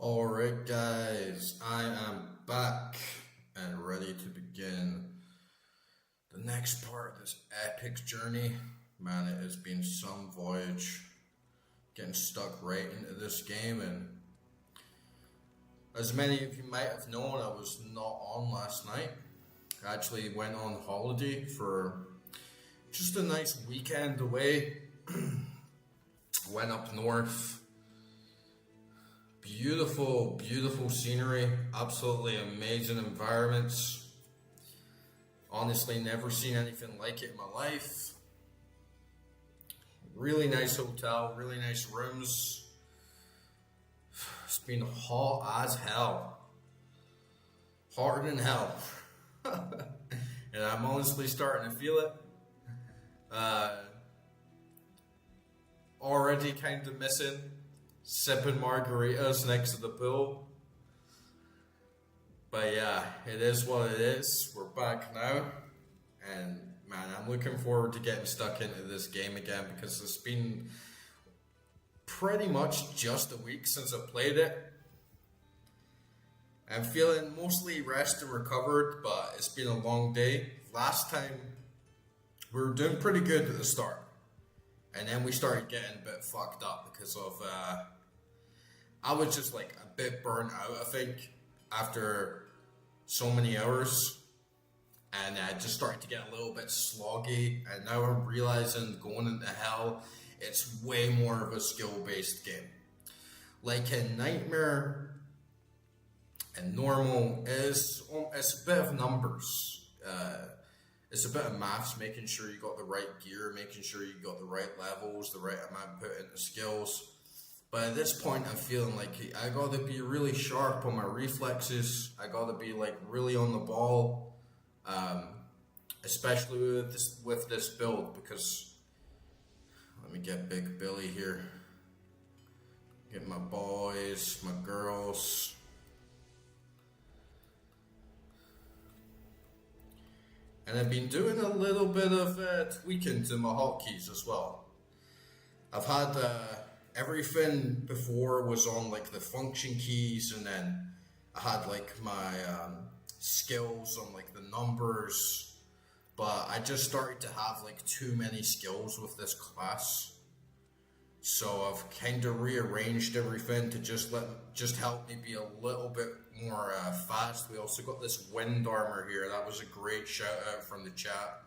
Alright guys, I am back and ready to begin the next part of this epic journey. Man, it has been some voyage getting stuck right into this game, and as many of you might have known, I was not on last night. I actually went on holiday for just a nice weekend away. Went up north. Beautiful, beautiful scenery, absolutely amazing environments. Honestly, never seen anything like it in my life. Really nice hotel, really nice rooms. It's been hot as hell. Hotter than hell. And I'm honestly starting to feel it. Already kind of missing sipping margaritas next to the pool. But yeah, it is what it is. We're back now. And man, I'm looking forward to getting stuck into this game again because it's been pretty much just a week since I played it. I'm feeling mostly rested and recovered, but it's been a long day. Last time, we were doing pretty good at the start. And then we started getting a bit fucked up because of, I was just like a bit burnt out, I think, after so many hours. And I just started to get a little bit sloggy. And now I'm realizing going into hell, it's way more of a skill-based game. Like in Nightmare and Normal, it's a bit of numbers. It's a bit of maths, making sure you got the right gear, making sure you got the right levels, the right amount put into skills. But at this point, I'm feeling like I gotta be really sharp on my reflexes. I gotta be like really on the ball, especially with this build, because let me get Big Billy here. Get my boys, my girls. And I've been doing a little bit of tweaking to my hotkeys as well. I've had everything before was on like the function keys, and then I had like my skills on like the numbers. But I just started to have like too many skills with this class. So I've kind of rearranged everything to just help me be a little bit more fast. We also got this wind armor here. That was a great shout out from the chat.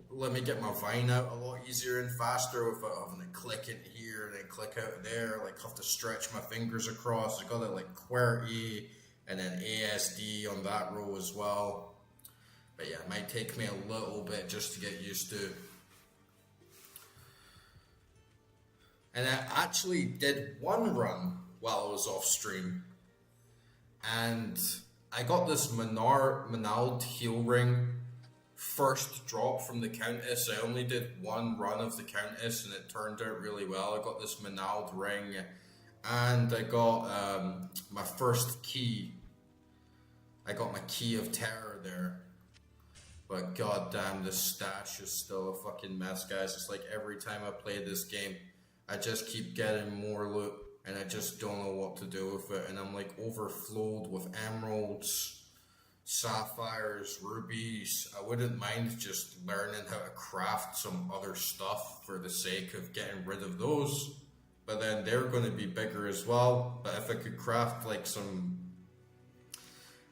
Let me get my vine out a lot easier and faster without having to click in here and then click out there. Like have to stretch my fingers across. I got it like QWERTY and then ASD on that row as well. But yeah, it might take me a little bit just to get used to. And I actually did one run while I was off stream, and I got this Menald heal ring first drop from the Countess. I only did one run of the Countess and it turned out really well. I got this Menald ring, and I got my first key. I got my key of terror there. But goddamn, this stash is still a fucking mess, guys. It's like every time I play this game, I just keep getting more loot, and I just don't know what to do with it. And I'm like overflowed with emeralds, sapphires, rubies. I wouldn't mind just learning how to craft some other stuff for the sake of getting rid of those. But then they're going to be bigger as well. But if I could craft like some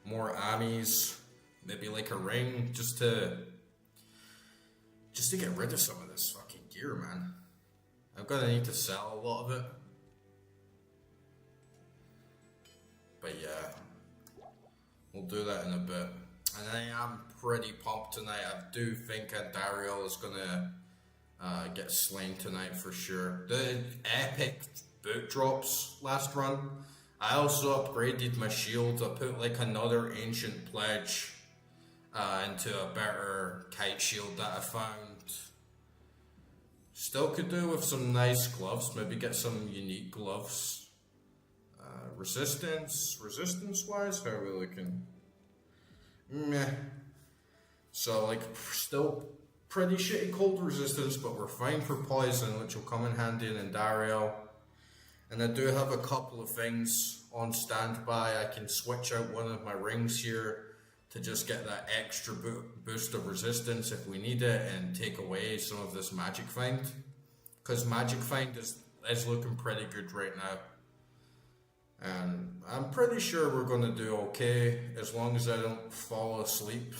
more ammies, maybe like a ring, just to get rid of some of this fucking gear, man. I'm gonna need to sell a lot of it. But yeah, we'll do that in a bit. And I am pretty pumped tonight. I do think Daryl is gonna get slain tonight for sure. The epic boot drops last run. I also upgraded my shield. I put like another ancient pledge into a better kite shield that I found. Still could do with some nice gloves, maybe get some unique gloves. Resistance wise, how are we looking? Meh. So like, still pretty shitty cold resistance, but we're fine for poison, which will come in handy in Dario. And I do have a couple of things on standby. I can switch out one of my rings here to just get that extra boost of resistance if we need it, and take away some of this magic find, because magic find is looking pretty good right now, and I'm pretty sure we're gonna do okay as long as I don't fall asleep.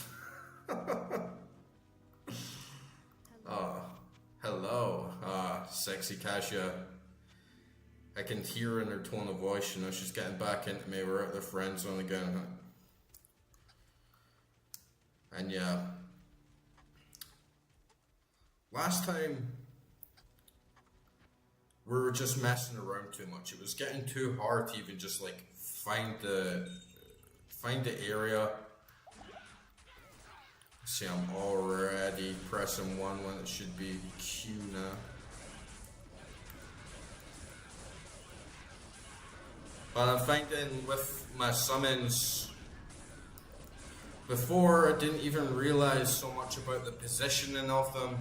Hello, sexy Kasia. I can hear in her tone of voice, she's getting back into me. We're at the friend zone again. And yeah, last time we were just messing around too much. It was getting too hard to even just like find the area. See, I'm already pressing 1 when it should be Q now. But I'm finding with my summons, before I didn't even realize so much about the positioning of them.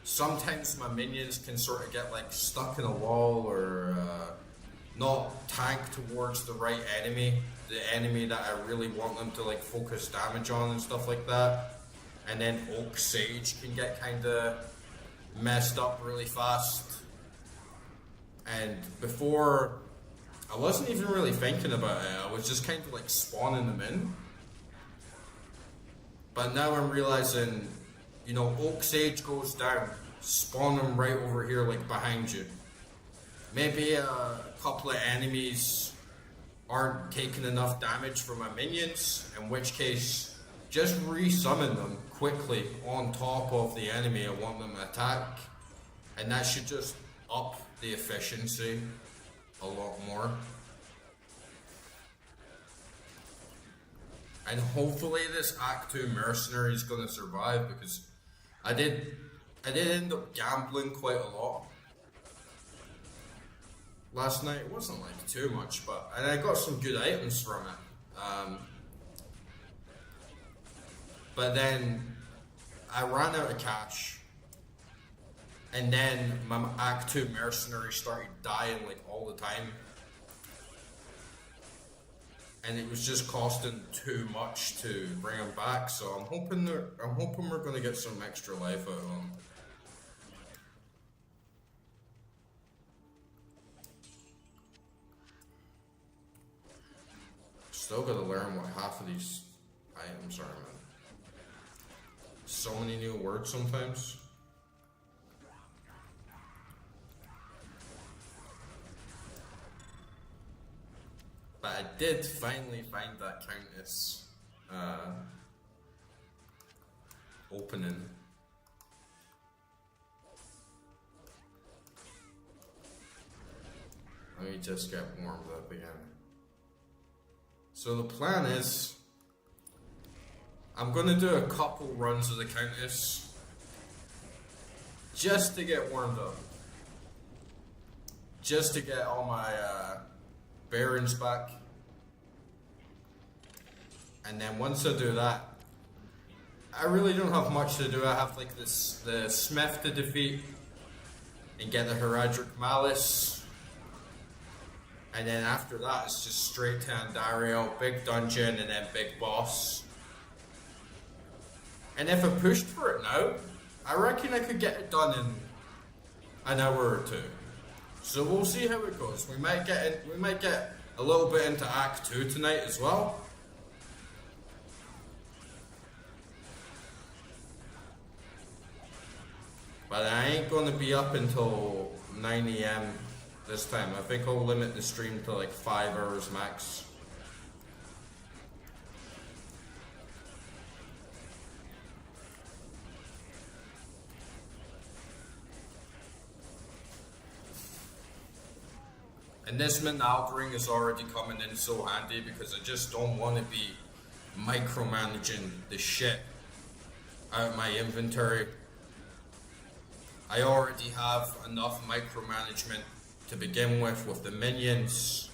Sometimes my minions can sort of get like stuck in a wall, or not tank towards the right enemy, the enemy that I really want them to like focus damage on and stuff like that. And then Oak Sage can get kinda messed up really fast. And before, I wasn't even really thinking about it, I was just kind of like spawning them in. But now I'm realizing, Oak Sage goes down, spawn them right over here, like behind you. Maybe a couple of enemies aren't taking enough damage from my minions, in which case, just resummon them quickly on top of the enemy I want them to attack. And that should just up the efficiency a lot more. And hopefully this Act 2 Mercenary is going to survive, because I did end up gambling quite a lot last night. It wasn't like too much, and I got some good items from it. But then I ran out of cash, and then my Act 2 Mercenary started dying like all the time. And it was just costing too much to bring him back, so I'm hoping we're gonna get some extra life out of him. Still gotta learn what half of these items are, man. So many new words sometimes. But I did finally find that Countess opening. Let me just get warmed up again. So the plan is, I'm gonna do a couple runs of the Countess just to get warmed up. Just to get all my bearings back. And then once I do that, I really don't have much to do. I have like the Smith to defeat and get the Heraldric Malice. And then after that, it's just straight to Andario, big dungeon, and then big boss. And if I pushed for it now, I reckon I could get it done in an hour or two. So we'll see how it goes. We might get a little bit into Act 2 tonight as well. But I ain't gonna be up until 9 AM this time. I think I'll limit the stream to like 5 hours max. And this Menaldring is already coming in so handy, because I just don't want to be micromanaging the shit out of my inventory. I already have enough micromanagement to begin with the minions.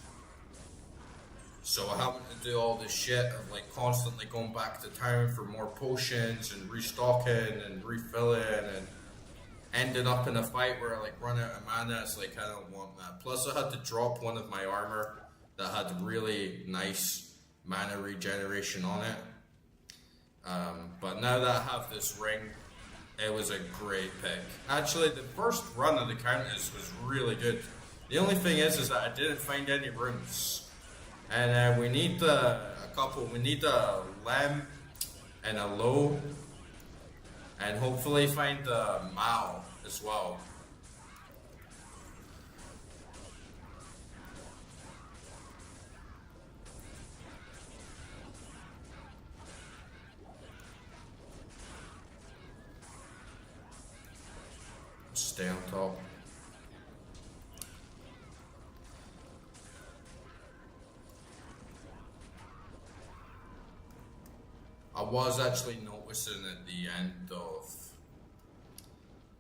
So having to do all this shit of like constantly going back to town for more potions and restocking and refilling, and ended up in a fight where I like run out of mana. It's like I don't want that. Plus I had to drop one of my armor that had really nice mana regeneration on it. But now that I have this ring, it was a great pick. Actually, the first run of the Countess was really good. The only thing is that I didn't find any runes. And we need a couple. We need a Lem and a Low. And hopefully find a Mao as well. Stay on top. I was actually noticing at the end of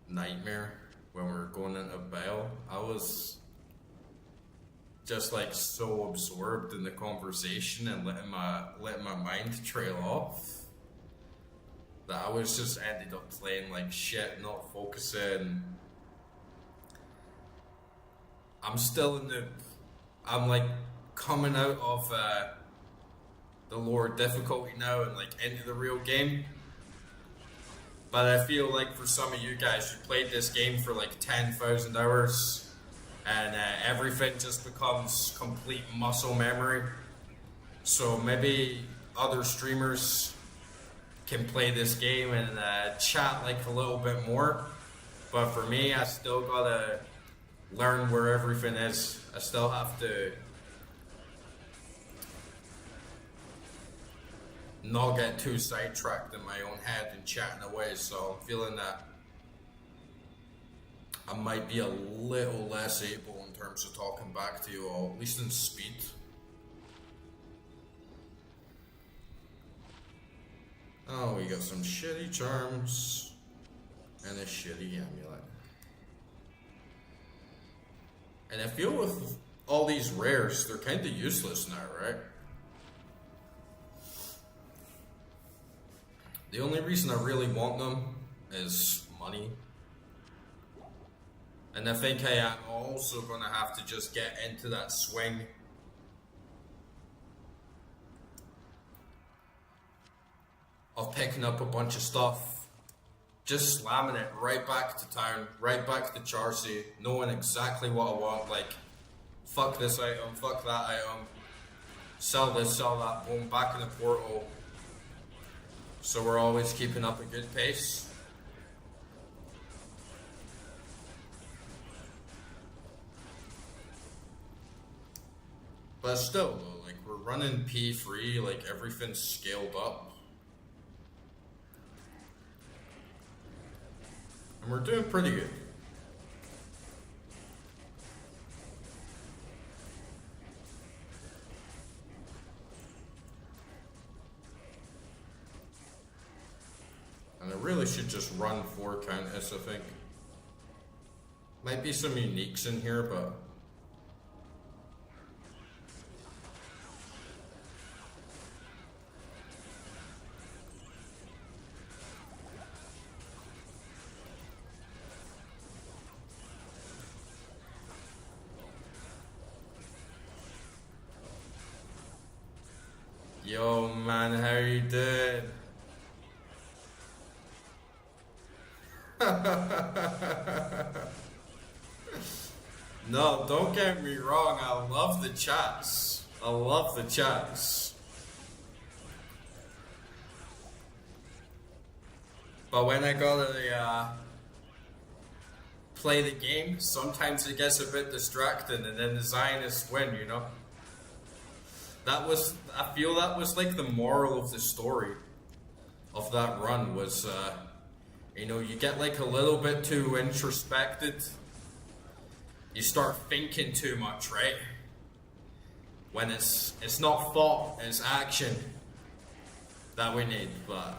Nightmare when we were going into Bale, I was just like so absorbed in the conversation and letting my mind trail off that I was just ended up playing like shit, not focusing. I'm like coming out of the lower difficulty now and like into the real game. But I feel like for some of you guys who played this game for like 10,000 hours and everything just becomes complete muscle memory. So maybe other streamers can play this game and chat like a little bit more. But for me, I still gotta learn where everything is. I still have to not get too sidetracked in my own head and chatting away, so I'm feeling that I might be a little less able in terms of talking back to you all, at least in speed. Oh, we got some shitty charms and a shitty amulet. And I feel with all these rares, they're kind of useless now, right? The only reason I really want them is money. And I think I am also going to have to just get into that swing of picking up a bunch of stuff, just slamming it right back to town, right back to Charsey, knowing exactly what I want, like, fuck this item, fuck that item, sell this, sell that, boom, back in the portal. So we're always keeping up a good pace. But still, though, like we're running P3, like everything's scaled up. And we're doing pretty good. And I really should just run 4 Countess, I think. Might be some uniques in here, but yo man, how you doing? No, don't get me wrong, I love the chats. I love the chats. But when I gotta play the game, sometimes it gets a bit distracting and then the Zionists win, you know? I feel that was like the moral of the story of that run was, you know, you get like a little bit too introspected. You start thinking too much, right? When it's not thought, it's action that we need. But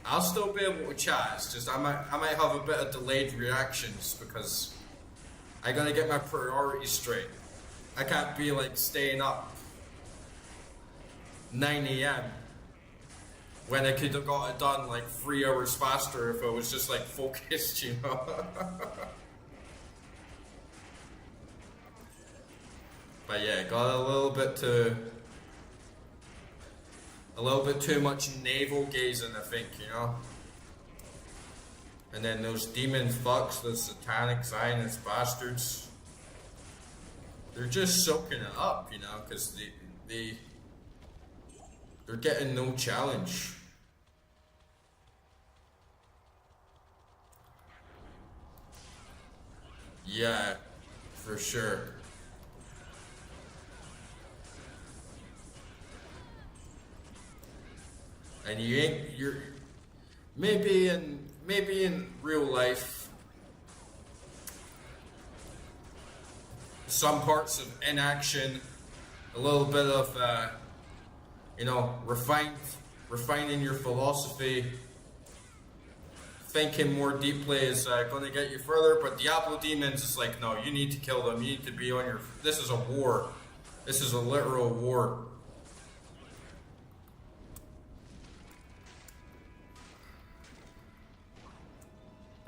I'll still be able to chat. It's just I might have a bit of delayed reactions because I gotta get my priorities straight. I can't be like staying up 9 a.m. when I could have got it done like 3 hours faster if I was just like focused, you know. But yeah, got a little bit too much navel gazing, I think, you know. And then those demon fucks, those satanic Zionist bastards, they're just soaking it up, you know, because they're getting no challenge. Yeah, for sure. And you're maybe in real life, some parts of inaction, a little bit of you know, refining your philosophy, thinking more deeply is going to get you further. But Diablo demons is like, no, you need to kill them. You need to be on your. This is a war. This is a literal war.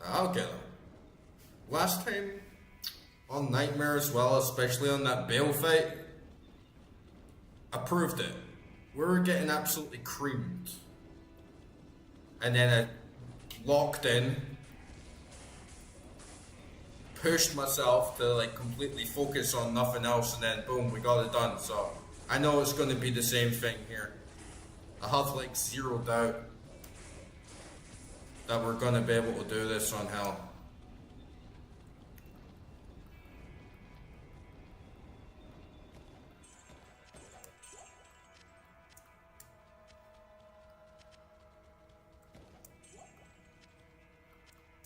I'll get them. Last time on Nightmare as well, especially on that Bale fight, I proved it. We were getting absolutely creamed. And then I locked in, pushed myself to like completely focus on nothing else, and then boom, we got it done. So I know it's going to be the same thing here. I have like zero doubt that we're going to be able to do this on Hell.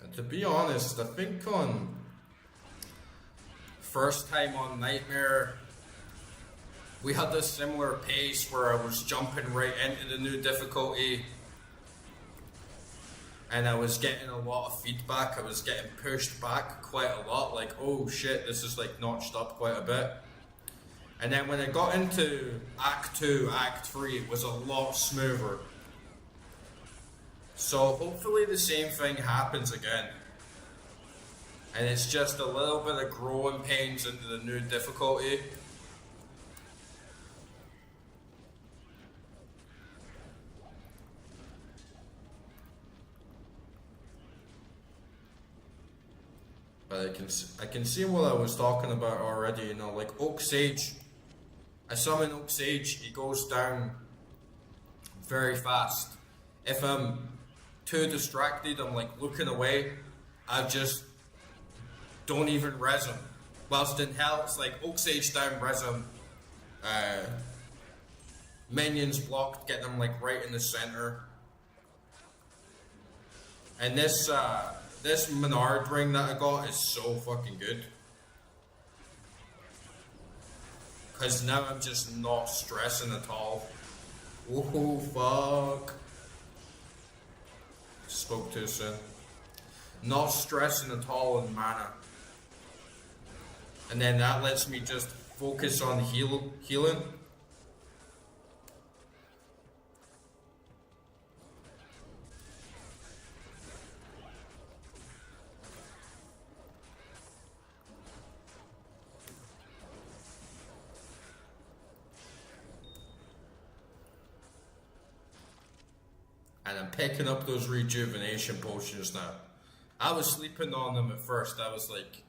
And to be honest, I think on first time on Nightmare, we had this similar pace where I was jumping right into the new difficulty. And I was getting a lot of feedback. I was getting pushed back quite a lot. Like, oh shit, this is like notched up quite a bit. And then when I got into Act 2, Act 3, it was a lot smoother. So hopefully the same thing happens again. And it's just a little bit of growing pains into the new difficulty. But I can see what I was talking about already, you know, like Oak Sage. I summon Oak Sage, he goes down very fast. If I'm too distracted, I'm like looking away, I just don't even res him. Whilst in Hell, it's like Oak Sage down, res him. Minions blocked, get them like right in the center. And this Menard ring that I got is so fucking good. Cause now I'm just not stressing at all. Oh fuck. Spoke too soon. Not stressing at all in mana. And then that lets me just focus on healing. And I'm picking up those rejuvenation potions now. I was sleeping on them at first. I was like,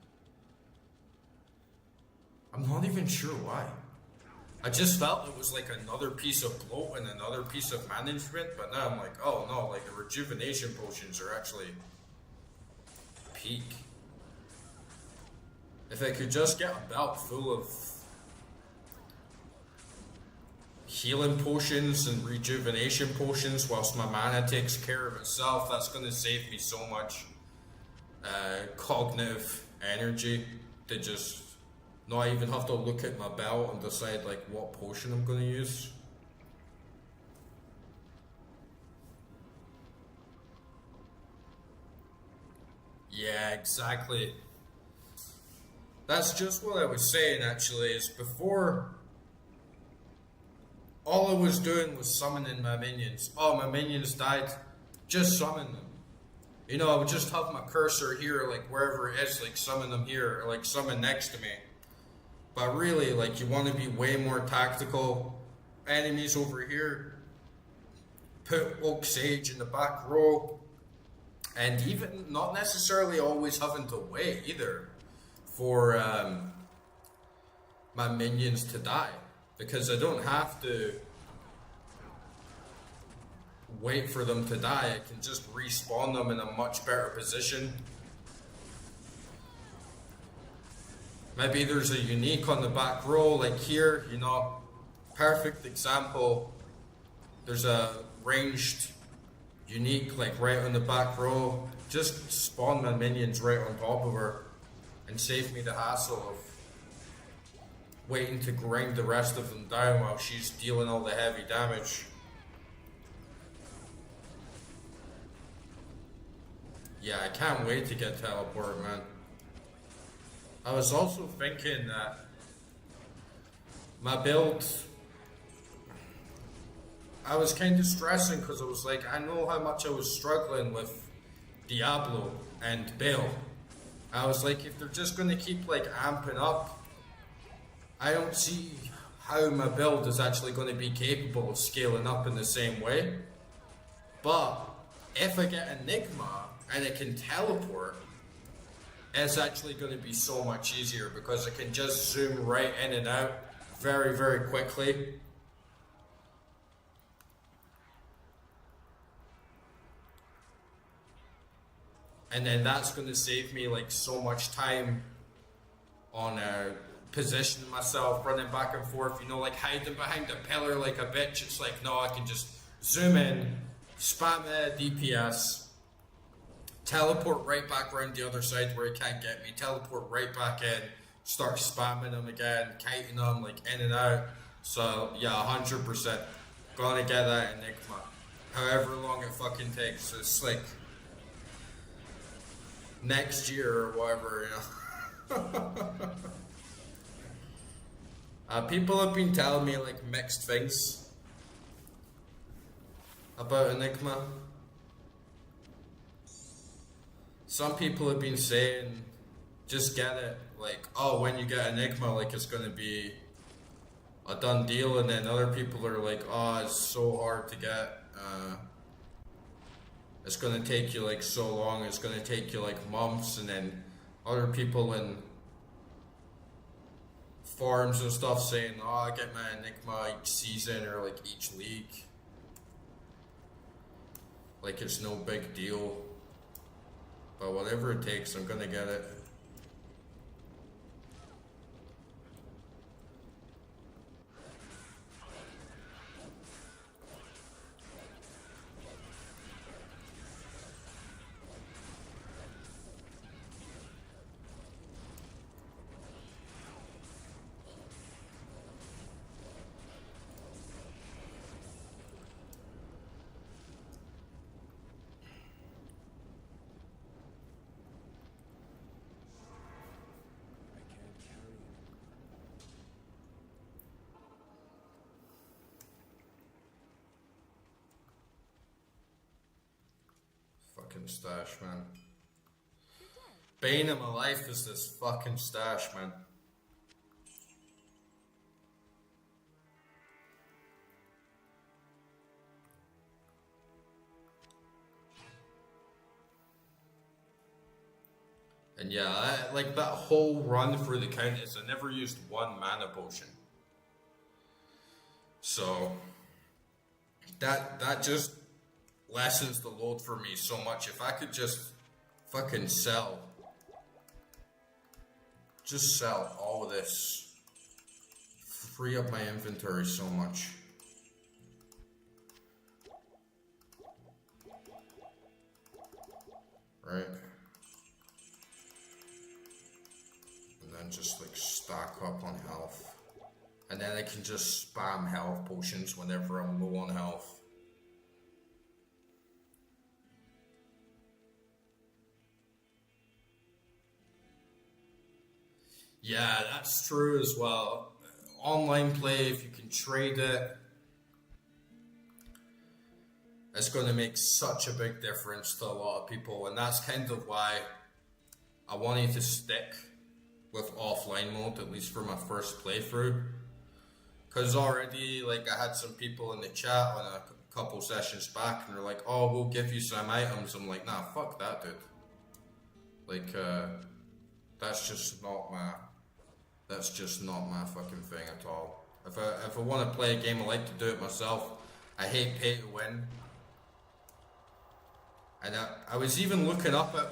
I'm not even sure why. I just felt it was like another piece of bloat and another piece of management, but now I'm like, oh no, like the rejuvenation potions are actually peak. If I could just get a belt full of healing potions and rejuvenation potions whilst my mana takes care of itself, that's going to save me so much cognitive energy to just not even have to look at my belt and decide like what potion I'm going to use. Yeah, exactly. That's just what I was saying actually, is all I was doing was summoning my minions. Oh, my minions died. Just summon them. You know, I would just have my cursor here, like wherever it is, like summon them here, or like summon next to me. But really, like you want to be way more tactical. Enemies over here. Put Oak Sage in the back row. And even not necessarily always having to wait either for my minions to die. Because I don't have to wait for them to die. I can just respawn them in a much better position. Maybe there's a unique on the back row, like here, you know, perfect example. There's a ranged unique, like right on the back row. Just spawn my minions right on top of her and save me the hassle of waiting to grind the rest of them down while she's dealing all the heavy damage. Yeah, I can't wait to get teleport, man. I was also thinking that my build, I was kind of stressing because I was like, I know how much I was struggling with Diablo and Bale. I was like, if they're just going to keep like amping up, I don't see how my build is actually going to be capable of scaling up in the same way. But if I get Enigma and it can teleport, it's actually going to be so much easier because I can just zoom right in and out very, very quickly. And then that's going to save me like so much time on positioning myself, running back and forth, you know, like hiding behind a pillar like a bitch. It's like, no, I can just zoom in, spam DPS, teleport right back around the other side where he can't get me, teleport right back in, start spamming him again, kiting him like in and out. So yeah, 100% gonna get that Enigma. However long it fucking takes. It's like next year or whatever, you know. People have been telling me like mixed things about Enigma. Some people have been saying just get it, like, oh, when you get Enigma, like it's gonna be a done deal, and then other people are like, oh, it's so hard to get, it's gonna take you like so long, it's gonna take you like months, and then other people in forums and stuff saying, oh, I get my Enigma each season or like each league, like it's no big deal. But whatever it takes, I'm gonna get it. Fucking stash, man. Bane of my life is this fucking stash, man. And yeah, like that whole run through the Countess, I never used one mana potion. So that just lessens the load for me so much. If I could just fucking sell all of this, free up my inventory so much. Right? And then just like stock up on health. And then I can just spam health potions whenever I'm low on health. Yeah, that's true as well. Online play, if you can trade it, it's going to make such a big difference to a lot of people, and that's kind of why I wanted to stick with offline mode, at least for my first playthrough. Because already, like, I had some people in the chat on a couple sessions back, and they're like, oh, we'll give you some items. I'm like, nah, fuck that, dude. Like, that's just not my fucking thing at all. If I want to play a game, I like to do it myself. I hate pay to win. And I was even looking up at,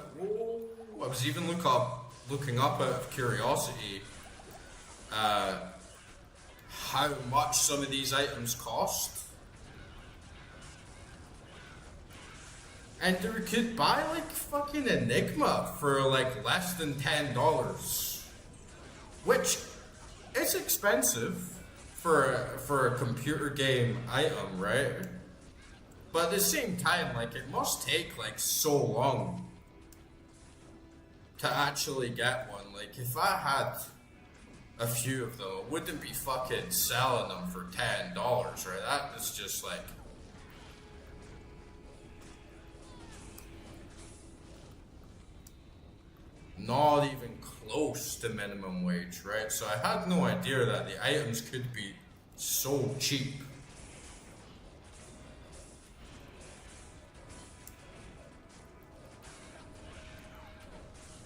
looking up out of curiosity, how much some of these items cost. And you could buy like fucking Enigma for like less than $10, which is expensive for a computer game item, right? But at the same time, like, it must take like so long to actually get one. Like, if I had a few of them, I wouldn't be fucking selling them for $10, right? That is just like, not even close to minimum wage, right? So I had no idea that the items could be so cheap.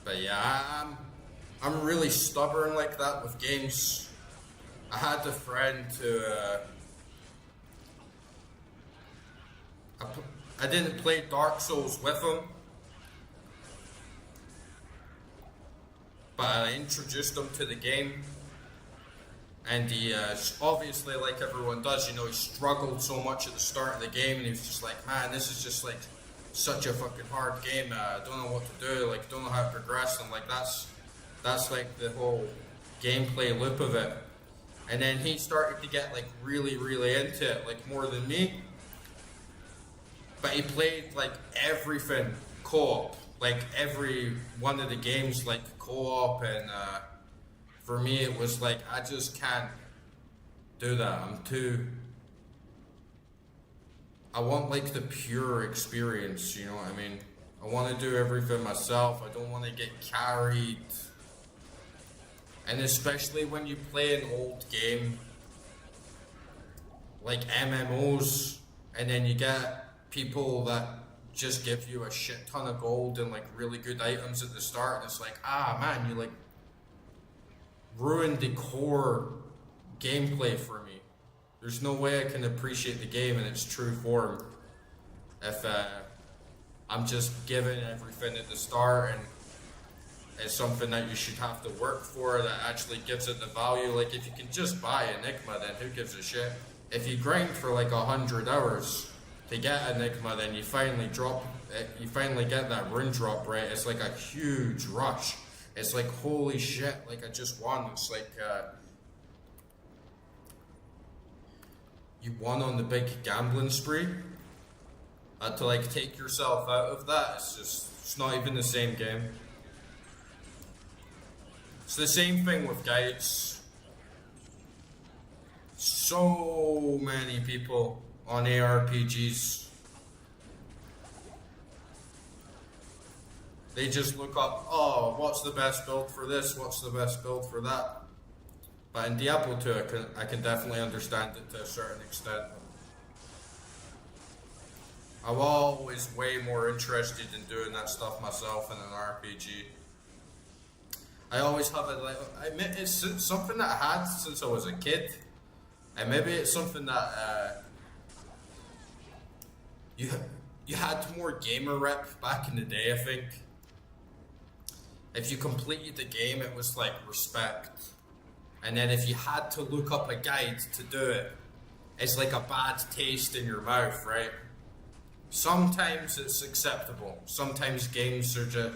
But yeah, I'm really stubborn like that with games. I had a friend who I didn't play Dark Souls with him, but I introduced him to the game, and he obviously, like everyone does, you know, he struggled so much at the start of the game, and he was just like, man, this is just like such a fucking hard game. I don't know what to do, like, don't know how to progress, and like that's like the whole gameplay loop of it. And then he started to get like really into it, like more than me. But he played like everything co-op, like every one of the games like co-op, and for me it was like, I just can't do that. I want like the pure experience, you know what I mean? I want to do everything myself. I don't want to get carried. And especially when you play an old game like MMOs, and then you get people that just give you a shit ton of gold and like really good items at the start, and it's like, man, you like ruined the core gameplay for me. There's no way I can appreciate the game in its true form if I'm just given everything at the start, and it's something that you should have to work for that actually gives it the value. Like, if you can just buy Enigma, then who gives a shit? If you grind for like 100 hours to get Enigma, then you finally get that rune drop, right? It's like a huge rush. It's like, holy shit, like I just won. It's like, you won on the big gambling spree. To like take yourself out of that, it's not even the same game. It's the same thing with guides. So many people on ARPGs, they just look up, oh, what's the best build for this? What's the best build for that? But in Diablo 2, I can definitely understand it to a certain extent. I'm always way more interested in doing that stuff myself in an RPG. I always have it, like, I admit it's something that I had since I was a kid, and maybe it's something that you had more gamer rep back in the day. I think if you completed the game, it was like respect, and then if you had to look up a guide to do it, it's like a bad taste in your mouth, right? Sometimes it's acceptable. Sometimes games are just,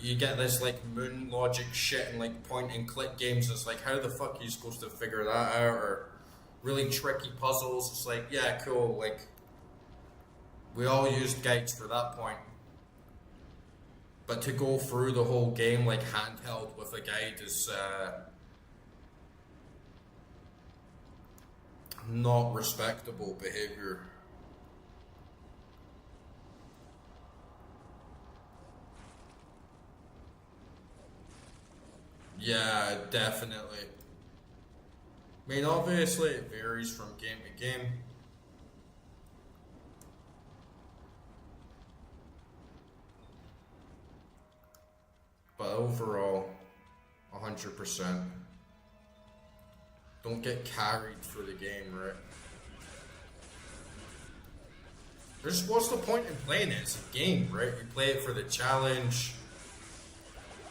you get this like moon logic shit and like point and click games. It's like, how the fuck are you supposed to figure that out? Or really tricky puzzles. It's like, yeah, cool. Like, we all used guides for that point. But to go through the whole game like handheld with a guide is not respectable behavior. Yeah, definitely. I mean, obviously it varies from game to game, but overall, 100%. Don't get carried for the game, right? What's the point in playing it? It's a game, right? You play it for the challenge.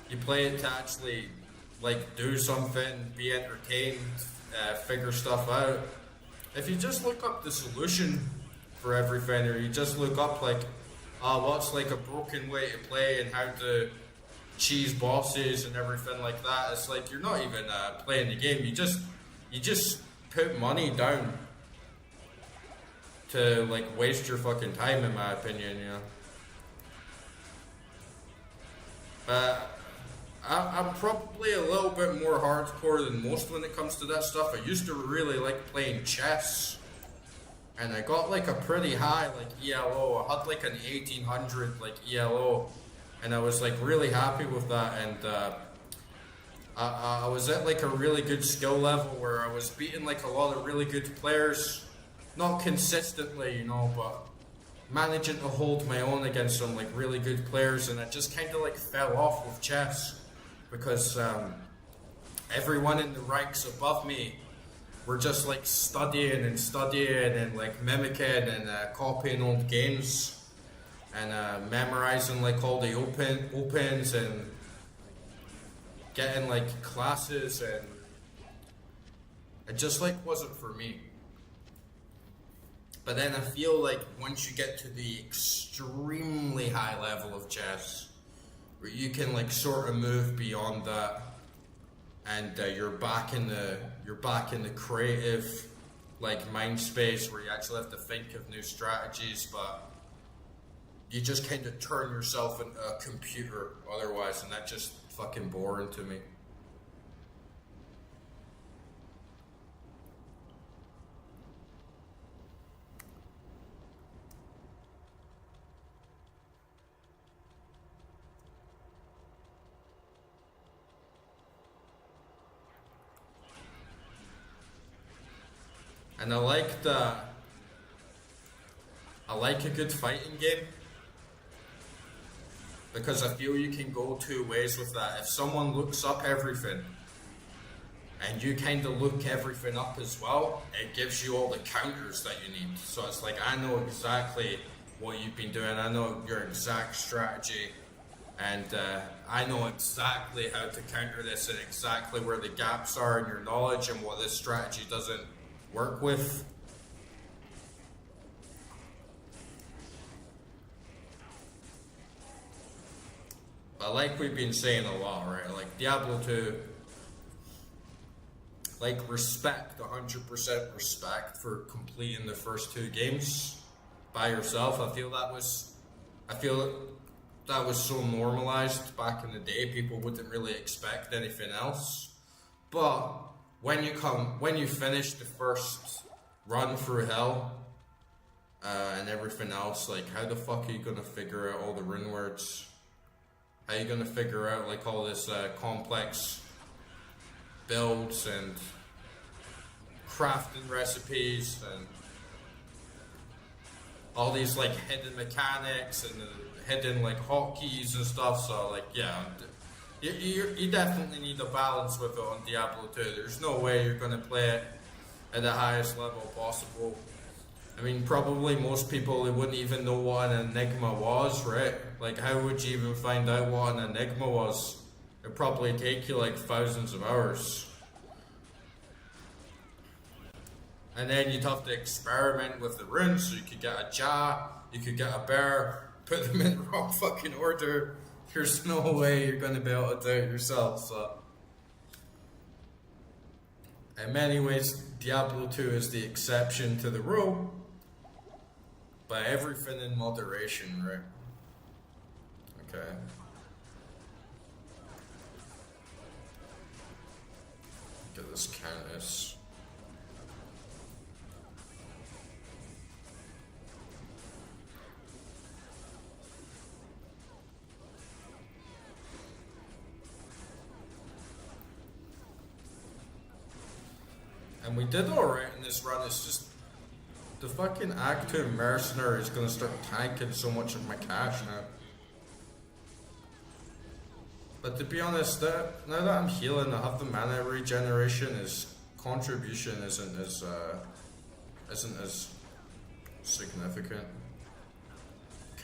You play it to actually, like, do something, be entertained, figure stuff out. If you just look up the solution for everything, or you just look up, like, what's, like, a broken way to play and how to cheese bosses and everything like that, it's like you're not even playing the game. You just put money down to, like, waste your fucking time, in my opinion, you know. I'm probably a little bit more hardcore than most when it comes to that stuff. I used to really like playing chess, and I got like a pretty high like ELO. I had like an 1800 like ELO, and I was like really happy with that. And I was at like a really good skill level where I was beating like a lot of really good players, not consistently, you know, but managing to hold my own against some like really good players. And I just kind of like fell off with chess because everyone in the ranks above me were just like studying and like mimicking and copying old games and memorizing like all the opens and getting like classes, and it just like wasn't for me. But then I feel like once you get to the extremely high level of chess, where you can like sort of move beyond that, and you're back in the creative like mind space where you actually have to think of new strategies, but you just kind of turn yourself into a computer otherwise, and that's just fucking boring to me. And I like a good fighting game because I feel you can go two ways with that. If someone looks up everything and you kind of look everything up as well, it gives you all the counters that you need. So it's like, I know exactly what you've been doing, I know your exact strategy, and I know exactly how to counter this and exactly where the gaps are in your knowledge and what this strategy doesn't work with. But like we've been saying a lot, right? Like Diablo 2, like respect, 100% respect for completing the first two games by yourself. I feel that was so normalized back in the day. People wouldn't really expect anything else. But when you finish the first run through hell and everything else, like how the fuck are you gonna figure out all the rune words? How are you gonna figure out like all this complex builds and crafting recipes and all these like hidden mechanics and hidden like hotkeys and stuff? So like yeah, you definitely need a balance with it on Diablo 2. There's no way you're gonna play it at the highest level possible. I mean, probably most people, they wouldn't even know what an enigma was, right? Like, how would you even find out what an enigma was? It'd probably take you like thousands of hours. And then you'd have to experiment with the runes, so you could get a jar, you could get a bear, put them in the wrong fucking order. There's no way you're gonna be able to do it yourself, so. In many ways, Diablo 2 is the exception to the rule, but everything in moderation, right? Okay. Look at this Countess. And we did alright in this run, it's just the fucking Act 2 Mercenary is gonna start tanking so much of my cash now. But to be honest, now that I'm healing, I have the mana regeneration, his contribution isn't as significant.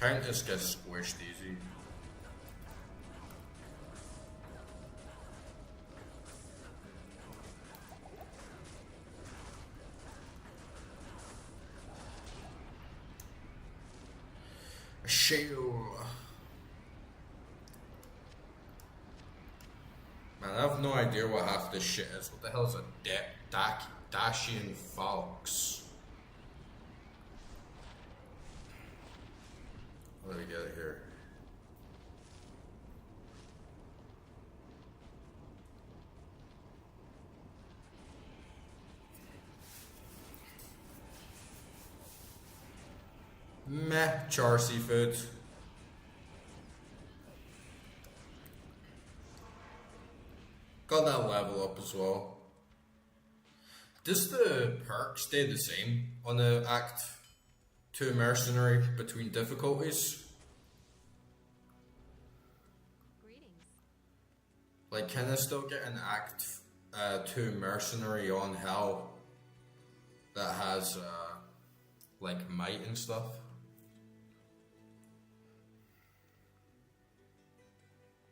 Countess gets squished easy. Shield. Man, I have no idea what half this shit is. What the hell is a Dacian Falx? What do we get here? Meh, char seafood. Got that level up as well. Does the perk stay the same on the Act 2 Mercenary between difficulties? Greetings. Like, can I still get an Act 2 Mercenary on Hell that has like might and stuff?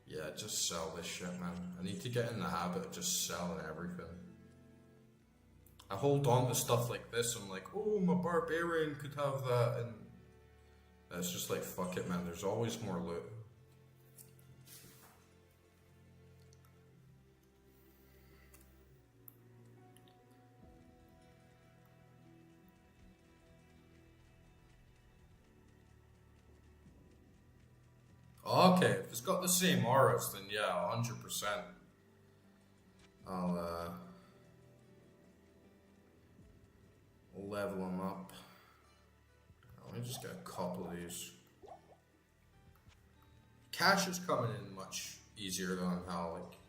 Yeah, just sell this shit, man. I need to get in the habit of just selling everything. I hold on to stuff like this, I'm like, oh, my barbarian could have that, and it's just like, fuck it, man, there's always more loot. Okay, if it's got the same auras, then yeah, 100%. I'll level them up. Let me just get a couple of these. Cash is coming in much easier than how, like,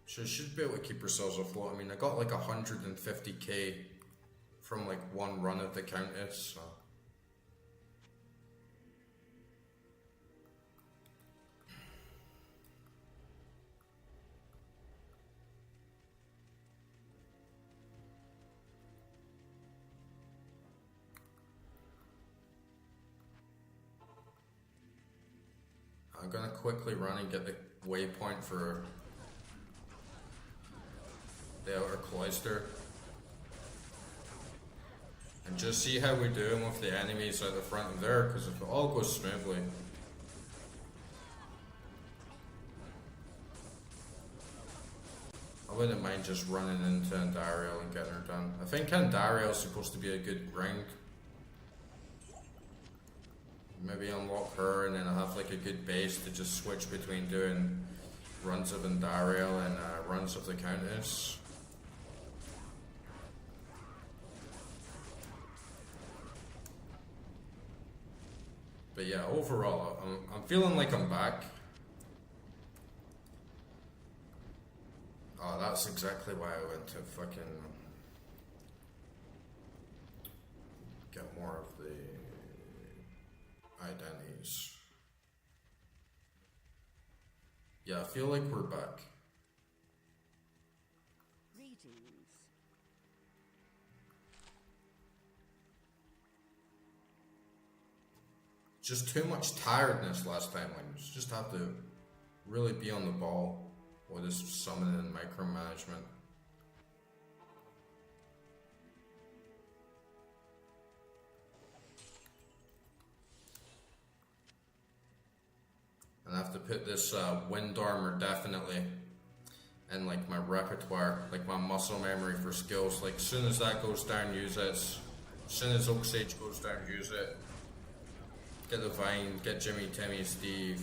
should be able to keep ourselves afloat. I mean, I got like 150k from like one run of the Countess, so. I'm gonna quickly run and get the waypoint for the outer cloister. And just see how we're doing with the enemies at the front of there, because if it all goes smoothly. I wouldn't mind just running into Andariel and getting her done. I think Andariel is supposed to be a good ring. Maybe unlock her and then I'll have like a good base to just switch between doing runs of Andariel and runs of the Countess. But yeah, overall, I'm feeling like I'm back. Oh, that's exactly why I went to fucking get more of the identities. Yeah, I feel like we're back. Greetings. Just too much tiredness last time. Like, you just have to really be on the ball with this summoning and micromanagement. And I have to put this wind armor definitely in like my repertoire, like my muscle memory for skills. Like as soon as that goes down, use it. As soon as Oak Sage goes down, use it. Get the Vine, get Jimmy, Timmy, Steve.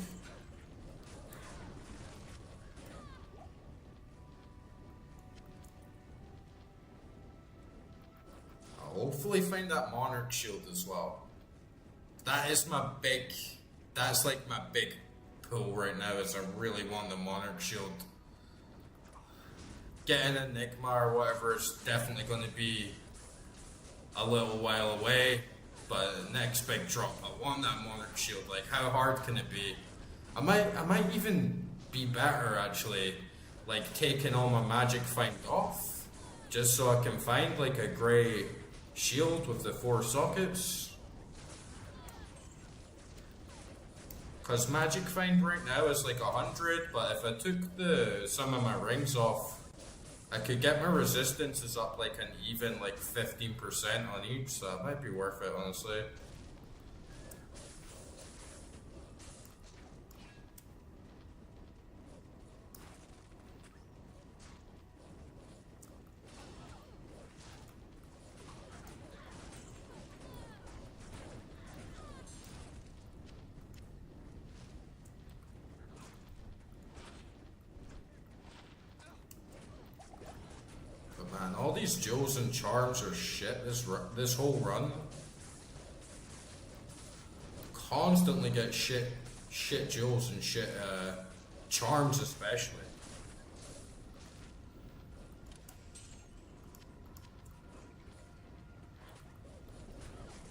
I'll hopefully find that Monarch shield as well. That is my big, that's like my big pull right now, is I really want the Monarch shield. getting Enigma or whatever is definitely going to be a little while away. But next big drop, I want that Monarch Shield. Like, how hard can it be? I might even be better actually, like taking all my magic find off, just so I can find like a grey shield with the 4 sockets. Cause magic find right now is like 100, but if I took some of my rings off, I could get my resistances up like an even like 15% on each, so that might be worth it honestly. Man, all these jewels and charms are shit this whole run. Constantly get shit jewels and shit charms especially.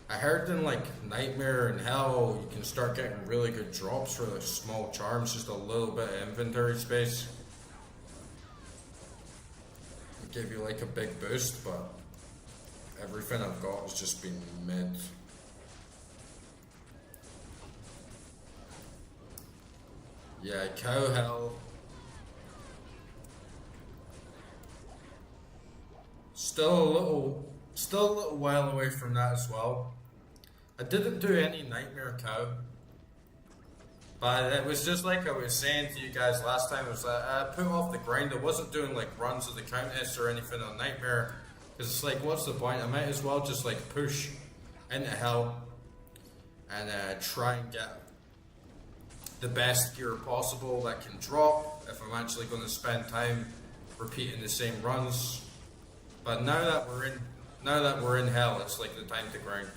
I heard in like Nightmare and Hell you can start getting really good drops for the small charms, just a little bit of inventory space. Give you like a big boost, but everything I've got has just been mid. Yeah, Cow Hell. Still a little while away from that as well. I didn't do any Nightmare Cow, but it was just like I was saying to you guys last time, it was like I put off the grind. I wasn't doing like runs of the Countess or anything on Nightmare, because it's like, what's the point? I might as well just like push into Hell and try and get the best gear possible that can drop if I'm actually going to spend time repeating the same runs. But now that we're in Hell, it's like the time to grind.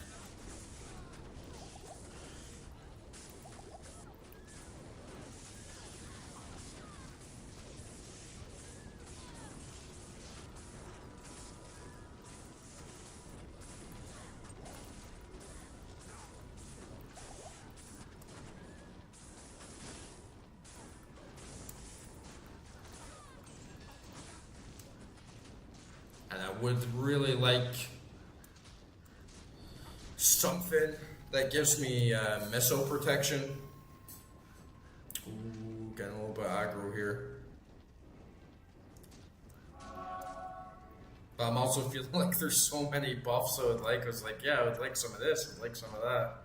And I would really like something that gives me missile protection. Ooh, getting a little bit aggro here. But I'm also feeling like there's so many buffs I would like. I was like, yeah, I would like some of this, I would like some of that.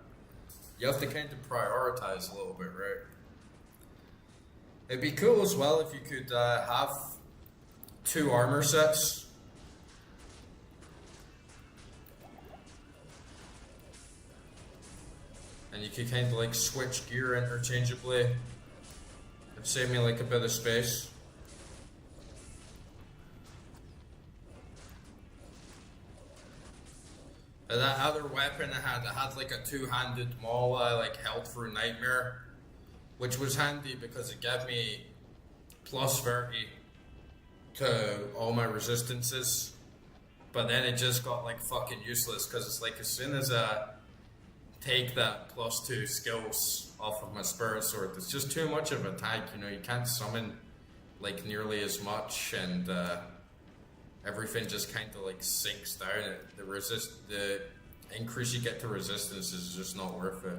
You have to kind of prioritize a little bit, right? It'd be cool as well if you could have 2 armor sets. And you could kind of like switch gear interchangeably. It'd save me like a bit of space. And that other weapon I had like a 2-handed maul I like held through Nightmare, which was handy because it gave me plus 30 to all my resistances. But then it just got like fucking useless because it's like as soon as I take that plus 2 skills off of my Spirit Sword, it's just too much of a tag, you know, you can't summon like nearly as much, and everything just kind of like sinks down. The increase you get to resistance is just not worth it.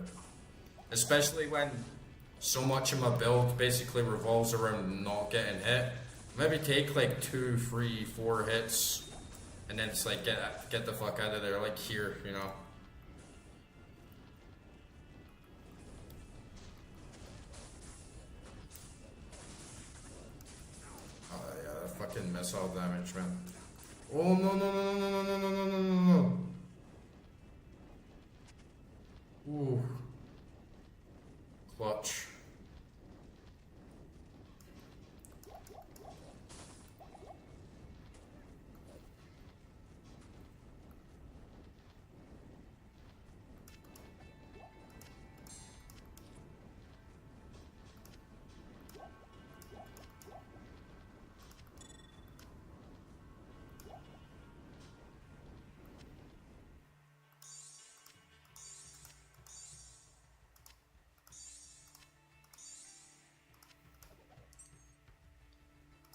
Especially when so much of my build basically revolves around not getting hit. Maybe take like 2, 3, 4 hits, and then it's like get the fuck out of there, like here, you know. Fucking missile damage, man. Oh no no no no no no no no no no no. Ooh. Clutch.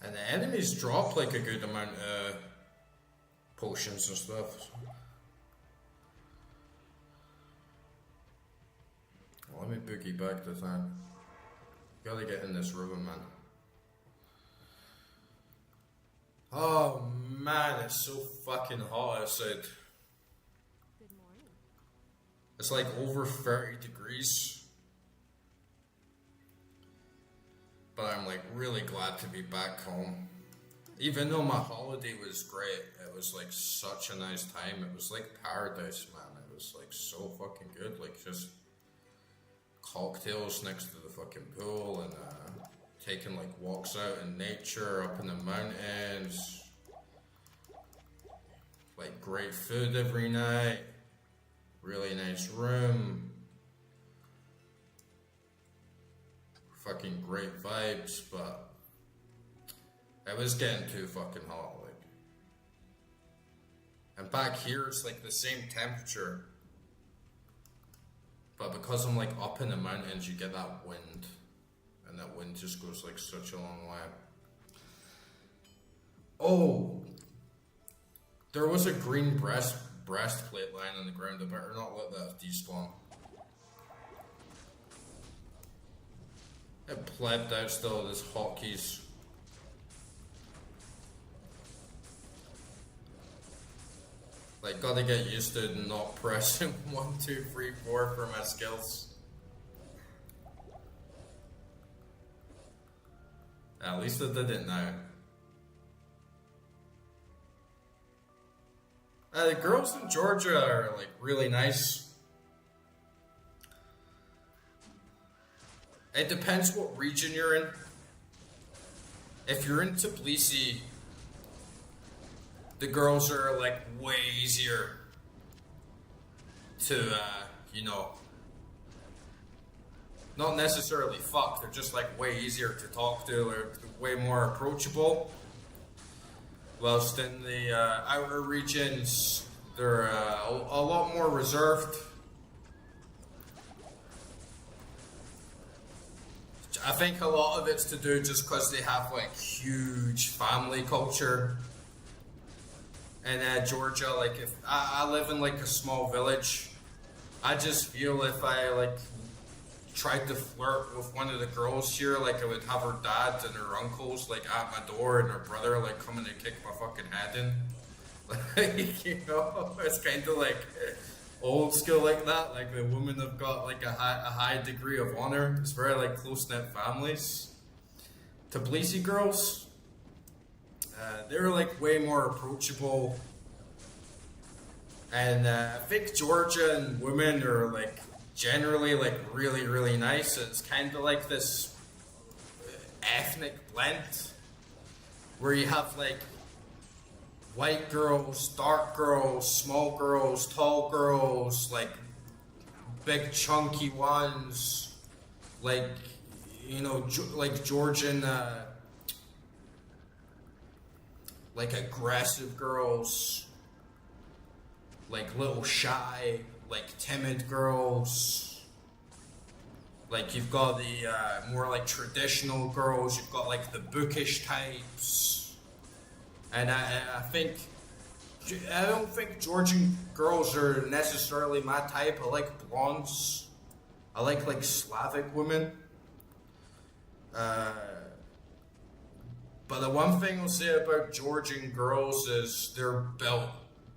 And the enemies drop like a good amount of potions and stuff. Let me boogie back to that. Gotta get in this room, man. Oh man, it's so fucking hot outside. Good morning. It's like over 30 degrees. But I'm like really glad to be back home. Even though my holiday was great, it was like such a nice time. It was like paradise, man. It was like so fucking good. Like just cocktails next to the fucking pool and taking like walks out in nature, up in the mountains. Like great food every night. Really nice room. Fucking great vibes, but it was getting too fucking hot, like. And back here it's like the same temperature. But because I'm like up in the mountains, you get that wind. And that wind just goes like such a long way. Oh! There was a green breastplate lying on the ground. I better not let that despawn. It plebbed out still, this hotkeys. Like, gotta get used to not pressing 1, 2, 3, 4 for my skills. At least I did it now. The girls in Georgia are like really nice. It depends what region you're in. If you're in Tbilisi, the girls are like way easier to, you know, not necessarily fuck, they're just like way easier to talk to, or way more approachable. Whilst in the outer regions, they're a lot more reserved. I think a lot of it's to do just because they have like huge family culture. And Georgia, like if I live in like a small village, I just feel if I like tried to flirt with one of the girls here, like I would have her dad and her uncles like at my door and her brother like coming to kick my fucking head in. Like, you know, it's kind of like old school like that. Like the women have got like a high degree of honor. It's very like close knit families. Tbilisi girls, they're like way more approachable. And I think Georgian women are like generally like really, really nice. It's kind of like this ethnic blend where you have like white girls, dark girls, small girls, tall girls, like big chunky ones, like, you know, like Georgian, like aggressive girls, like little shy, like timid girls. Like you've got the more like traditional girls, you've got like the bookish types. And I don't think Georgian girls are necessarily my type. I like blondes. I like Slavic women. But the one thing I'll say about Georgian girls is they're built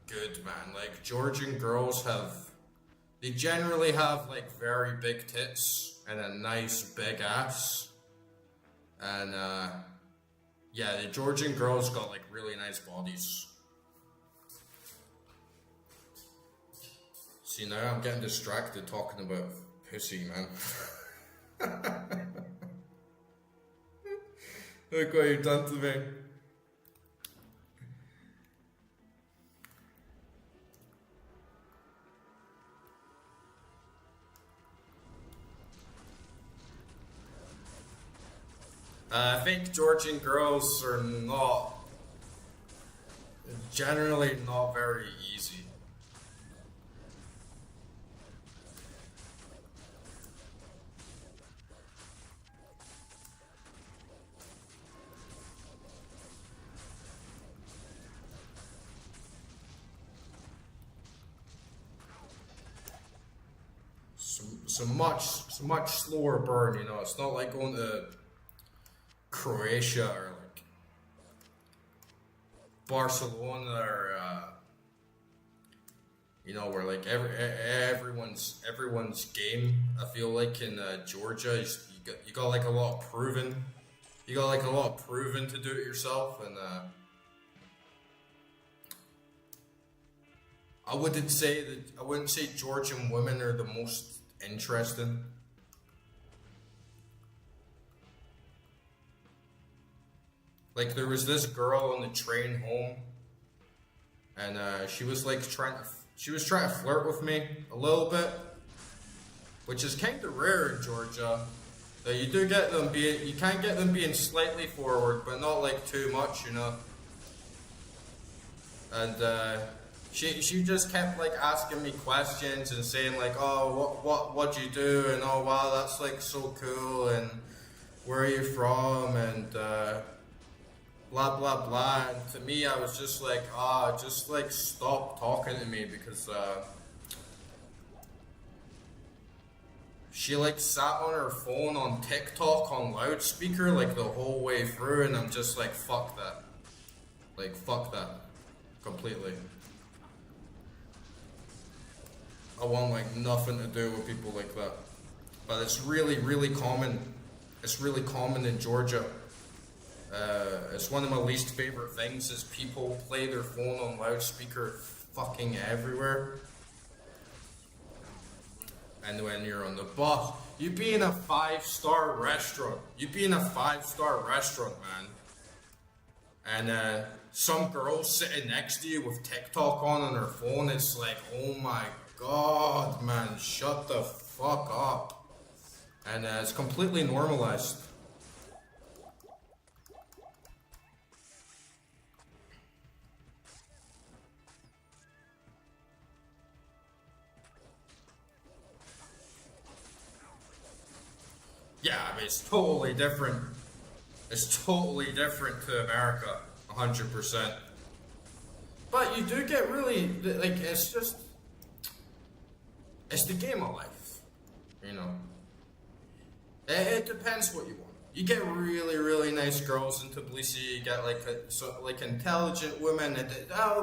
good, man. Like Georgian girls they generally have like very big tits and a nice big ass. And yeah, the Georgian girls got like really nice bodies. See, now I'm getting distracted talking about pussy, man. Look what you've done to me. I think Georgian girls are generally not very easy. it's a much slower burn. You know, it's not like going to Croatia or like Barcelona or you know, where like everyone's game. I feel like in Georgia, you got like a lot of proving. You got like a lot of proving to do it yourself, and I wouldn't say Georgian women are the most interesting. Like there was this girl on the train home, and she was like trying to flirt with me a little bit, which is kind of rare in Georgia. You do get them being, you can get them being slightly forward, but not like too much, you know. And she just kept like asking me questions and saying like, oh, what do you do? And oh wow, that's like so cool. And where are you from? And blah blah blah. And to me, I was just like, just like stop talking to me because she like sat on her phone on TikTok on loudspeaker like the whole way through, and I'm just like, fuck that. Like fuck that. Completely. I want like nothing to do with people like that. But it's really, really common. It's really common in Georgia. It's one of my least favorite things is people play their phone on loudspeaker fucking everywhere. And when you're on the bus, you be in a 5-star restaurant. You be in a 5-star restaurant, man. And some girl sitting next to you with TikTok on her phone, it's like, oh my god, man, shut the fuck up. And it's completely normalized. Yeah, I mean, it's totally different. It's totally different to America, 100%. But you do get really, like, it's the game of life, you know. It depends what you want. You get really, really nice girls in Tbilisi. You get like intelligent women. And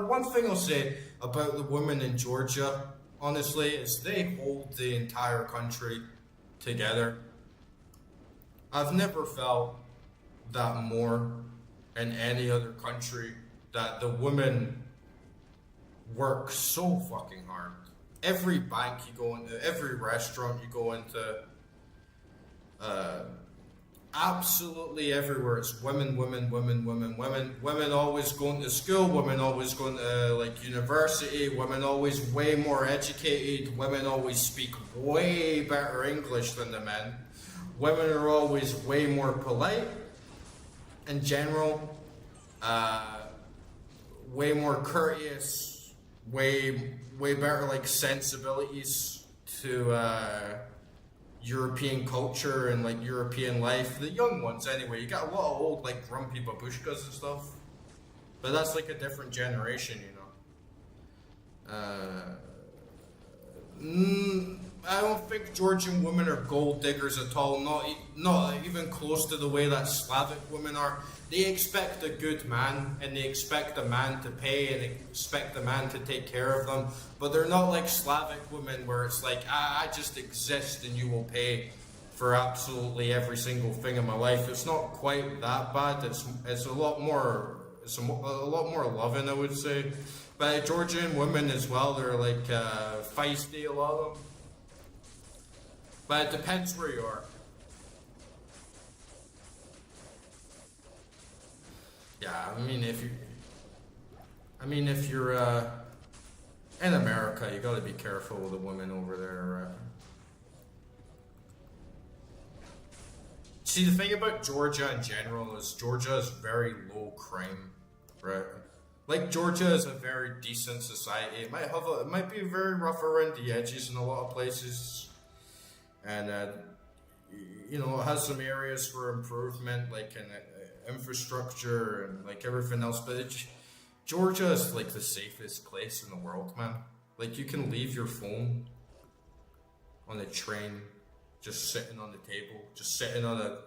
one thing I'll say about the women in Georgia, honestly, is they hold the entire country together. I've never felt that more in any other country that the women work so fucking hard. Every bank you go into, every restaurant you go into, absolutely everywhere it's women, women, women, women, women. Women always going to school, women always going to like university, women always way more educated, women always speak way better English than the men. Women are always way more polite in general, way more courteous, way better like sensibilities to European culture and like European life. The young ones anyway, you got a lot of old like grumpy babushkas and stuff, but that's like a different generation, you know. I don't think Georgian women are gold diggers at all. Not even close to the way that Slavic women are. They expect a good man, and they expect a man to pay, and they expect a man to take care of them. But they're not like Slavic women, where it's like, I just exist, and you will pay for absolutely every single thing in my life. It's not quite that bad. It's a lot more. It's a lot more loving, I would say. But Georgian women as well, they're like feisty, a lot of them. But it depends where you are. Yeah, I mean, if you're in America, you got to be careful with the women over there. See, the thing about Georgia in general is Georgia is very low crime, right? Like Georgia is a very decent society. It might be very rough around the edges in a lot of places. And, you know, it has some areas for improvement, like in infrastructure and like everything else. But Georgia is like the safest place in the world, man. Like you can leave your phone on a train, just sitting on the table, just sitting on a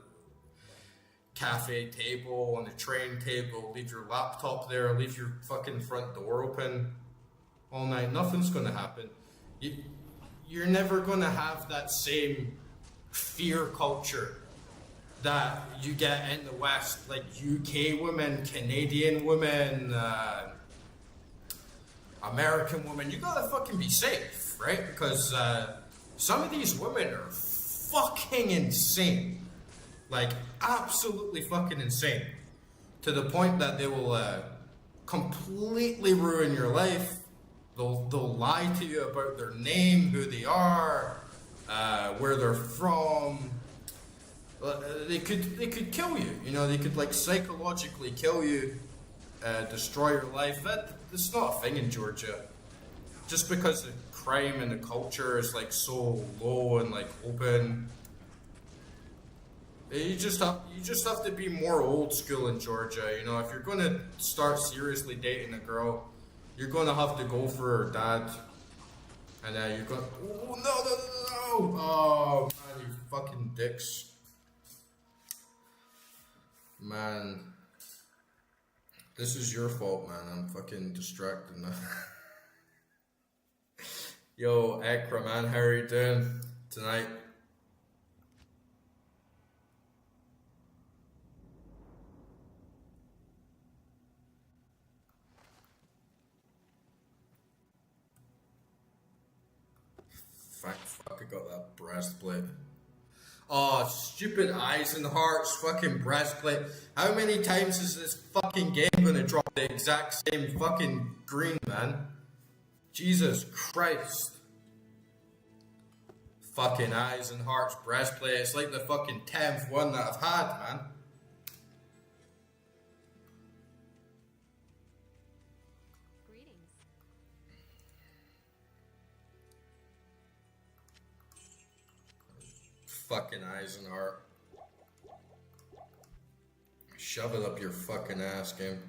cafe table, on a train table, leave your laptop there, leave your fucking front door open all night, nothing's gonna happen. You're never gonna have that same fear culture that you get in the West, like UK women, Canadian women, American women. You gotta fucking be safe, right? Because some of these women are fucking insane. Like, absolutely fucking insane. To the point that they will completely ruin your life. They'll lie to you about their name, who they are, where they're from. They could kill you. You know, they could like psychologically kill you, destroy your life. That's not a thing in Georgia. Just because the crime and the culture is like so low and like open. You just have to be more old school in Georgia. You know, if you're gonna start seriously dating a girl, you're gonna have to go for her dad, and you're going, oh no, oh man, you fucking dicks, man. This is your fault, man. I'm fucking distracted now. Yo, Ekra, man, how are you doing tonight? Fuck, I got that breastplate. Oh, stupid eyes and hearts, fucking breastplate. How many times is this fucking game gonna drop the exact same fucking green, man? Jesus Christ. Fucking eyes and hearts breastplate. It's like the fucking 10th one that I've had, man. Greetings. Fucking eyes and heart. Shove it up your fucking ass, game.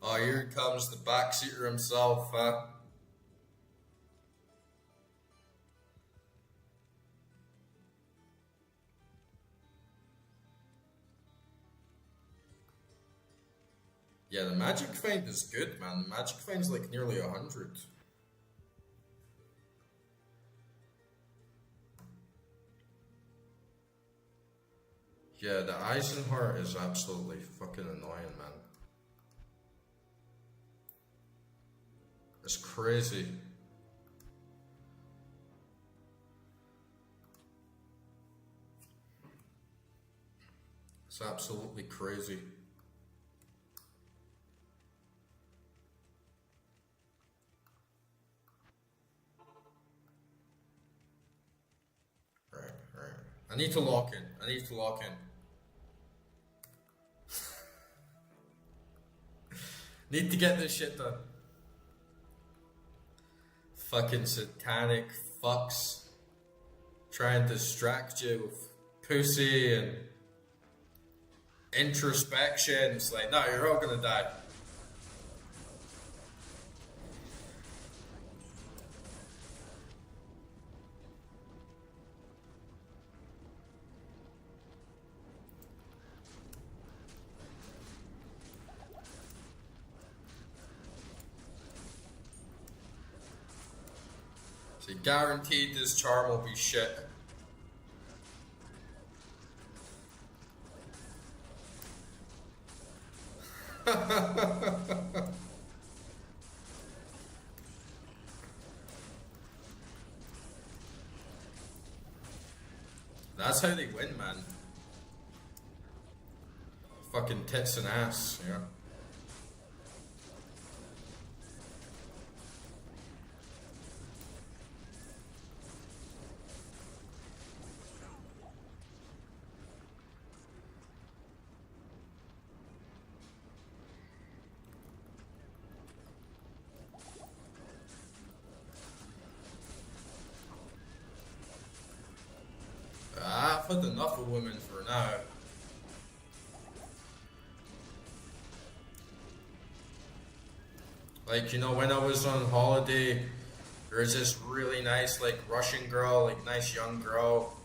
Oh, here comes the backseater himself, huh? Yeah, the magic find is good, man. The magic find's like nearly 100. Yeah, the Eisenhower is absolutely fucking annoying, man. It's crazy. It's absolutely crazy. Right. I need to lock in. Need to get this shit done. Fucking satanic fucks. Try and distract you with pussy and introspection. It's like, no, you're all gonna die. So guaranteed this charm will be shit. That's how they win, man. Fucking tits and ass, yeah. had enough of women for now. Like, you know, when I was on holiday, there was this really nice, like, Russian girl, like, nice young girl.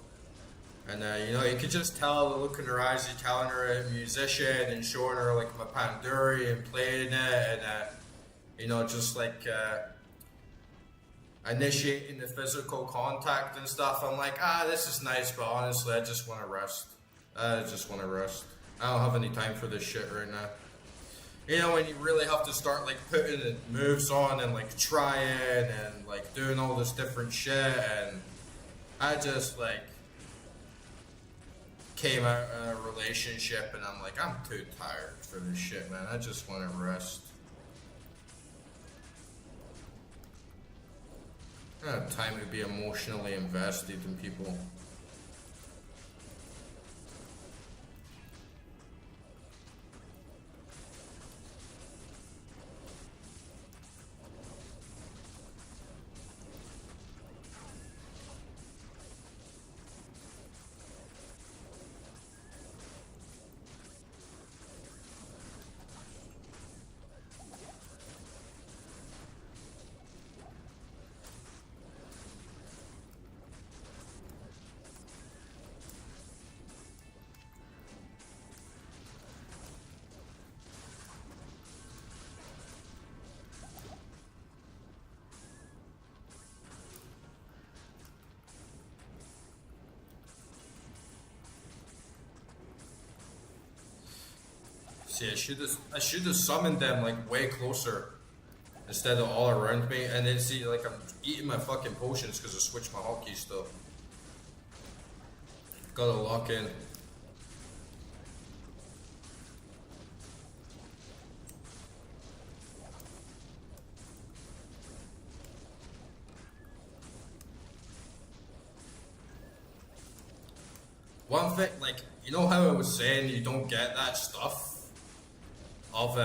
And, you know, you could just tell the look in her eyes, you're telling her a musician and showing her, like, my panduri and playing it. And, you know, just, like, initiating the physical contact and stuff. I'm like, this is nice, but honestly, I just want to rest. I just want to rest. I don't have any time for this shit right now. You know, when you really have to start, like, putting the moves on and, like, trying and, like, doing all this different shit, and I just, like, came out of a relationship, and I'm like, I'm too tired for this shit, man. I just want to rest. I don't have time to be emotionally invested in people. See, I should have summoned them like way closer instead of all around me, and then see, like, I'm eating my fucking potions because I switched my hotkeys still. Gotta lock in. One thing, like, you know how I was saying you don't get that stuff of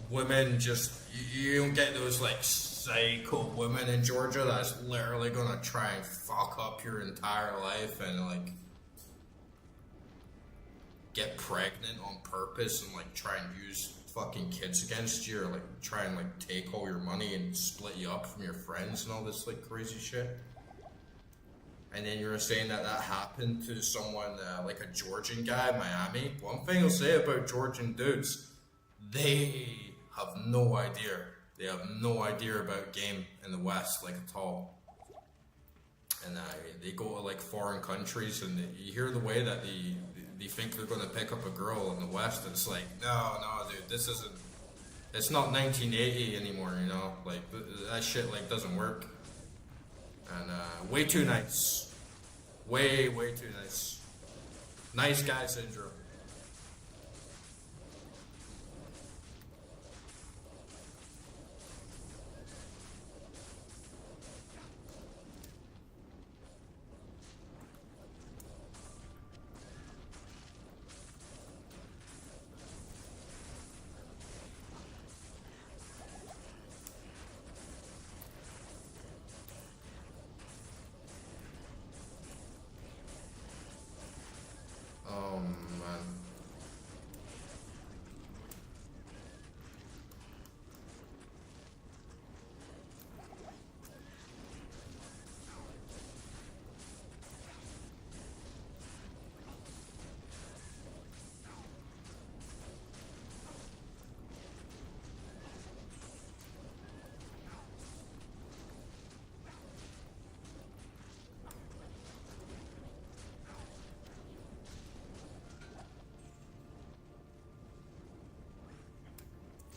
women just, you don't get those, like, psycho women in Georgia that's literally gonna try and fuck up your entire life and, like, get pregnant on purpose and, like, try and use fucking kids against you, or, like, try and, like, take all your money and split you up from your friends and all this, like, crazy shit. And then you were saying that that happened to someone, like a Georgian guy in Miami. One thing I'll say about Georgian dudes, they have no idea. They have no idea about game in the West, like, at all. And they go to, like, foreign countries, and you hear the way that they think they're going to pick up a girl in the West, and it's like, no, dude, this isn't, it's not 1980 anymore, you know? Like, that shit, like, doesn't work. And way too nice. Way too nice. Nice guy syndrome. Oh man.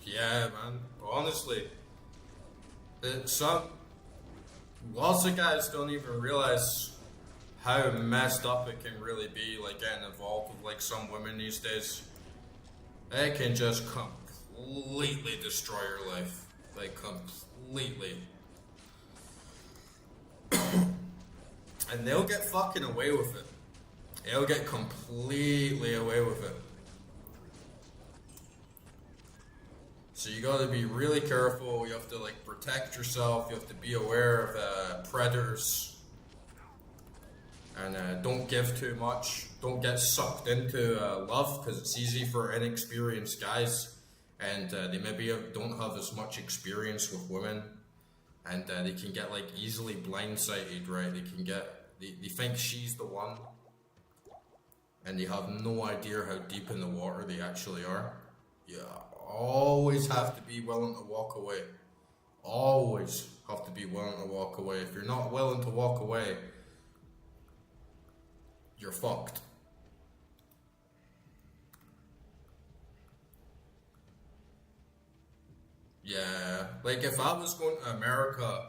Yeah, man. Honestly, some lots of guys don't even realize how messed up it can really be, like, getting involved with, like, some women these days. It can just completely destroy your life, like, completely. And they'll get fucking away with it. They'll get completely away with it. So you gotta be really careful. You have to, like, protect yourself. You have to be aware of predators. And don't give too much. Don't get sucked into love, because it's easy for inexperienced guys, and they maybe don't have as much experience with women, and they can get like easily blindsided, right? They think she's the one, and they have no idea how deep in the water they actually are. You always have to be willing to walk away. Always have to be willing to walk away. If you're not willing to walk away, you're fucked. Yeah, like if I was going to America,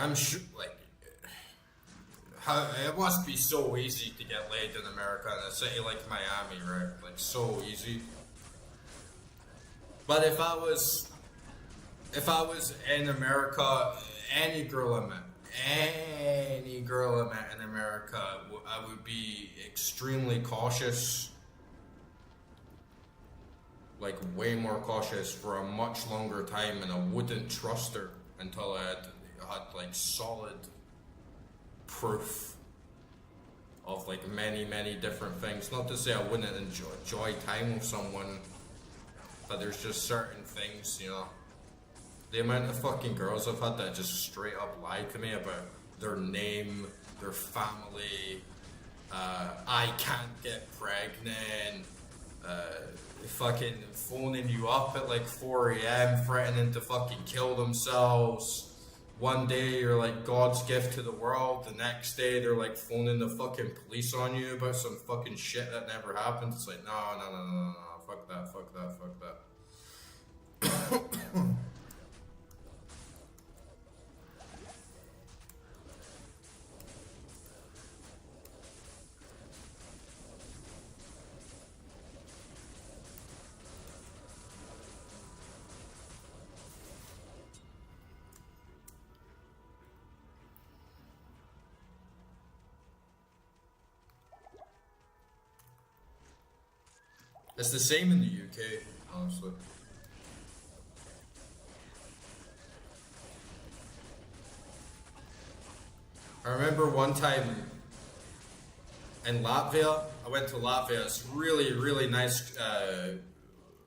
I'm sure, it must be so easy to get laid in America, in a city like Miami, right? Like, so easy. But if I was in America, any girl I met in America, I would be extremely cautious, like way more cautious for a much longer time, and I wouldn't trust her until I had like solid proof of like many different things. Not to say I wouldn't enjoy time with someone, but there's just certain things, you know. The amount of fucking girls I've had that just straight up lie to me about their name, their family, I can't get pregnant, fucking phoning you up at like 4 a.m. threatening to fucking kill themselves. One day you're like God's gift to the world, the next day they're like phoning the fucking police on you about some fucking shit that never happened. It's like, no, fuck that. It's the same in the UK, honestly. I remember one time in Latvia, I went to Latvia. It's really nice,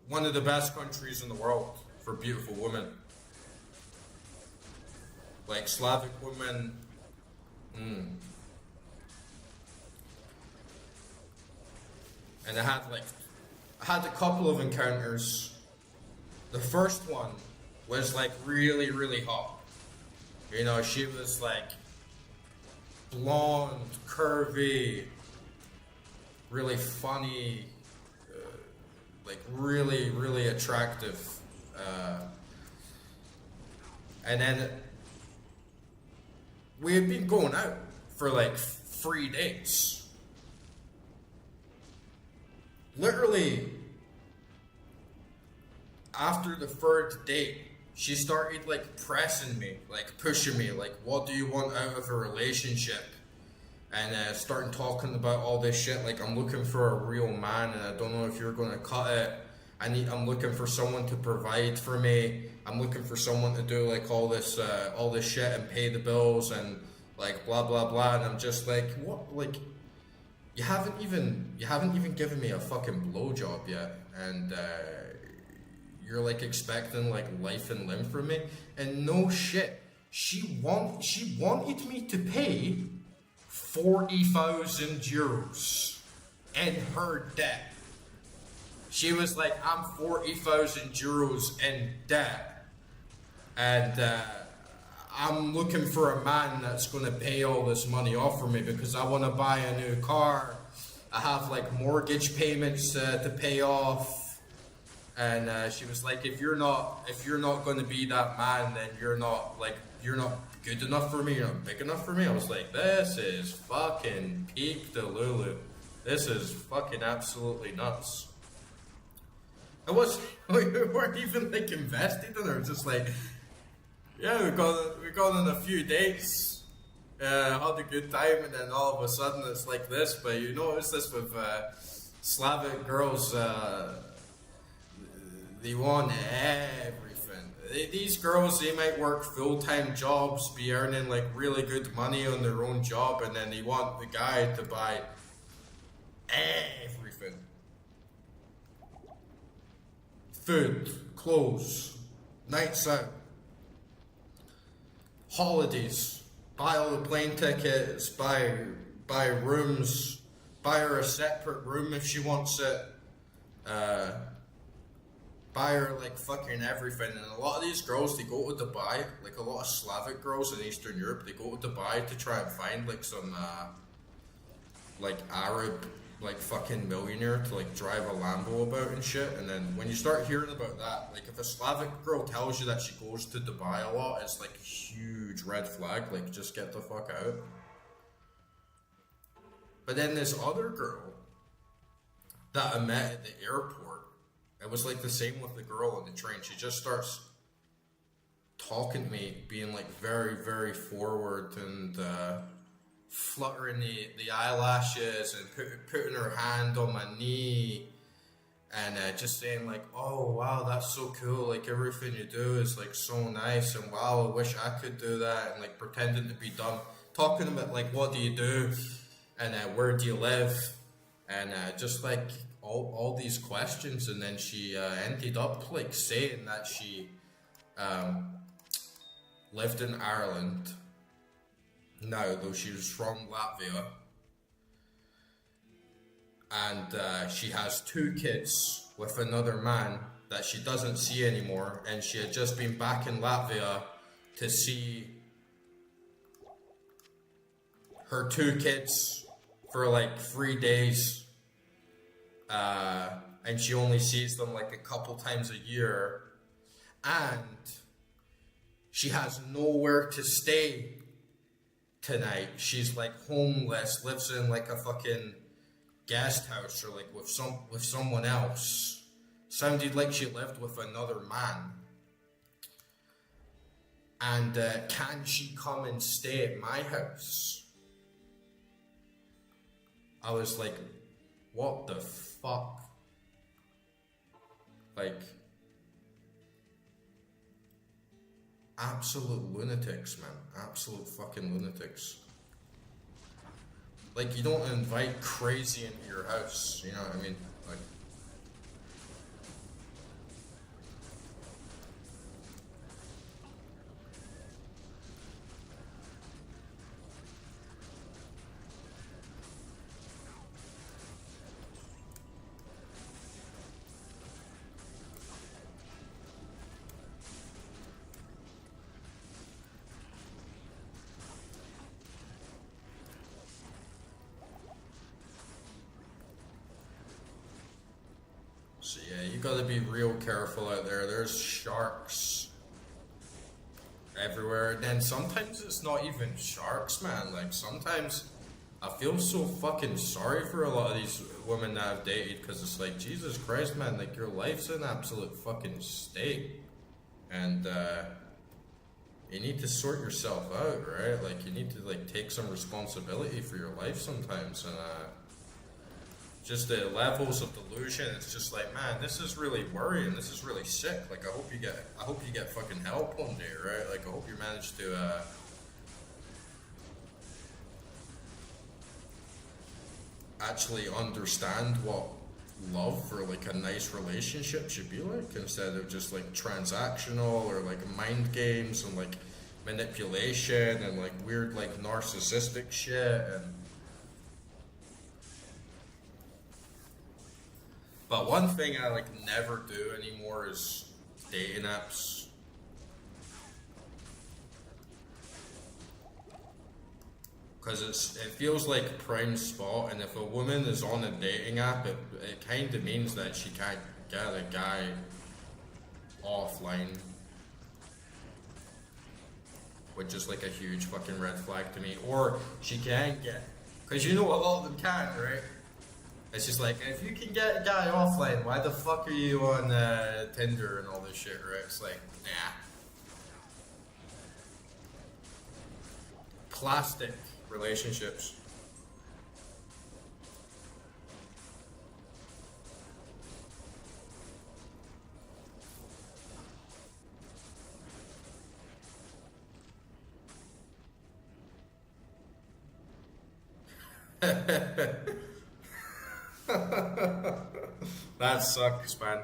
one of the best countries in the world for beautiful women. Like Slavic women, and I had a couple of encounters. The first one was like really hot. You know, she was like blonde, curvy, really funny, like really attractive. And then we had been going out for like 3 days. Literally, after the third date, she started like pressing me, like pushing me, like, what do you want out of a relationship? And starting talking about all this shit, like, I'm looking for a real man, and I don't know if you're gonna cut it. I'm looking for someone to provide for me. I'm looking for someone to do like all this shit and pay the bills and like blah blah blah. And I'm just like, what? Like, you haven't even given me a fucking blowjob yet, and you're like expecting like life and limb from me. And no shit, she wanted me to pay 40,000 euros in her debt. She was like, I'm 40,000 euros in debt, and I'm looking for a man that's going to pay all this money off for me because I want to buy a new car. I have like mortgage payments to pay off, and she was like, if you're not going to be that man, then you're not good enough for me. You're not big enough for me. I was like, this is fucking peak Delulu. This is fucking absolutely nuts. We weren't even like invested in her. Just like, yeah, we got on a few dates, had a good time, and then all of a sudden it's like this. But you notice this with Slavic girls, they want everything. these girls, they might work full-time jobs, be earning like really good money on their own job, and then they want the guy to buy everything. Food, clothes, nights out, holidays, buy all the plane tickets, buy rooms, buy her a separate room if she wants it, buy her like fucking everything. And a lot of these girls, they go to Dubai, like a lot of Slavic girls in Eastern Europe, they go to Dubai to try and find like some like Arab like fucking millionaire to like drive a Lambo about and shit. And then when you start hearing about that, like if a Slavic girl tells you that she goes to Dubai a lot, it's like a huge red flag, like just get the fuck out. But then this other girl that I met at the airport, it was like the same with the girl on the train. She just starts talking to me, being like very, very forward and fluttering the eyelashes and putting her hand on my knee and just saying like, oh wow, that's so cool, like everything you do is like so nice, and wow, I wish I could do that, and like pretending to be dumb, talking about like what do you do and where do you live, and just like all these questions. And then she ended up like saying that she lived in Ireland now, though she was from Latvia, and she has 2 kids with another man that she doesn't see anymore, and she had just been back in Latvia to see her 2 kids for like 3 days, and she only sees them like a couple times a year, and she has nowhere to stay tonight. She's like homeless, lives in like a fucking guest house or like with someone else. Sounded like she lived with another man. And can she come and stay at my house? I was like, what the fuck? Like, absolute lunatics, man. Absolute fucking lunatics. Like, you don't invite crazy into your house, you know what I mean? Like, so yeah, you gotta be real careful out there. There's sharks everywhere. And then sometimes it's not even sharks, man. Like, sometimes I feel so fucking sorry for a lot of these women that I've dated, because it's like, Jesus Christ, man, like, your life's an absolute fucking state. And, you need to sort yourself out, right? Like, you need to, like, take some responsibility for your life sometimes. And, just the levels of delusion, it's just like, man, this is really worrying, this is really sick. Like, I hope you get fucking help one day, right? Like, I hope you manage to actually understand what love or like a nice relationship should be like, instead of just like transactional or like mind games and like manipulation and like weird like narcissistic shit. And but one thing I like never do anymore is dating apps. Because it feels like a prime spot, and if a woman is on a dating app, it kind of means that she can't get a guy offline. Which is like a huge fucking red flag to me. Or she can get, because you know a lot of them can, right? It's just like, if you can get a guy offline, why the fuck are you on Tinder and all this shit, right? It's like, nah. Plastic relationships. That sucks, man.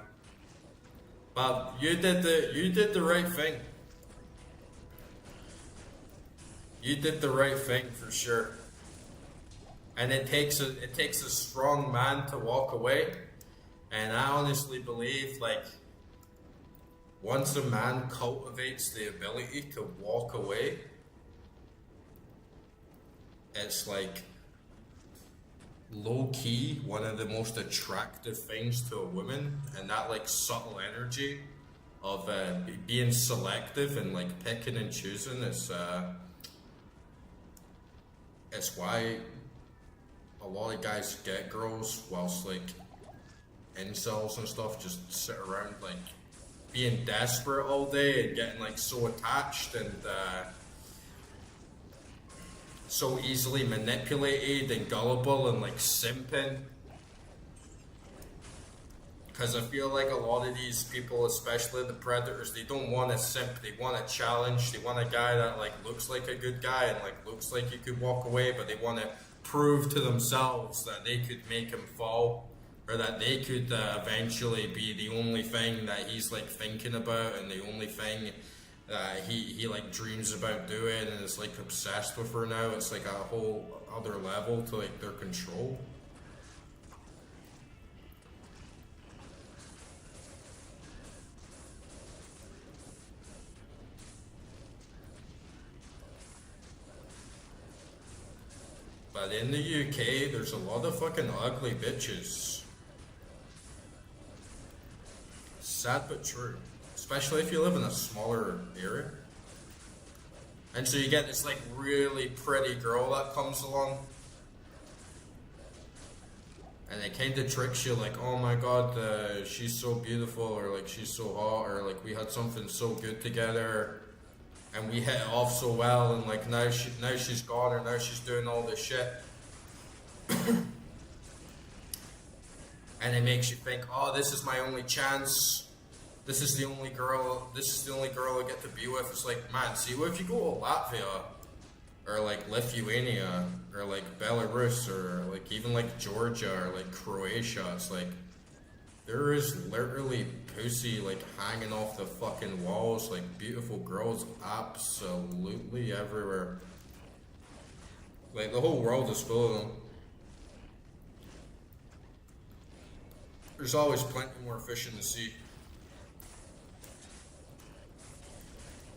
But you did the right thing. You did the right thing for sure. And it takes a strong man to walk away. And I honestly believe like once a man cultivates the ability to walk away, it's like low key one of the most attractive things to a woman, and that like subtle energy of being selective and like picking and choosing it's why a lot of guys get girls whilst like incels and stuff just sit around like being desperate all day and getting like so attached and so easily manipulated and gullible and like simping. Because I feel like a lot of these people, especially the predators, they don't want a simp. They want a challenge. They want a guy that like looks like a good guy and like looks like you could walk away, but they want to prove to themselves that they could make him fall, or that they could eventually be the only thing that he's like thinking about and the only thing that he like dreams about doing and is like obsessed with her now. It's like a whole other level to like their control. But in the UK, there's a lot of fucking ugly bitches. Sad but true. Especially if you live in a smaller area. And so you get this like really pretty girl that comes along. And it kind of tricks you like, oh my god, she's so beautiful, or like she's so hot, or like we had something so good together. And we hit it off so well, and like now she's gone, or now she's doing all this shit. And it makes you think, oh, this is my only chance. This is the only girl I get to be with. It's like, man, see, what if you go to Latvia, or like Lithuania, or like Belarus, or like even like Georgia, or like Croatia? It's like there is literally pussy like hanging off the fucking walls, like beautiful girls absolutely everywhere. Like the whole world is full of them. There's always plenty more fish in the sea.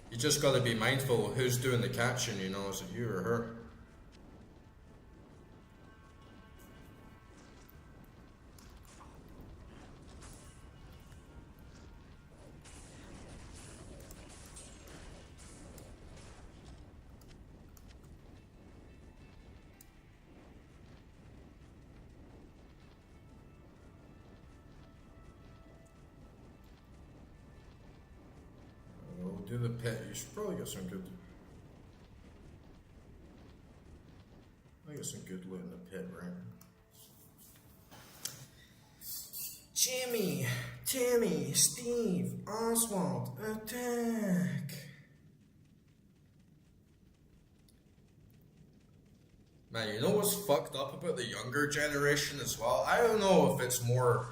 You just gotta be mindful of who's doing the catching, you know, is it you or her? Do the pit. You should probably get some good. I get some good loot in the pit, right? Jimmy, Timmy, Steve, Oswald, attack! Man, you know what's fucked up about the younger generation as well? I don't know if it's more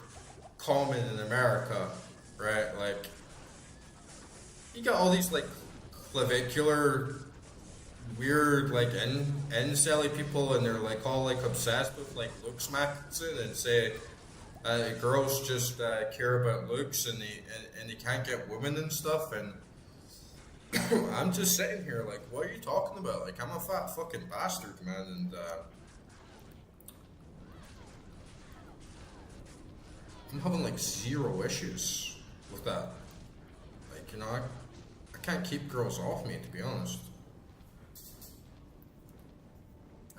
common in America, right? Like, you got all these like clavicular, weird like incel people, and they're like all like obsessed with like looks maxing and say girls just care about looks and they can't get women and stuff. And I'm just sitting here like, what are you talking about? Like, I'm a fat fucking bastard, man, and I'm having like zero issues with that. Like, you know, I can't keep girls off me, to be honest.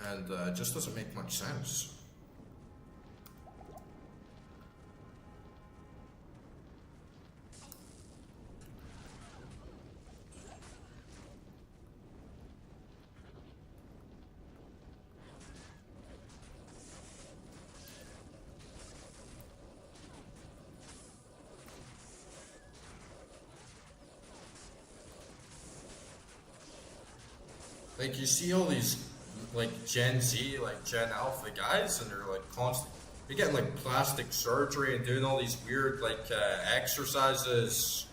And it just doesn't make much sense. Like, you see all these like Gen Z, like Gen Alpha guys, and they're like constant. They're getting like plastic surgery and doing all these weird like exercises,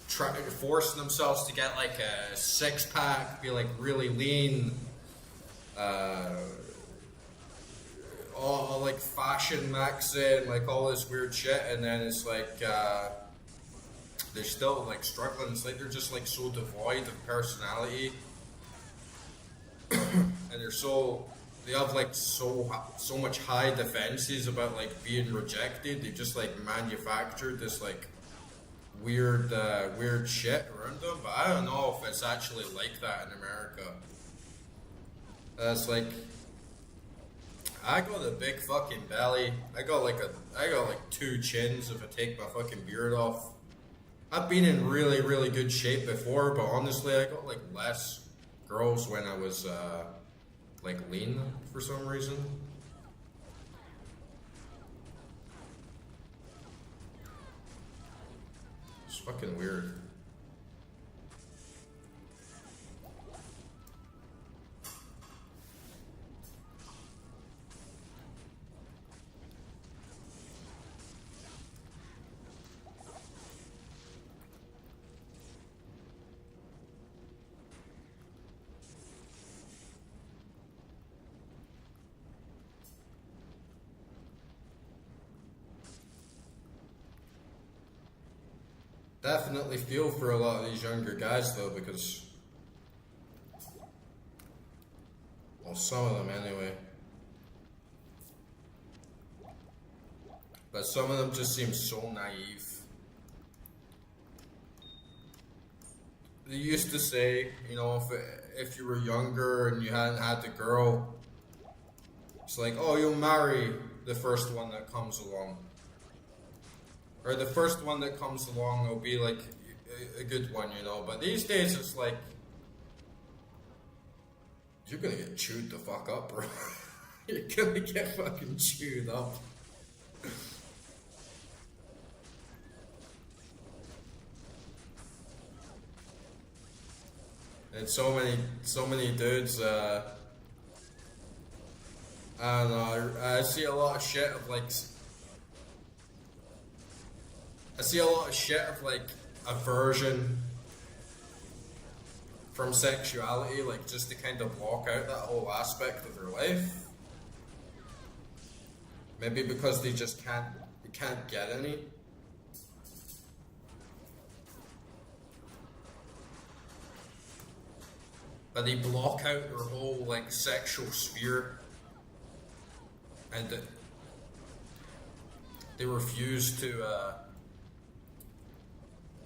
forcing themselves to get like a six pack, be like really lean, uh, all like fashion maxing, like all this weird shit, and then it's like they're still like struggling. It's like they're just like so devoid of personality, and they have like so much high defenses about like being rejected. They just like manufactured this like weird shit around them. But I don't know if it's actually like that in America. It's like I got a big fucking belly. I got like two chins if I take my fucking beard off. I've been in really good shape before, but honestly, I got like less girls when I was like lean for some reason. It's fucking weird. Definitely feel for a lot of these younger guys though, because, well, some of them anyway. But some of them just seem so naive. They used to say, you know, if you were younger and you hadn't had the girl, it's like, oh, you'll marry the first one that comes along. Or the first one that comes along will be like a good one, you know. But these days it's like, you're gonna get chewed the fuck up, bro. You're gonna get fucking chewed up. And so many dudes, I don't know, I see a lot of shit of like, aversion from sexuality, like just to kind of block out that whole aspect of their life. Maybe because they just can't get any. But they block out their whole like sexual sphere, and they refuse to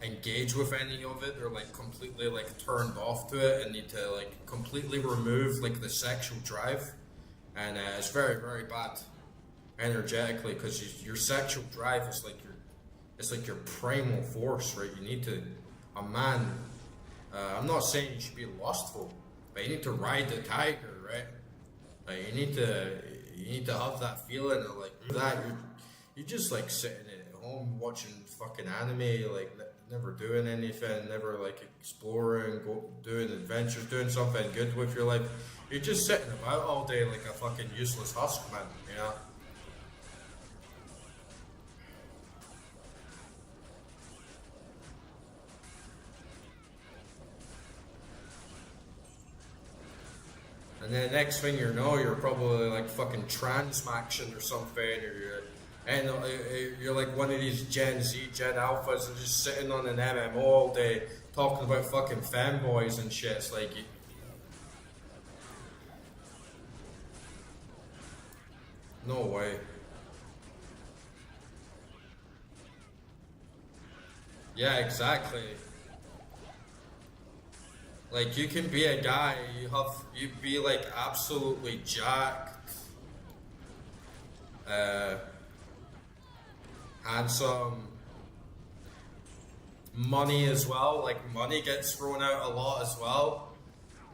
engage with any of it. They're like completely like turned off to it and need to like completely remove like the sexual drive, and it's very bad energetically, because your sexual drive is like your primal force, right? You need to, a man. I'm not saying you should be lustful, but you need to ride the tiger, right? Like you need to have that feeling of like that. You're just like sitting at home watching fucking anime, like never doing anything, never like exploring, doing adventures, doing something good with your life. You're just sitting about all day like a fucking useless husk, man. You know. And then the next thing you know, you're probably like fucking transmaxing or something, you're like one of these Gen Z, Gen Alphas, and just sitting on an MMO all day talking about fucking fanboys and shit. It's like, no way. Yeah, exactly. Like you can be a guy, you be like absolutely jacked, uh, handsome, money as well. Like money gets thrown out a lot as well.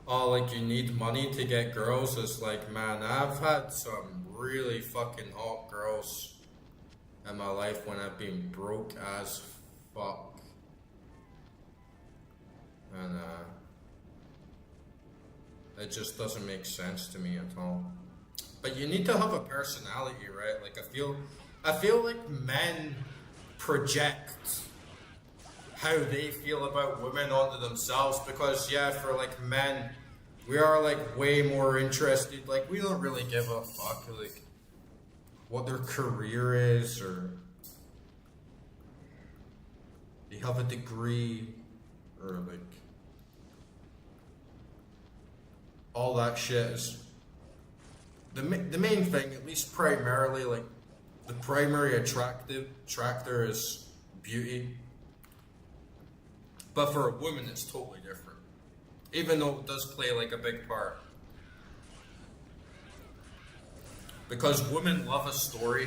Oh, like you need money to get girls. It's like, man, I've had some really fucking hot girls in my life when I've been broke as fuck, and It just doesn't make sense to me at all. But you need to have a personality, right? Like I feel like men project how they feel about women onto themselves because yeah, for like men, we are like way more interested. Like we don't really give a fuck like what their career is or they have a degree or like all that shit is the main thing, at least primarily, like the primary attractor is beauty. But for a woman, it's totally different. Even though it does play like a big part. Because women love a story.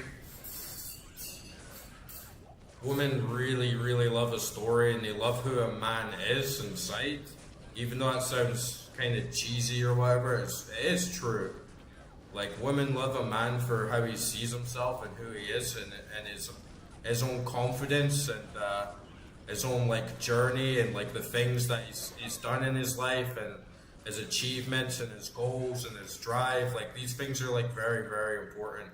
Women really, really love a story and they love who a man is inside. Even though it sounds kind of cheesy or whatever, it is true. Like women love a man for how he sees himself and who he is and his own confidence and his own like journey and like the things that he's done in his life and his achievements and his goals and his drive. Like these things are like very, very important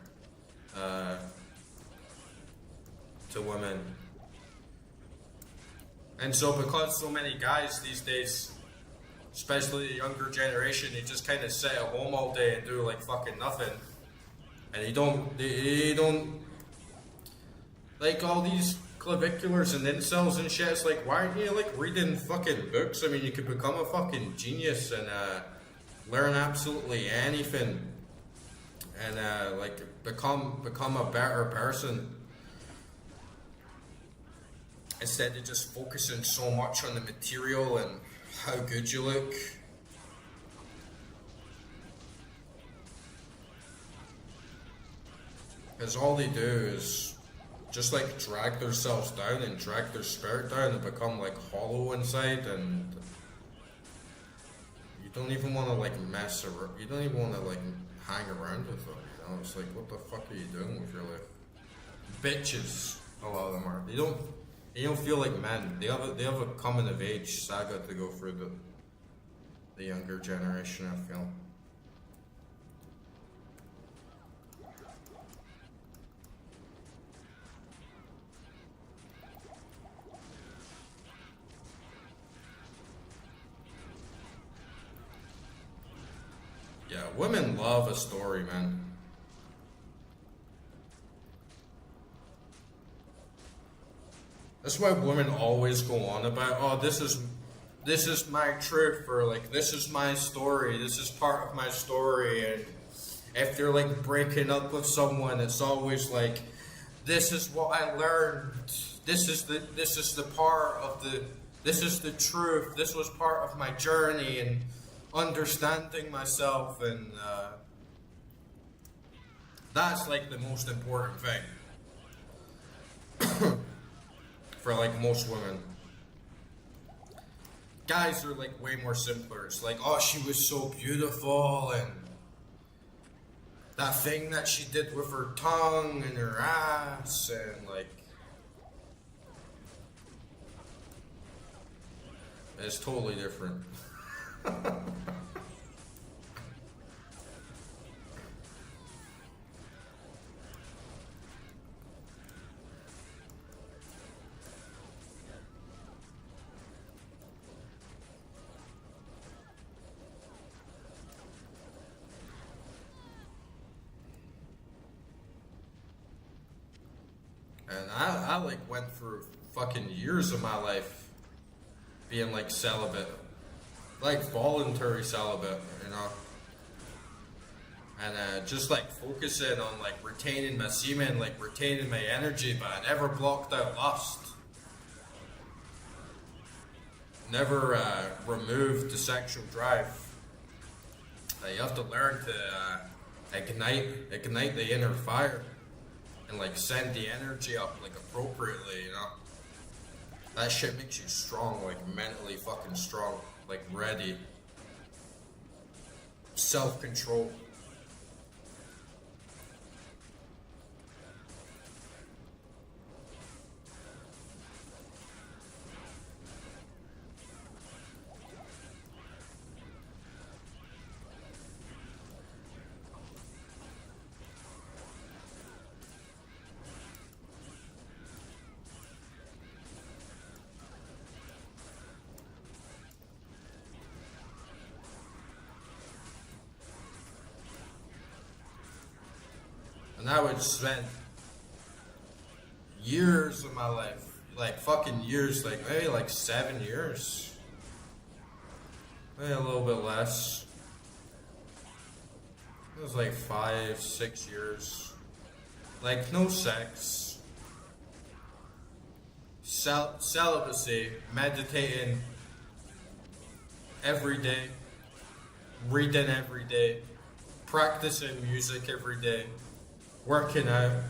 to women. And so because so many guys these days, especially the younger generation, they just kind of sit at home all day and do like fucking nothing. And they don't like all these claviculars and incels and shit. It's like, why aren't you like reading fucking books? I mean, you could become a fucking genius and learn absolutely anything and like become a better person instead of just focusing so much on the material and how good you look. Because all they do is just like drag themselves down and drag their spirit down and become like hollow inside, and you don't even want to like mess around, you don't even want to like hang around with them, you know? It's like, what the fuck are you doing with your life? Bitches, a lot of them are. They don't feel like men. They have a coming of age saga to go through, the younger generation, I feel. Yeah, women love a story, man. That's why women always go on about, oh, this is my truth, or like this is my story, this is part of my story. And if they're like breaking up with someone, it's always like, this is what I learned. This is the part of this is the truth. This was part of my journey and understanding myself, and that's like the most important thing for like most women. Guys are like way more simpler. It's like, oh, she was so beautiful, and that thing that she did with her tongue and her ass, and like, it's totally different. And I like went through fucking years of my life being like celibate, like voluntary celibate, you know, and just like focusing on like retaining my semen, like retaining my energy, but I never blocked out lust, never removed the sexual drive. You have to learn to ignite the inner fire and like send the energy up like appropriately, you know. That shit makes you strong, like mentally fucking strong, like ready. Self-control. And I would spend years of my life, like fucking years, like maybe like 7 years, maybe a little bit less. It was like 5, 6 years, like no sex, celibacy, meditating every day, reading every day, practicing music every day, working out,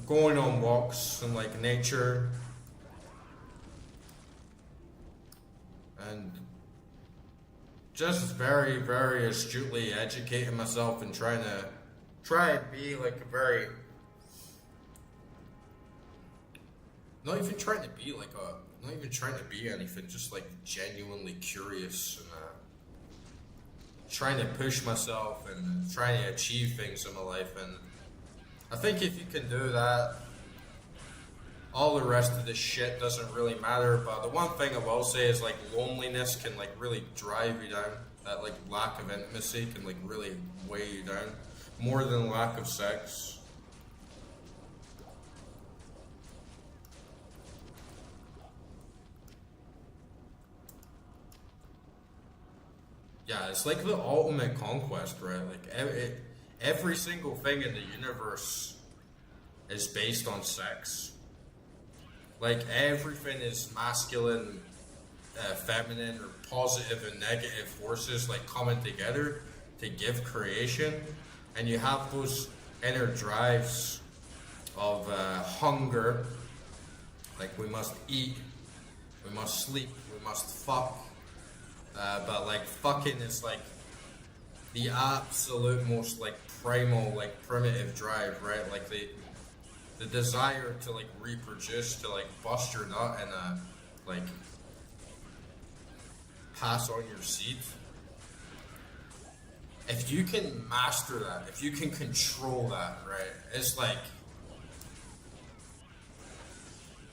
going on walks in like nature, and just very, very astutely educating myself and try and be like a very, not even trying to be like not even trying to be anything, just like genuinely curious and trying to push myself and trying to achieve things in my life. And I think if you can do that, all the rest of this shit doesn't really matter. But the one thing I will say is like loneliness can like really drive you down. That like lack of intimacy can like really weigh you down more than lack of sex. Yeah, it's like the ultimate conquest, right? Like every single thing in the universe is based on sex. Like everything is masculine, feminine, or positive and negative forces like coming together to give creation, and you have those inner drives of hunger, like we must eat, we must sleep, we must fuck. But like fucking is like the absolute most like primal, like primitive drive, right? Like the desire to like reproduce, to like bust your nut and like pass on your seed. If you can master that, if you can control that, right? It's like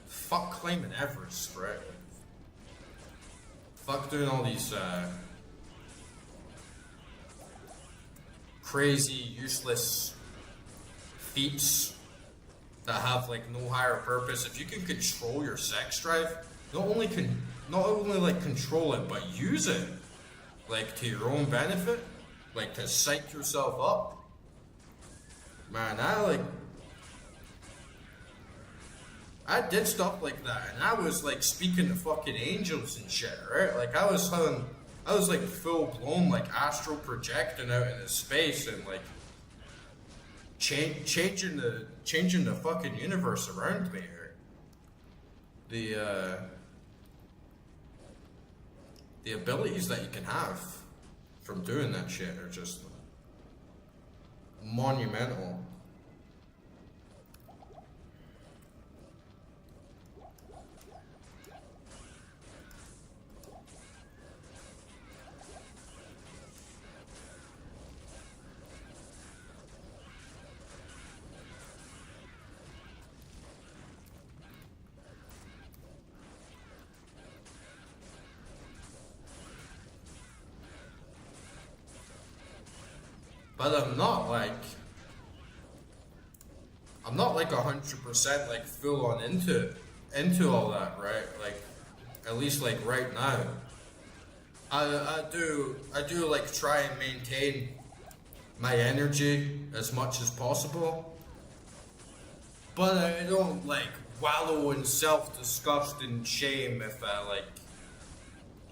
fuck claiming Everest, right? Fuck doing all these crazy, useless feats that have like no higher purpose. If you can control your sex drive, not only like control it, but use it like to your own benefit, like to psych yourself up. Man, I did stuff like that, and I was like speaking to fucking angels and shit, right? Like I was like full blown like astral projecting out into space and like changing the fucking universe around me. Right? The abilities that you can have from doing that shit are just monumental. But I'm not like 100% like full on into all that, right? Like at least like right now. I do like try and maintain my energy as much as possible. But I don't like wallow in self-disgust and shame if I like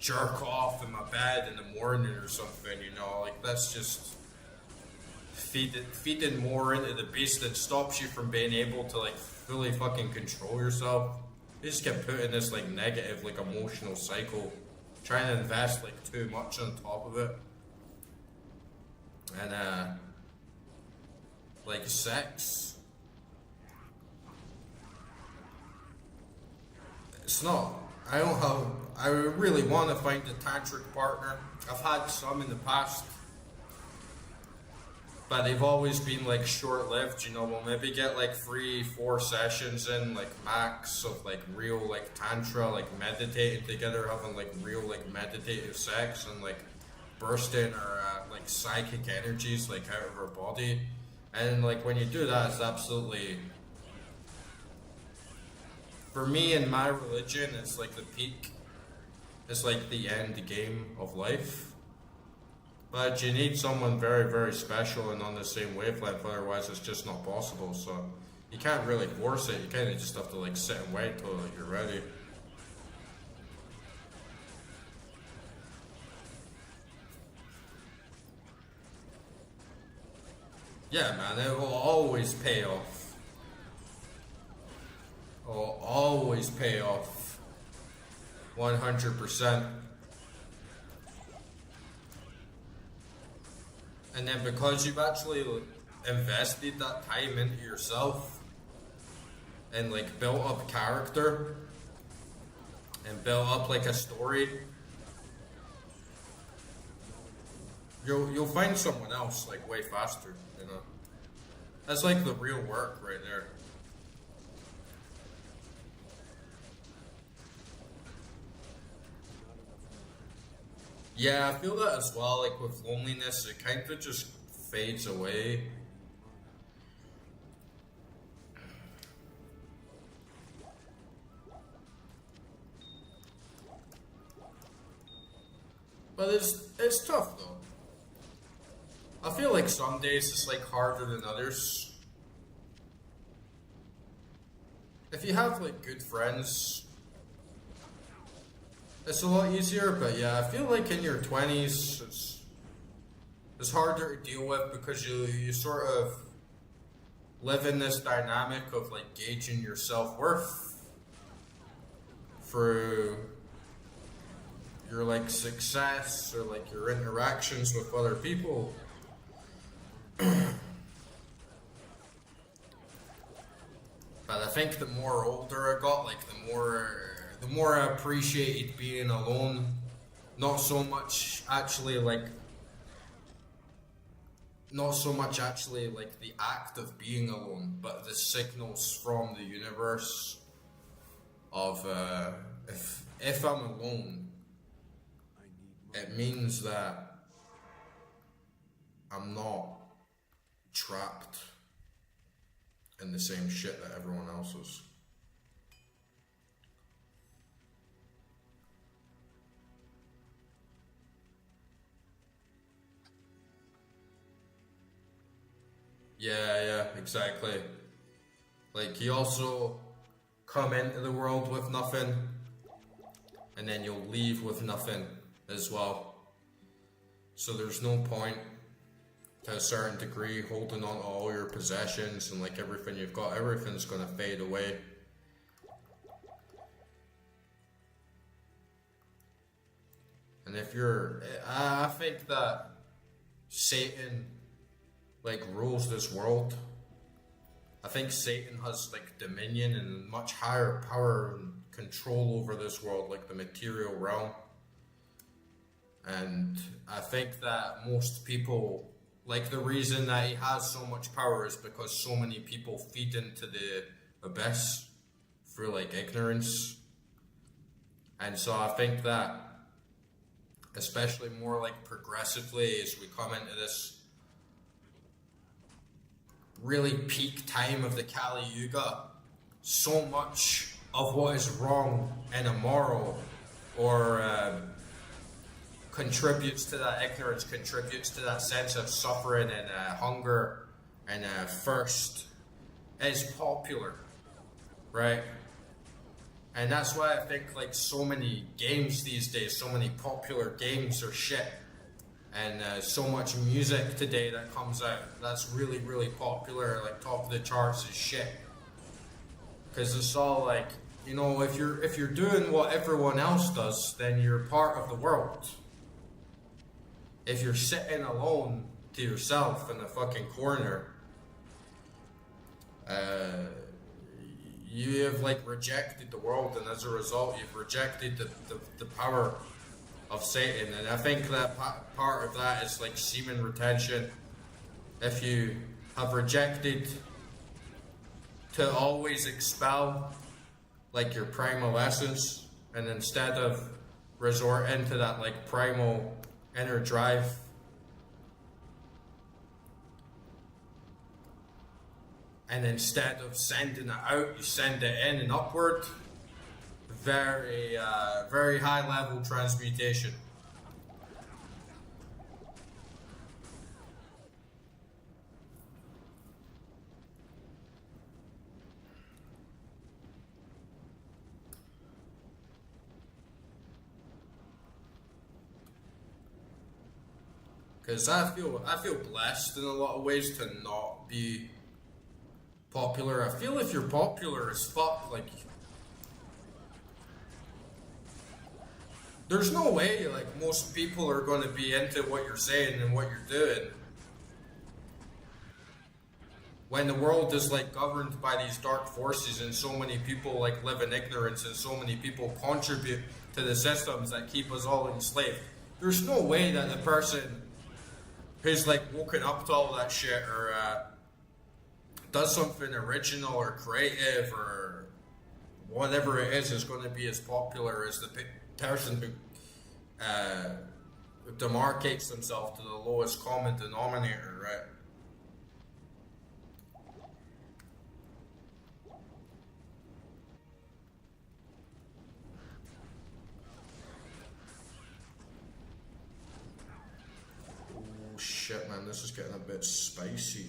jerk off in my bed in the morning or something, you know, like that's just feeding more into the beast that stops you from being able to like fully fucking control yourself. You just get put in this like negative, like emotional cycle, trying to invest like too much on top of it. And like sex, it's not, I really want to find a tantric partner. I've had some in the past, but they've always been like short-lived, you know. We'll maybe get like 3-4 sessions in, like max, of like real like tantra, like meditating together, having like real like meditative sex, and like bursting or like psychic energies like out of her body, and like when you do that, it's absolutely, for me in my religion, it's like the peak. It's like the end game of life. But you need someone very, very special and on the same wavelength, otherwise it's just not possible. So you can't really force it. You kind of just have to like sit and wait till you're ready. Yeah, man, it will always pay off. It will always pay off. 100%. And then because you've actually invested that time into yourself and like built up character and built up like a story, you'll find someone else like way faster, you know. That's like the real work right there. Yeah, I feel that as well. Like with loneliness, it kind of just fades away. But it's tough though. I feel like some days it's like harder than others. If you have like good friends, it's a lot easier. But yeah, I feel like in your 20s, it's harder to deal with because you sort of live in this dynamic of like gauging your self-worth through your like success or like your interactions with other people. But I think the more older I got, like the more I appreciated being alone. Not so much actually like the act of being alone, but the signals from the universe of if I'm alone, it means that I'm not trapped in the same shit that everyone else is. Yeah, exactly. Like you also come into the world with nothing, and then you'll leave with nothing as well. So there's no point, to a certain degree, holding on to all your possessions and like everything you've got. Everything's gonna fade away. And if you're, I think that Satan like rules this world. I think Satan has like dominion and much higher power and control over this world, like the material realm. And I think that most people, like the reason that he has so much power is because so many people feed into the abyss through like ignorance. And so I think that, especially more like progressively as we come into this really peak time of the Kali Yuga, so much of what is wrong and immoral or contributes to that ignorance, contributes to that sense of suffering and hunger and thirst is popular, right? And that's why I think like so many games these days, so many popular games are shit. And so much music today that comes out that's really, really popular, like top of the charts is shit. Because it's all like, you know, if you're doing what everyone else does, then you're part of the world. If you're sitting alone to yourself in the fucking corner, you have like rejected the world, and as a result, you've rejected the power of Satan. And I think that part of that is like semen retention. If you have rejected to always expel like your primal essence, and instead of resorting to that like primal inner drive and instead of sending it out, you send it in and upward. Very, very high level transmutation. Because I feel blessed in a lot of ways to not be popular. I feel if you're popular as fuck, like there's no way like most people are going to be into what you're saying and what you're doing when the world is like governed by these dark forces and so many people like live in ignorance and so many people contribute to the systems that keep us all enslaved. There's no way that the person who's like woken up to all that shit or does something original or creative or whatever it is going to be as popular as the person who demarcates themselves to the lowest common denominator, right? Oh shit, man, this is getting a bit spicy.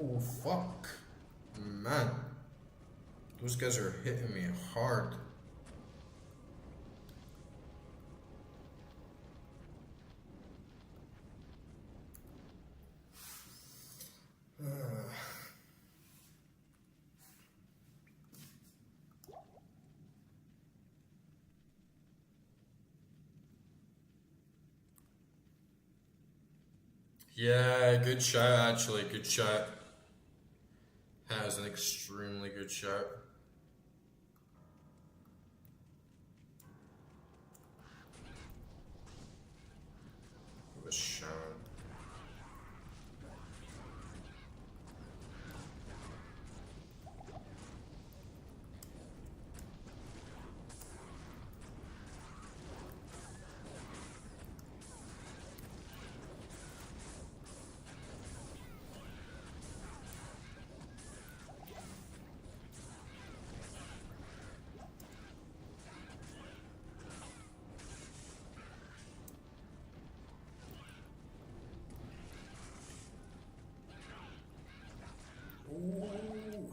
Oh fuck, man, those guys are hitting me hard. Yeah, good shot actually, good shot. That was an extremely good shot. It was shown. Ooh.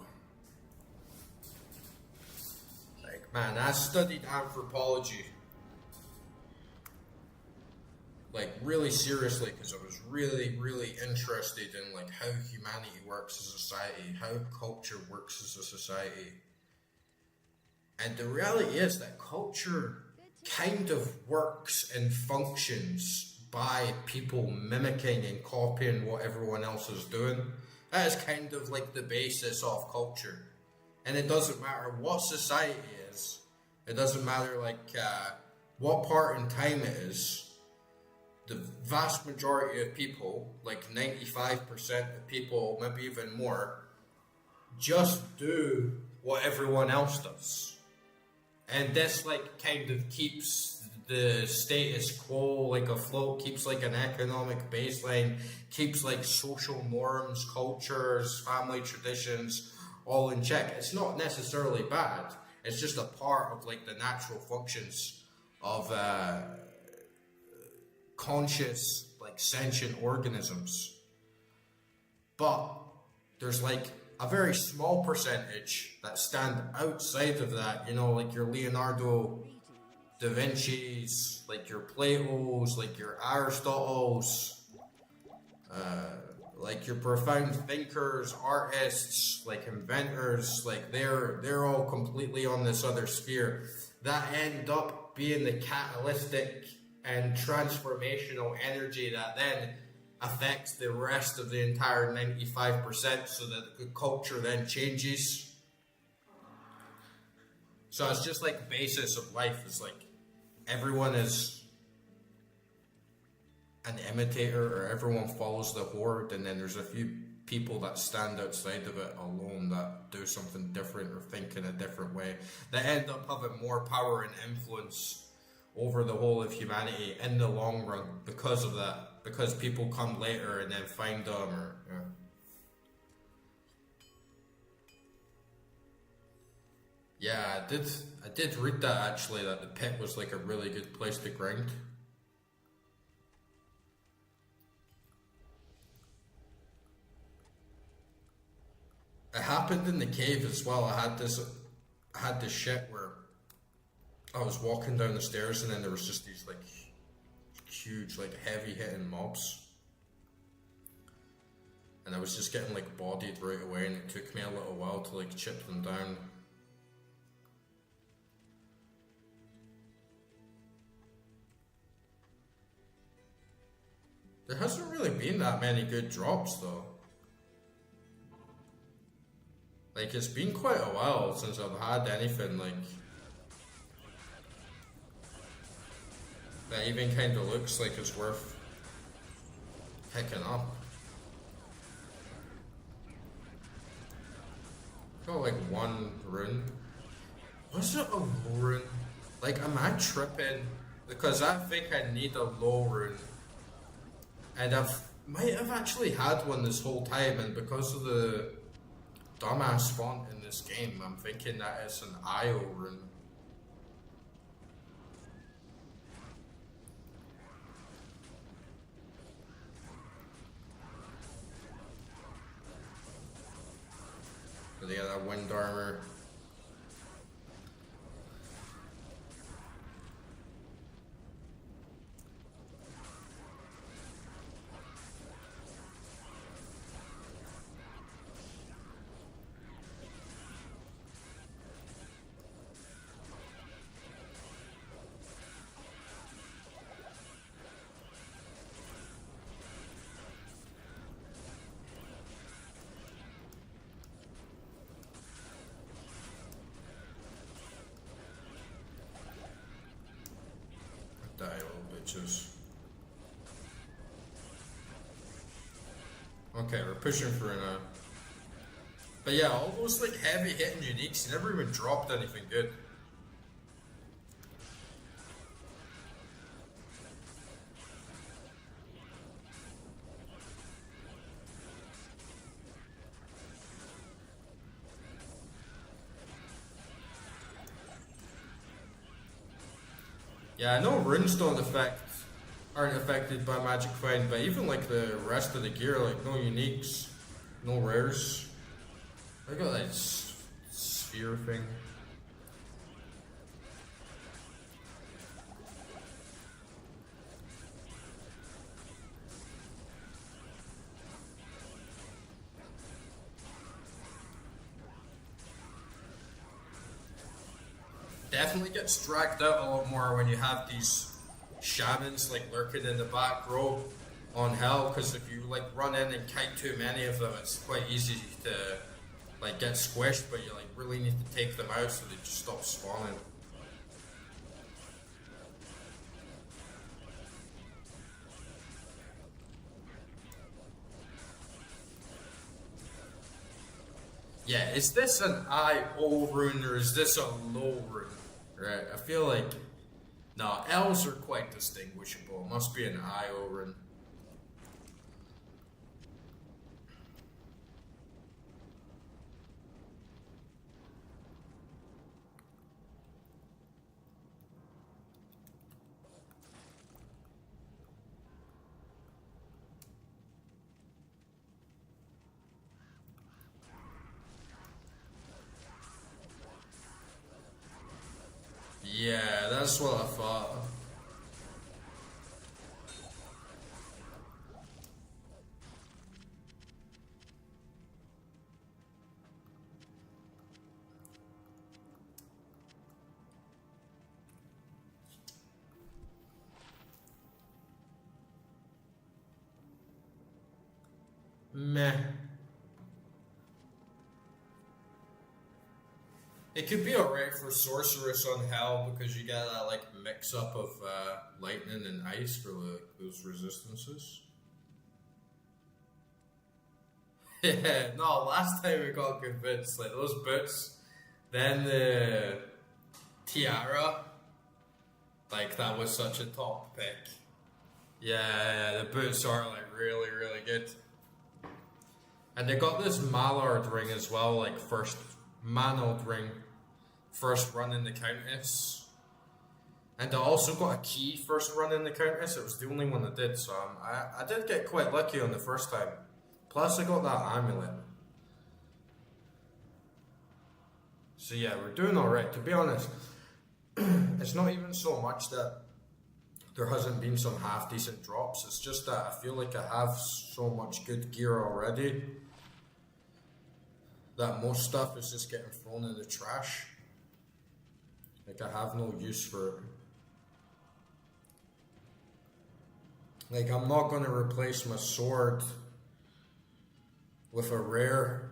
Like, man, I studied anthropology, like, really seriously because I was really, really interested in, like, how humanity works as a society, how culture works as a society. And the reality is that culture kind of works and functions by people mimicking and copying what everyone else is doing. That is kind of like the basis of culture. And it doesn't matter what society is, it doesn't matter like what part in time it is, the vast majority of people, like 95% of people, maybe even more, just do what everyone else does. And this like kind of keeps the status quo like afloat, keeps like an economic baseline, keeps like social norms, cultures, family traditions all in check. It's not necessarily bad. It's just a part of like the natural functions of conscious, like sentient organisms. But there's like a very small percentage that stand outside of that, you know, like your Leonardo da Vinci's, like your Plato's, like your Aristotle's, like your profound thinkers, artists, like inventors, like they're all completely on this other sphere that end up being the catalytic and transformational energy that then affects the rest of the entire 95% so that the culture then changes. So it's just like the basis of life. It's like everyone is an imitator, or everyone follows the horde, and then there's a few people that stand outside of it alone that do something different or think in a different way, that end up having more power and influence over the whole of humanity in the long run because of that. Because people come later and then find them, or yeah, I did read that actually, that the pit was like a really good place to grind. It happened in the cave as well. I had this shit where I was walking down the stairs and then there was just these like huge, like heavy hitting mobs. And I was just getting like bodied right away, and it took me a little while to like chip them down. There hasn't really been that many good drops though. Like, it's been quite a while since I've had anything like that even kind of looks like it's worth picking up. Got like one rune. Was it a low rune? Like, am I tripping? Because I think I need a low rune. And might have actually had one this whole time, and because of the dumbass font in this game, I'm thinking that it's an IO rune. But yeah, that wind armor. Die, little bitches. Okay, we're pushing for it now. But yeah, all those like heavy hitting uniques, never even dropped anything good. Yeah, I know runes aren't affected by Magic Find, but even like the rest of the gear, like no uniques, no rares. I got that sphere thing. Definitely gets dragged out a lot more when you have these shamans like lurking in the back row on hell, because if you like run in and kite too many of them, it's quite easy to like get squished, but you like really need to take them out so they just stop spawning. Yeah, is this an IO rune or is this a low rune? Right, I feel like no, L's are quite distinguishable. It must be an IO rune. Yeah, that's what I thought. Meh. It could be alright for Sorceress on Hell because you get that like mix up of lightning and ice for those resistances. Yeah, no, last time we got good bits, like those boots, then the tiara, like that was such a top pick. Yeah, the boots are like really, really good. And they got this Mallard ring as well, like first Manald ring, first run in the Countess. And I also got a key first run in the Countess. It was the only one I did, so I did get quite lucky on the first time. Plus, I got that amulet. So yeah, we're doing alright. To be honest, it's not even so much that there hasn't been some half decent drops. It's just that I feel like I have so much good gear already that most stuff is just getting thrown in the trash. Like I have no use for it. Like I'm not going to replace my sword with a rare.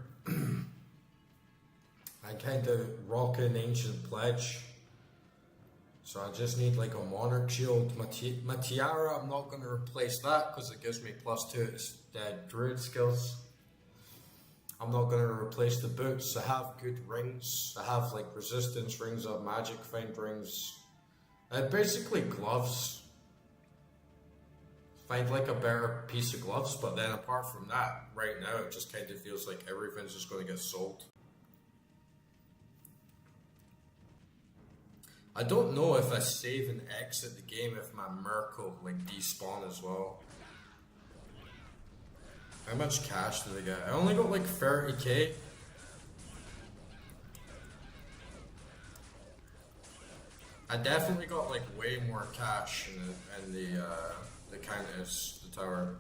I kind of rock an ancient pledge. So I just need like a monarch shield. My tiara, I'm not going to replace that because it gives me +2 to druid skills. I'm not going to replace the boots. I have good rings. I have like resistance rings, I have magic find rings. Basically gloves. Find like a better piece of gloves, but then apart from that, right now it just kind of feels like everything's just going to get sold. I don't know if I save and exit the game if my Merc will like despawn as well. How much cash did I get? I only got like 30k. I definitely got like way more cash in the Countess, the tower.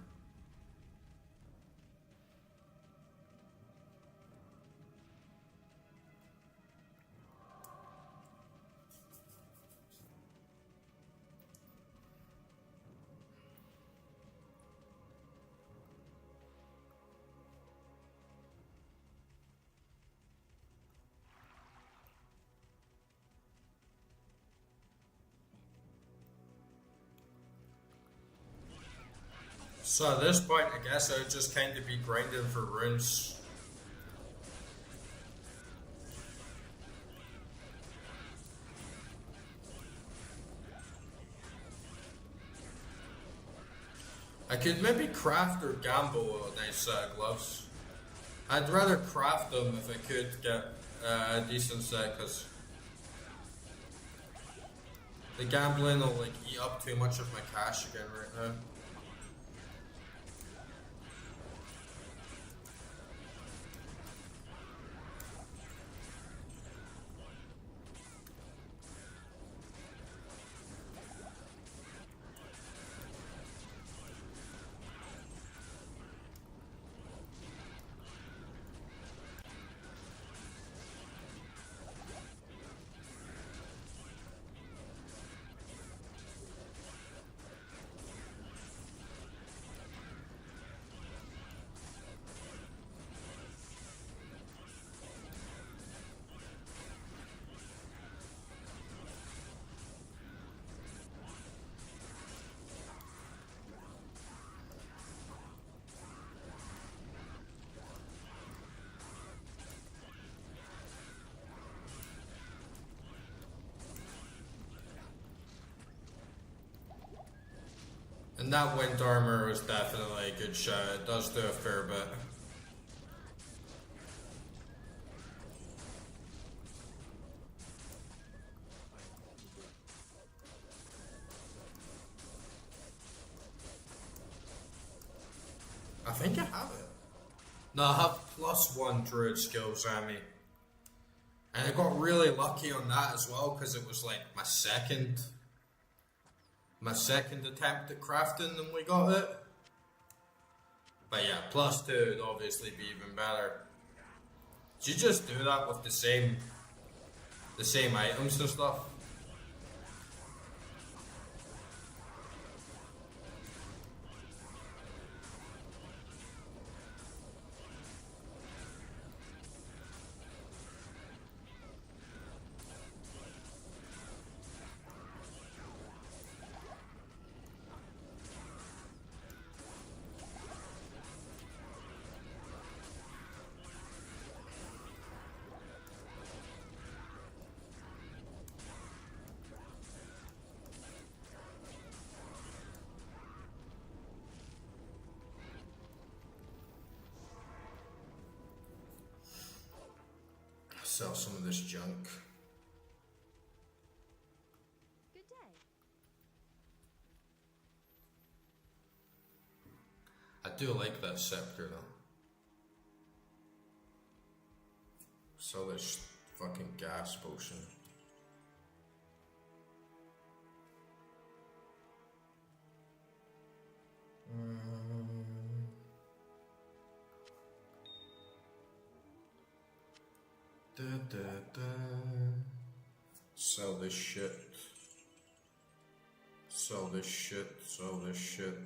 So at this point, I guess I would just kind of be grinding for runes. I could maybe craft or gamble a nice set of gloves. I'd rather craft them if I could get a decent set, because the gambling will like eat up too much of my cash again right now. And that wind armor was definitely a good shot. It does do a fair bit. I think I have it. No, I have +1 druid skills on me. And I got really lucky on that as well because it was like my second attempt at crafting and we got it. But yeah, +2 would obviously be even better. Do you just do that with the same items and stuff? sell some of this junk. Good day. I do like that scepter though. Sell this fucking gas potion. Da, da, da. Sell this shit. Sell this shit. Sell this shit.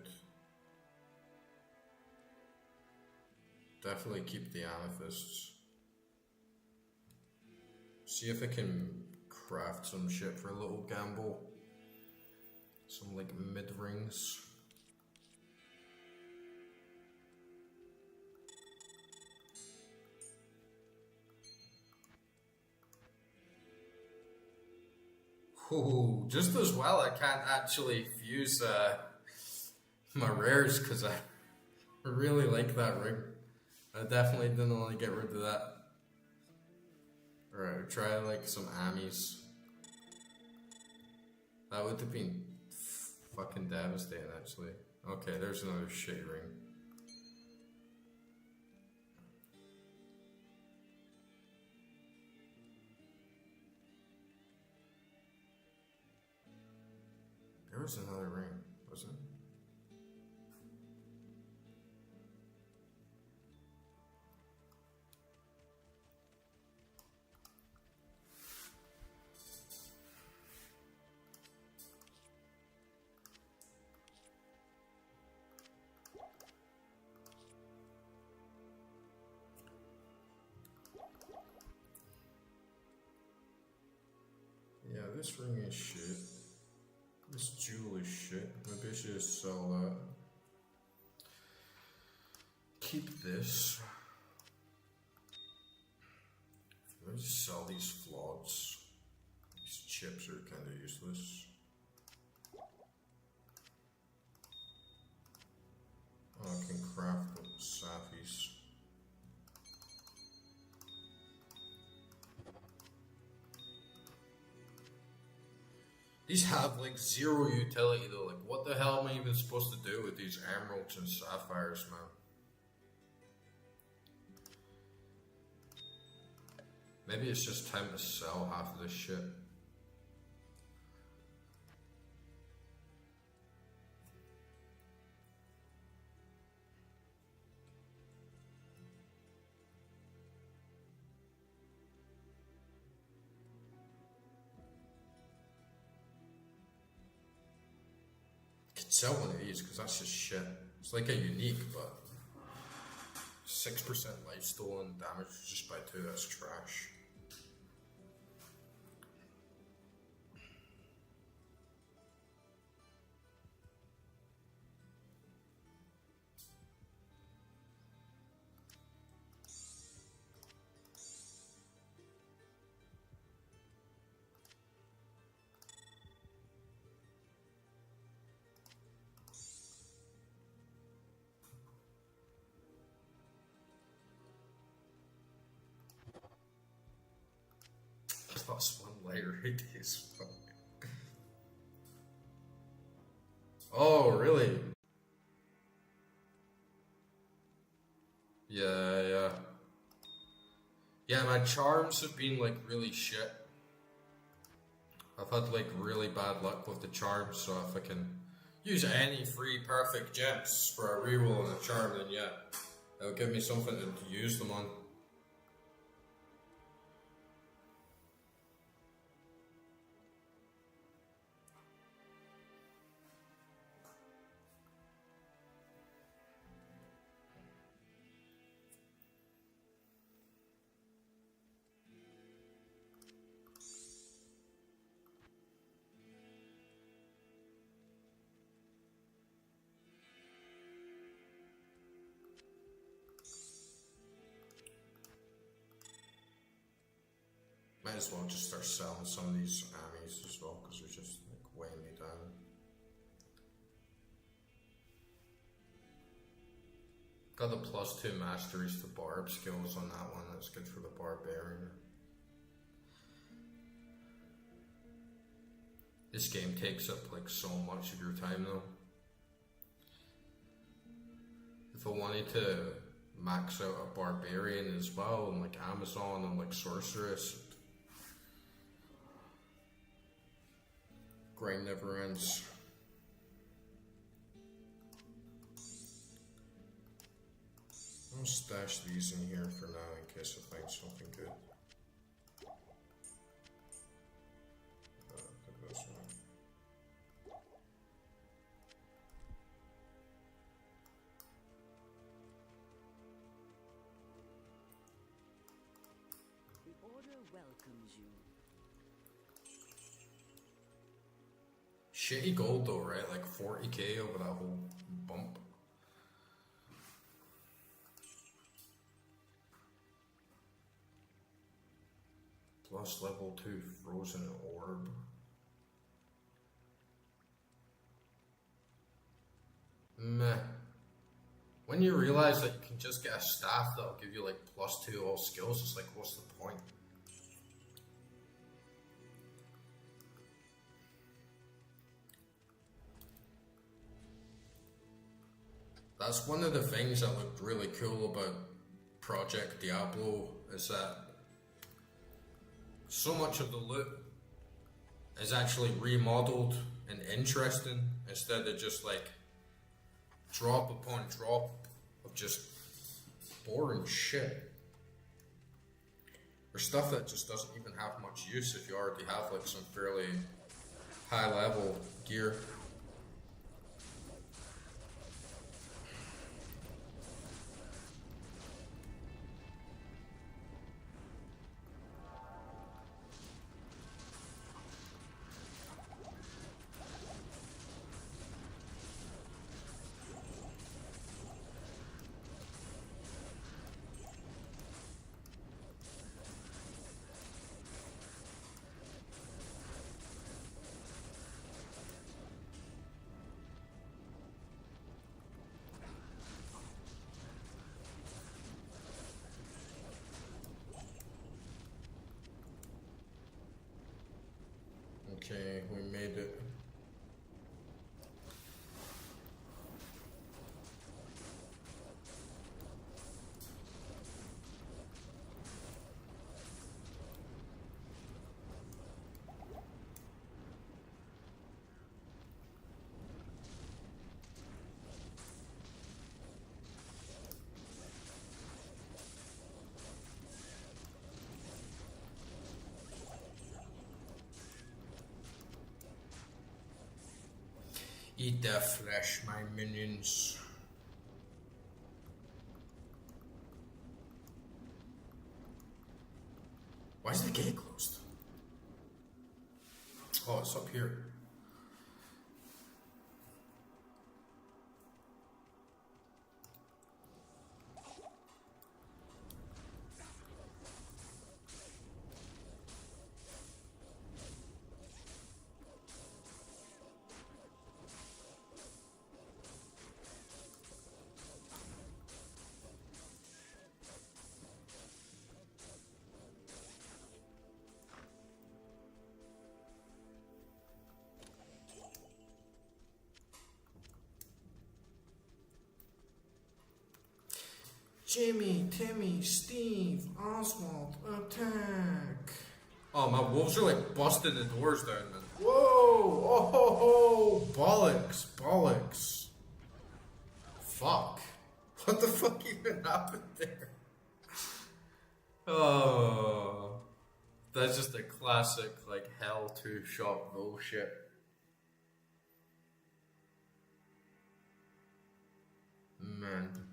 Definitely keep the amethysts. See if I can craft some shit for a little gamble. Some like mid rings. Ooh, just as well I can't actually fuse my rares because I really like that ring. I definitely didn't want to get rid of that. Alright, try like some Amis. That would have been fucking devastating actually. Okay, there's another shitty ring. There was another ring, wasn't it? Yeah, this ring is shit. This jewel is shit. Maybe I should just sell that. Keep this. Let's just sell these flots. These chips are kind of useless. Oh, I can craft the Safis. These have like zero utility though. Like, what the hell am I even supposed to do with these emeralds and sapphires, man? Maybe it's just time to sell half of this shit. Could sell one of these because that's just shit. It's like a unique, but 6% life stolen damage just by 2. That's trash. +1 layer radius. Oh, really? Yeah. Yeah, my charms have been like really shit. I've had like really bad luck with the charms, so if I can use any free perfect gems for a reroll and a charm, then yeah, it'll give me something to use them on. Might as well just start selling some of these Amis as well, because they're just like weighing me down. Got the +2 masteries to barb skills on that one. That's good for the barbarian. This game takes up like so much of your time though. If I wanted to max out a barbarian as well, and like Amazon and like sorceress, grind never ends. I'll stash these in here for now in case I find something good. Put those on. The Order welcomes you. Shitty gold though, right? Like 40k over that whole bump. Plus level 2 frozen orb. Meh. When you realize that you can just get a staff that'll give you like +2 all skills, it's like, what's the point? That's one of the things that looked really cool about Project Diablo, is that so much of the loot is actually remodeled and interesting instead of just like drop upon drop of just boring shit. Or stuff that just doesn't even have much use if you already have like some fairly high level gear. Okay, we made it. Eat their flesh, my minions. Why is the gate closed? Oh, it's up here. Jimmy, Timmy, Steve, Oswald, attack! Oh, my wolves are like busting the doors down, man. Whoa! Oh, ho, ho. Bollocks, bollocks. Fuck. What the fuck even happened there? Oh. That's just a classic, like, hell 2-shot bullshit. Man.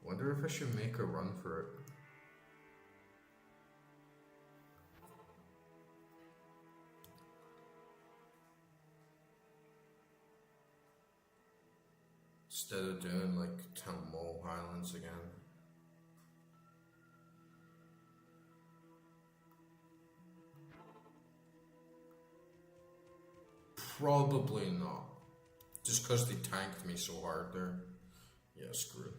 Wonder if I should make a run for it. Instead of doing like Tammo Highlands again. Probably not. Just because they tanked me so hard there. Yeah, screw it.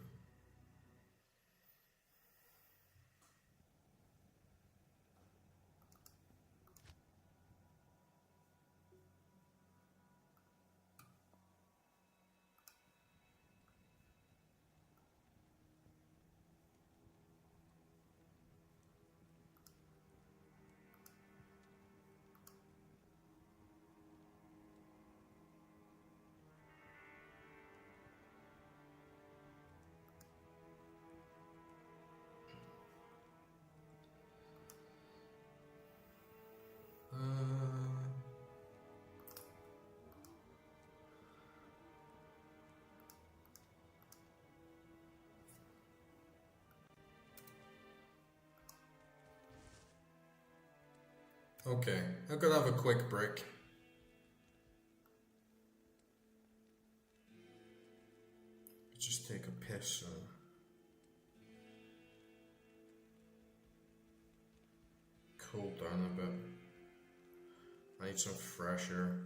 Okay, I'm gonna have a quick break. Just take a piss and cool down a bit. I need some fresh air.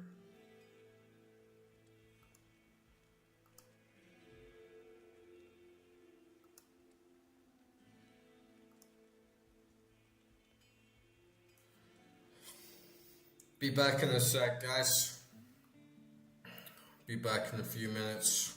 Be back in a sec, guys. Be back in a few minutes.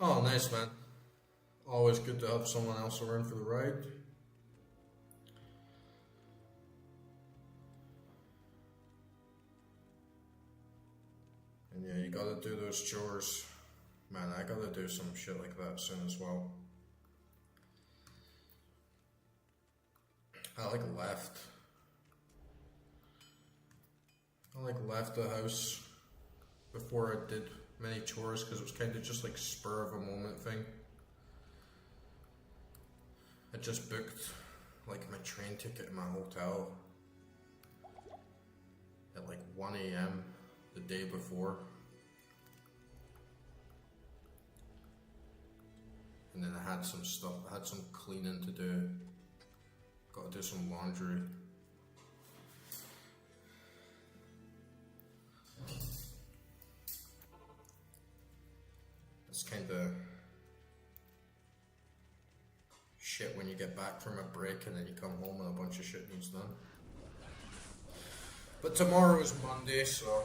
Oh, nice, man. Always good to have someone else around for the ride. And yeah, you gotta do those chores. Man, I gotta do some shit like that soon as well. I left the house before I did many chores because it was kind of just like spur of a moment thing. I just booked like my train ticket in my hotel at like 1 a.m. the day before. And then I had some stuff, I had some cleaning to do. Got to do some laundry. It's kind of shit when you get back from a break and then you come home and a bunch of shit needs done. But tomorrow is Monday, so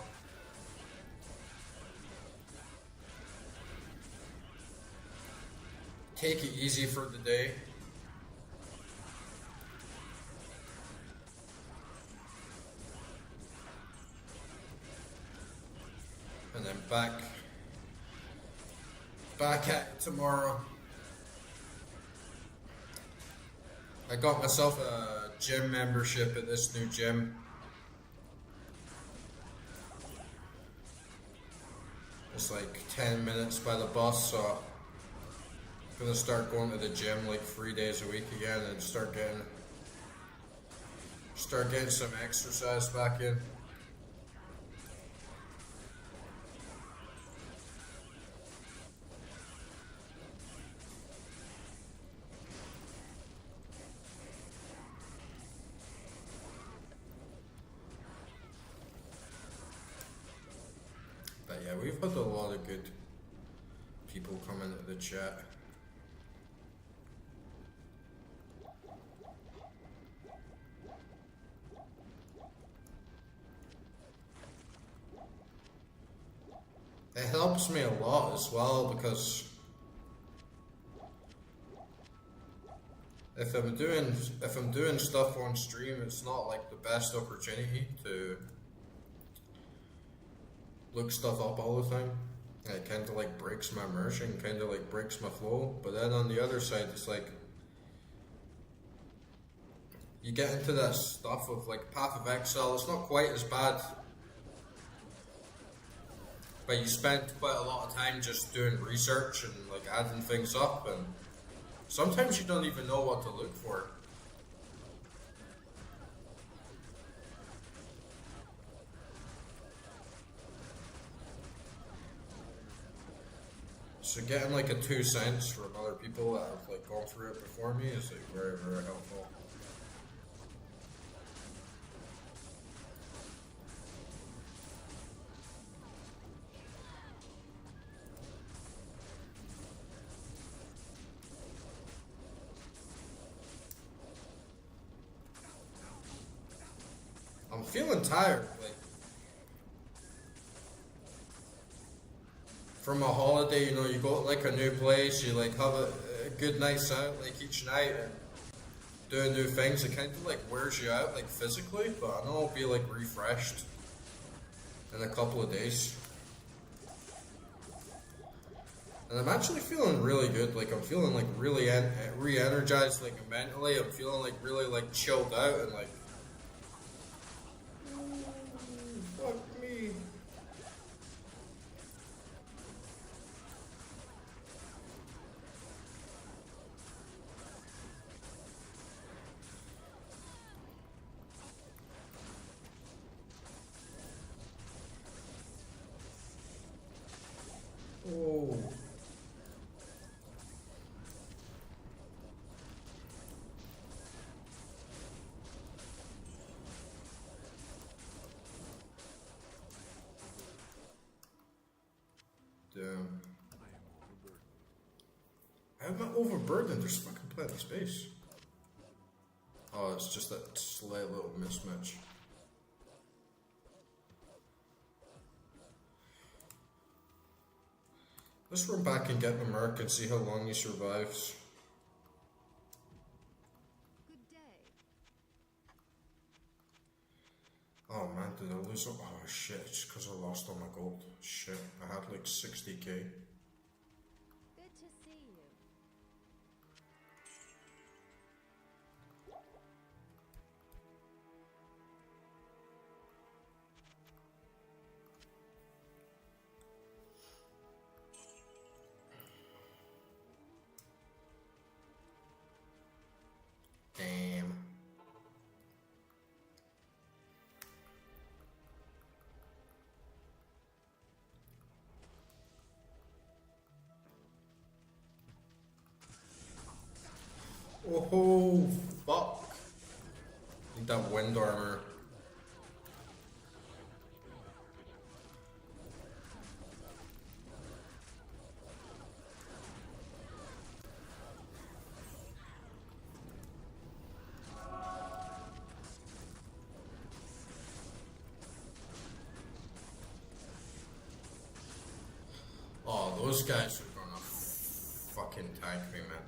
take it easy for the day. And then back at it tomorrow. I got myself a gym membership at this new gym. It's like 10 minutes by the bus, so I'm gonna start going to the gym like 3 days a week again and start getting some exercise back in. But yeah, we've had a lot of good people come into the chat. It helps me a lot as well because if I'm doing stuff on stream, it's not like the best opportunity to look stuff up all the time. It kind of like breaks my immersion, kind of like breaks my flow. But then on the other side, it's like you get into that stuff of like Path of Exile. It's not quite as bad, but you spend quite a lot of time just doing research and like adding things up, and sometimes you don't even know what to look for. So getting like a 2 cents from other people that have like gone through it before me is like very, very helpful. I'm feeling tired, like from a holiday, you know, you go to like a new place, you like have a good night's out like each night and doing new things. It kind of like wears you out like physically, but I know I'll be like refreshed in a couple of days. And I'm actually feeling really good. Like I'm feeling like really re-energized, like mentally. I'm feeling like really like chilled out and like fuck me. Oh. Damn. How am I overburdened? There's fucking plenty of space. Oh, it's just that slight little mismatch. Let's run back and get the Merc and see how long he survives. Good day. Oh man, did I lose? Oh shit, it's because I lost all my gold. Shit, I had like 60k. Good to see you. Damn. Oh, fuck. Need that wind armor. Oh, those guys are gonna fucking tank me, man.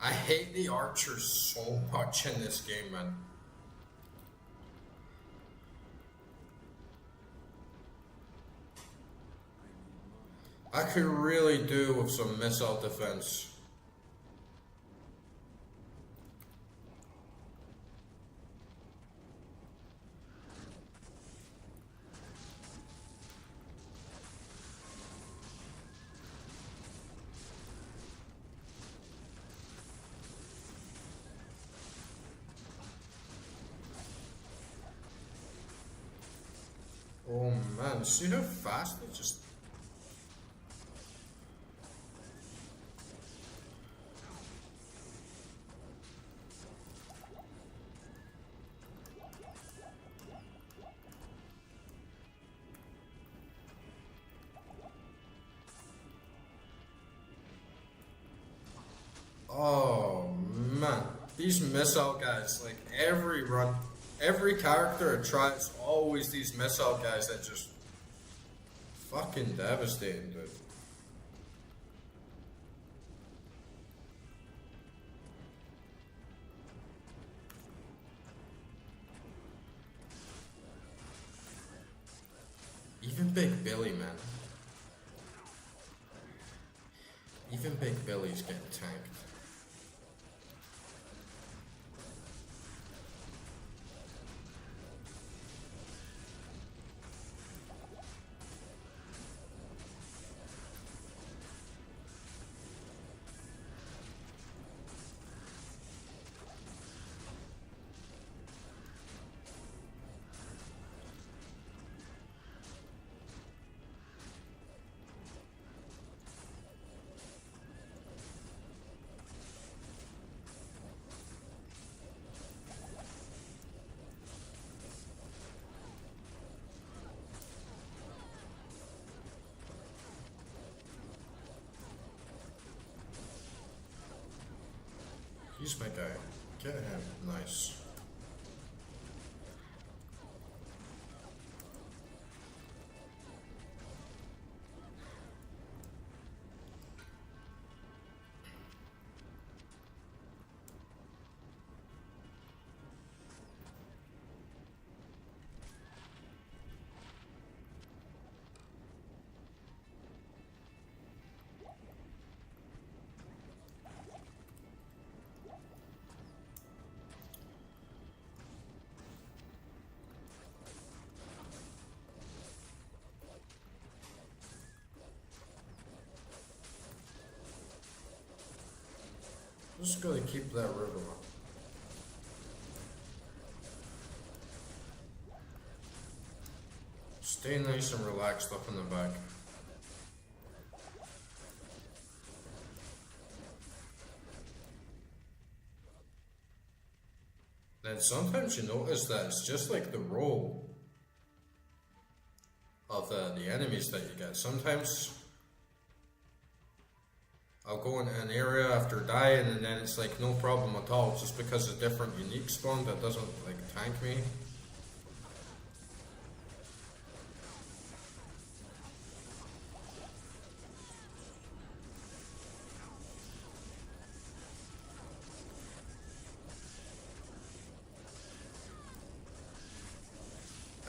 I hate the archers so much in this game, man. I could really do with some missile defense. Oh man, see how fast it just... Oh man, these missile guys, like every run, every character I try, it's always these missile guys that just fucking devastating, dude. Even Big Billy, man. Even Big Billy's getting tanked. He's my guy. Get him. Nice. Just gotta keep that river up. Stay nice and relaxed up in the back. Then sometimes you notice that it's just like the roll of the enemies that you get. Sometimes I'll go into an area after dying and then it's like no problem at all, just because it's a different unique spawn that doesn't like tank me.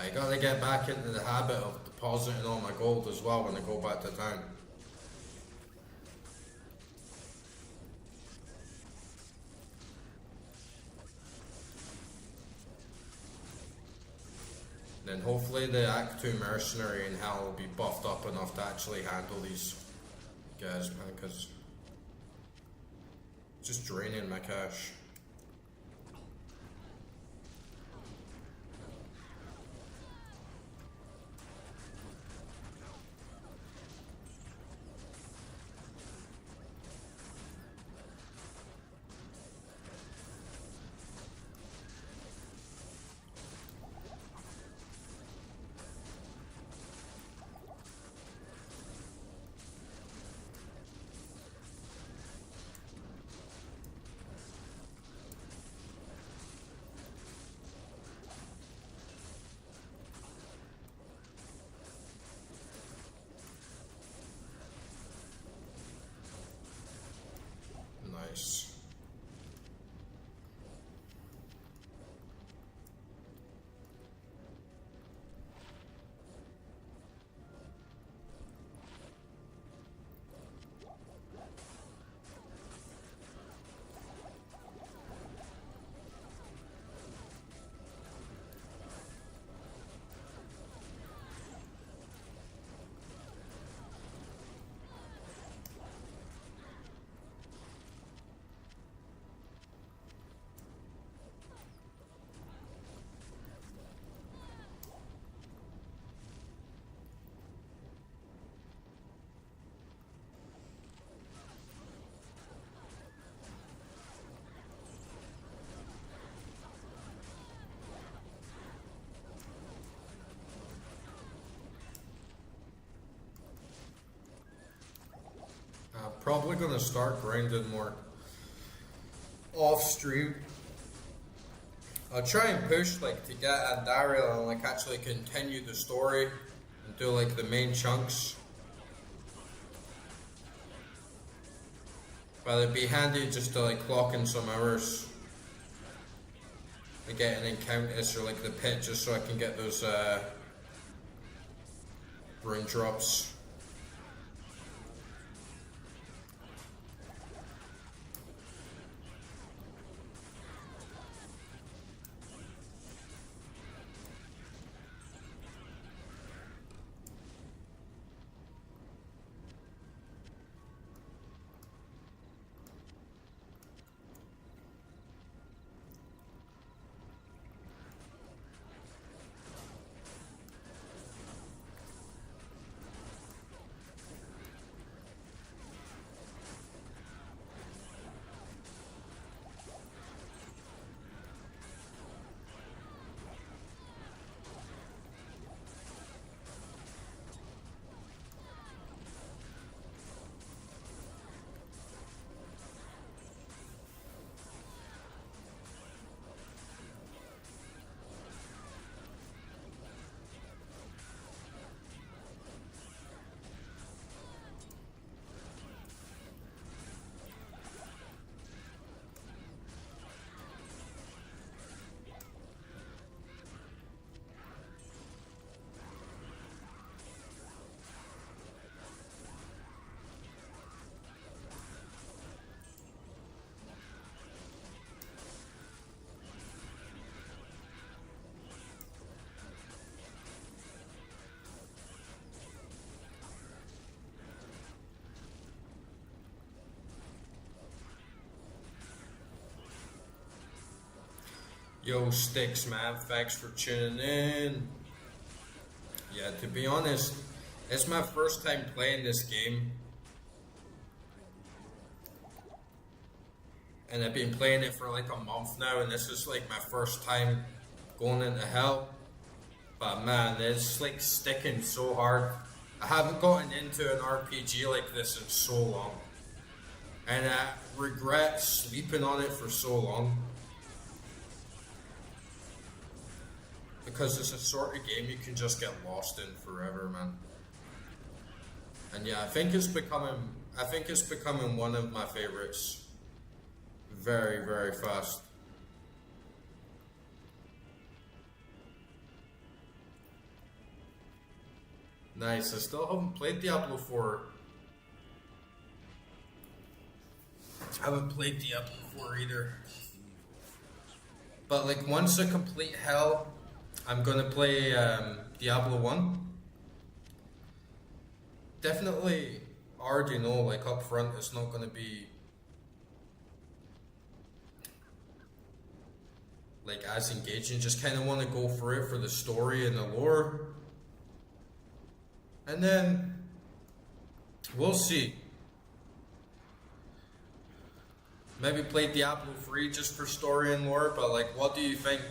I gotta get back into the habit of depositing all my gold as well when I go back to town. Then hopefully the Act 2 Mercenary in Hell will be buffed up enough to actually handle these guys, man, because it's just draining my cash. Nice. Probably gonna start grinding more off stream. I'll try and push like to get Andariel and like actually continue the story and do like the main chunks. But it'd be handy just to like clock in some hours and get an encounters or like the pit just so I can get those rune drops. Yo, Sticks, man, thanks for tuning in. Yeah, to be honest, it's my first time playing this game. And I've been playing it for like a month now, and this is like my first time going into hell. But man, it's like sticking so hard. I haven't gotten into an RPG like this in so long. And I regret sleeping on it for so long. Because it's a sort of game you can just get lost in forever, man. And yeah, I think it's becoming one of my favorites. Very, very fast. Nice. I still haven't played Diablo 4. I haven't played Diablo 4 either. But like once I complete Hell, I'm gonna play Diablo 1. Definitely, I already know like up front it's not gonna be like as engaging. Just kind of want to go for it for the story and the lore. And then we'll see. Maybe play Diablo 3 just for story and lore, but like what do you think?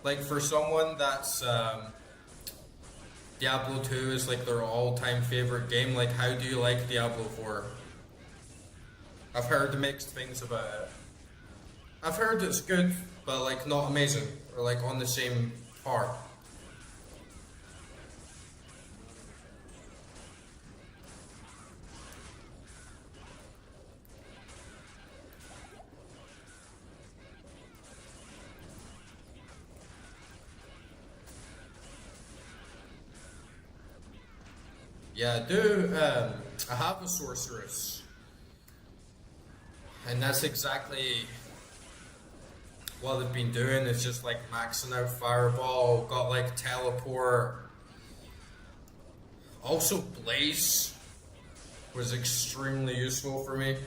Like for someone that's Diablo 2 is like their all-time favorite game, like how do you like Diablo 4? I've heard mixed things about it. I've heard it's good, but like not amazing, or like on the same par. Yeah, I do. I have a sorceress, and that's exactly what they've been doing. Is just like maxing out fireball, got like teleport. Also, blaze was extremely useful for me.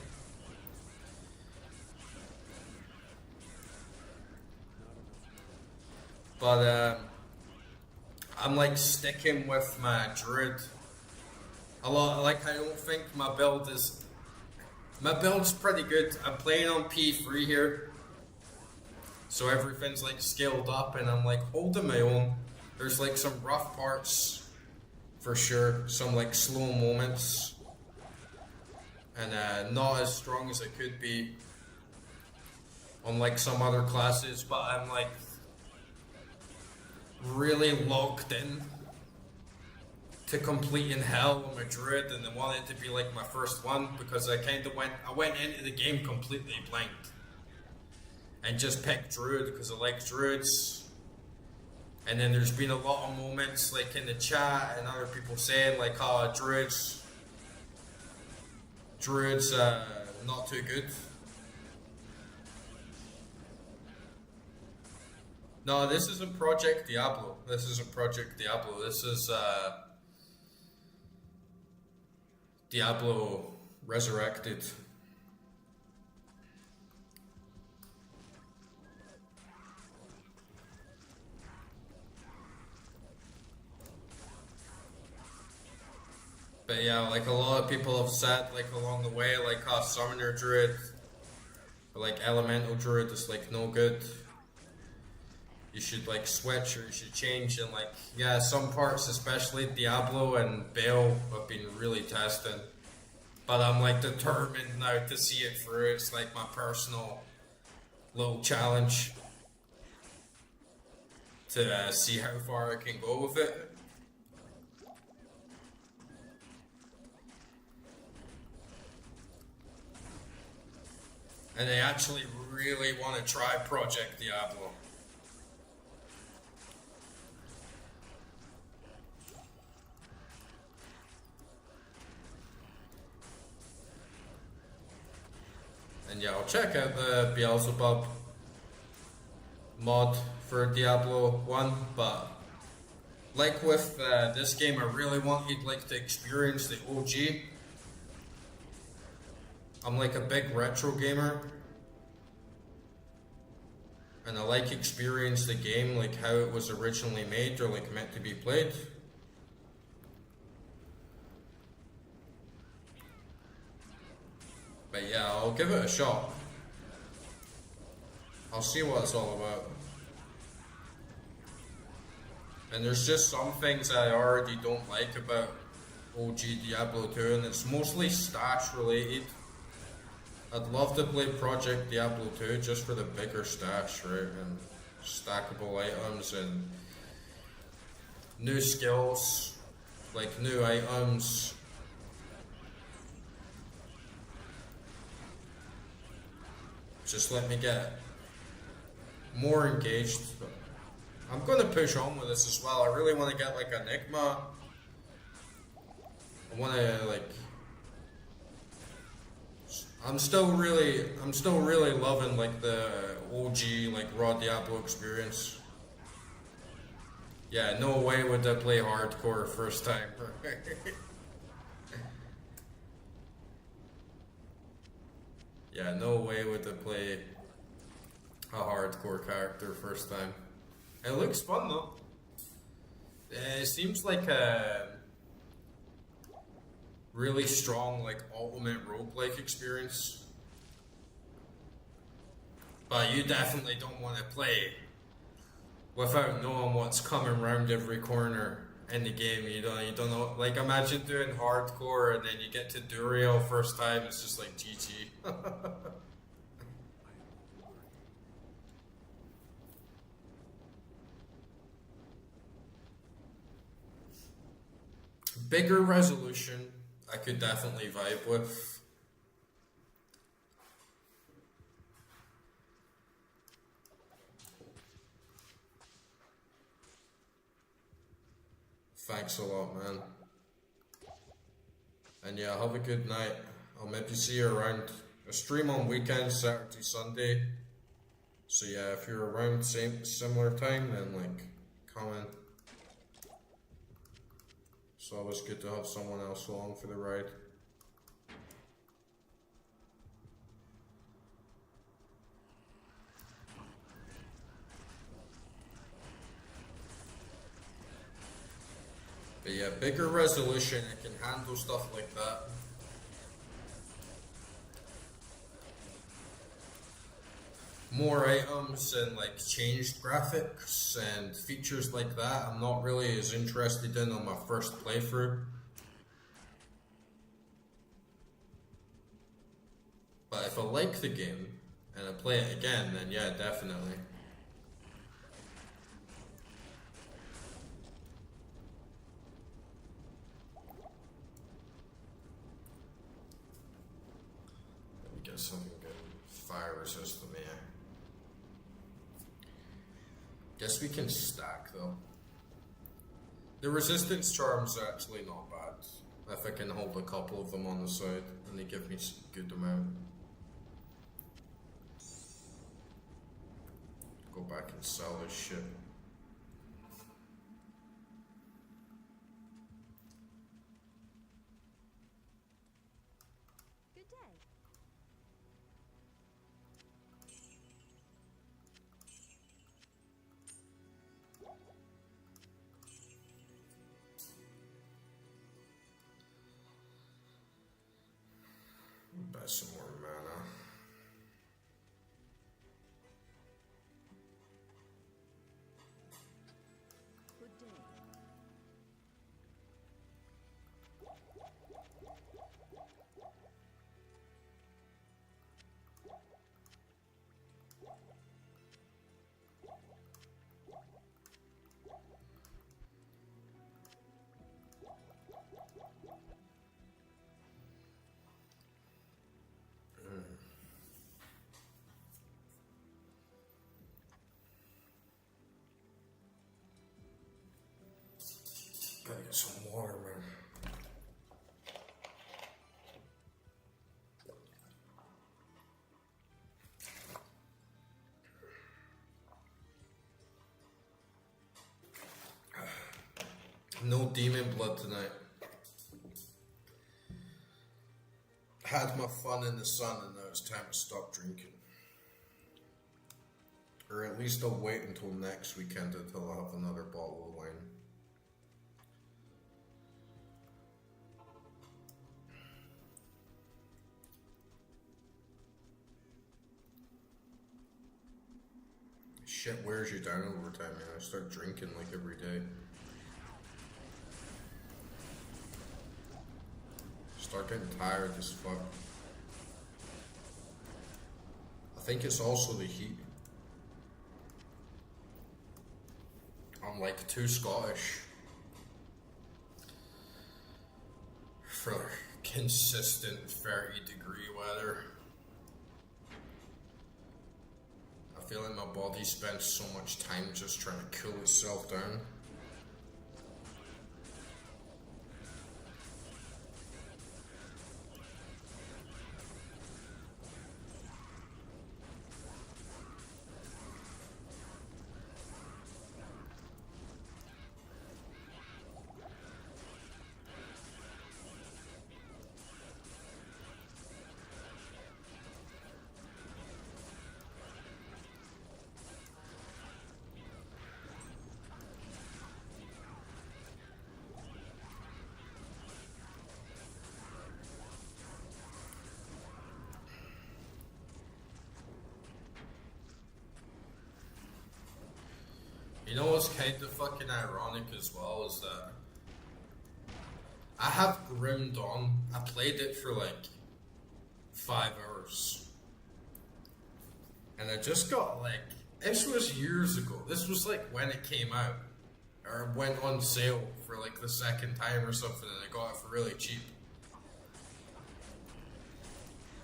But I'm like sticking with my druid. A lot, like I don't think my build's pretty good. I'm playing on P3 here, so everything's like scaled up, and I'm like holding my own. There's like some rough parts, for sure. Some like slow moments, and not as strong as I could be on like some other classes. But I'm like really locked in to completing Hell on my Druid, and I wanted it to be like my first one because I went into the game completely blank and just picked Druid because I like Druids. And then there's been a lot of moments like in the chat and other people saying like, oh, Druids not too good. No, this isn't Project Diablo. This isn't Project Diablo. This is Diablo Resurrected. But yeah, like a lot of people have said, like along the way, like Summoner Druid, or like Elemental Druid is like no good. You should like switch or you should change, and like yeah, some parts, especially Diablo and Bale, have been really tested. But I'm like determined now to see it through. It's like my personal little challenge to see how far I can go with it. And I actually really want to try Project Diablo. And yeah, I'll check out the Beelzebub mod for Diablo 1, but like with this game, I really wanted like to experience the OG. I'm like a big retro gamer, and I like experience the game like how it was originally made or like meant to be played. But yeah, I'll give it a shot. I'll see what it's all about. And there's just some things I already don't like about OG Diablo 2, and it's mostly stash related. I'd love to play Project Diablo 2 just for the bigger stash, right? And stackable items and new skills, like new items. Just let me get more engaged. But I'm going to push on with this as well. I really want to get like Enigma I wanna like I'm still really loving like the OG like raw Diablo experience. Yeah, no way would I play hardcore first time. Yeah, no way would I play a hardcore character first time. It looks fun though. It seems like a really strong like ultimate roguelike experience. But you definitely don't want to play without knowing what's coming around every corner in the game. You don't know, like imagine doing hardcore and then you get to Duriel first time, it's just like GG. Bigger resolution, I could definitely vibe with. Thanks a lot, man. And yeah, have a good night. I'll maybe see you around. I stream on weekends, Saturday, Sunday. So yeah, if you're around similar time, then like come in. It's always good to have someone else along for the ride. But yeah, bigger resolution, it can handle stuff like that. More items and like changed graphics and features like that I'm not really as interested in on my first playthrough. But if I like the game and I play it again, then yeah, definitely. Let me get something good. Fire resistant, yeah. Guess we can stack though. The resistance charms are actually not bad. If I can hold a couple of them on the side and they give me a good amount. Go back and sell this shit. Good day. Buy some more mana. Good day. Gotta get some water, man. No demon blood tonight. Had my fun in the sun and now it's time to stop drinking. Or at least I'll wait until next weekend until I have another bottle of wine. Shit wears you down over time, man. I start drinking like every day. Start getting tired as fuck. I think it's also the heat. I'm like too Scottish for consistent 30-degree weather. I feel like my body spends so much time just trying to cool itself down. You know what's kind of fucking ironic as well is that I have Grim Dawn. I played it for like 5 hours. And I just got like, this was years ago. This was like when it came out. Or went on sale for like the second time or something and I got it for really cheap.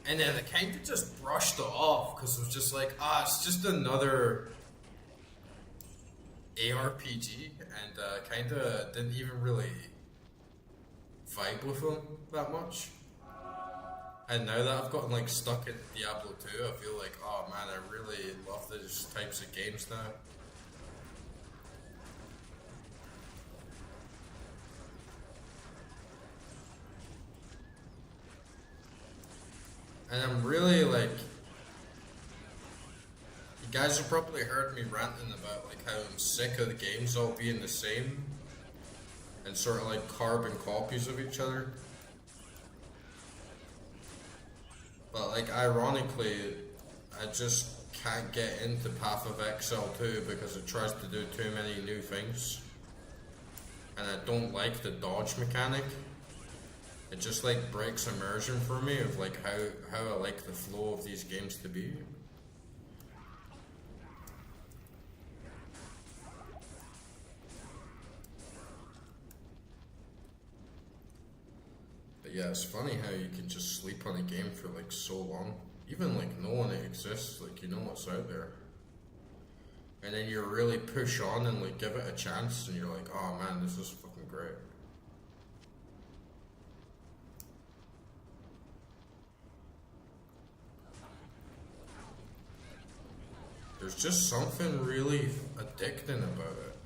And then I kind of just brushed it off because it was just like, it's just another ARPG, and kind of didn't even really vibe with them that much. And now that I've gotten like stuck in Diablo 2, I feel like, oh man, I really love these types of games now. And I'm really like, you guys have probably heard me ranting about like how I'm sick of the games all being the same and sort of like carbon copies of each other. But like ironically, I just can't get into Path of Exile 2 because it tries to do too many new things. And I don't like the dodge mechanic. It just like breaks immersion for me of like how I like the flow of these games to be. But yeah, it's funny how you can just sleep on a game for like so long. Even like knowing it exists, like you know what's out there. And then you really push on and like give it a chance and you're like, oh man, this is fucking great. There's just something really addicting about it.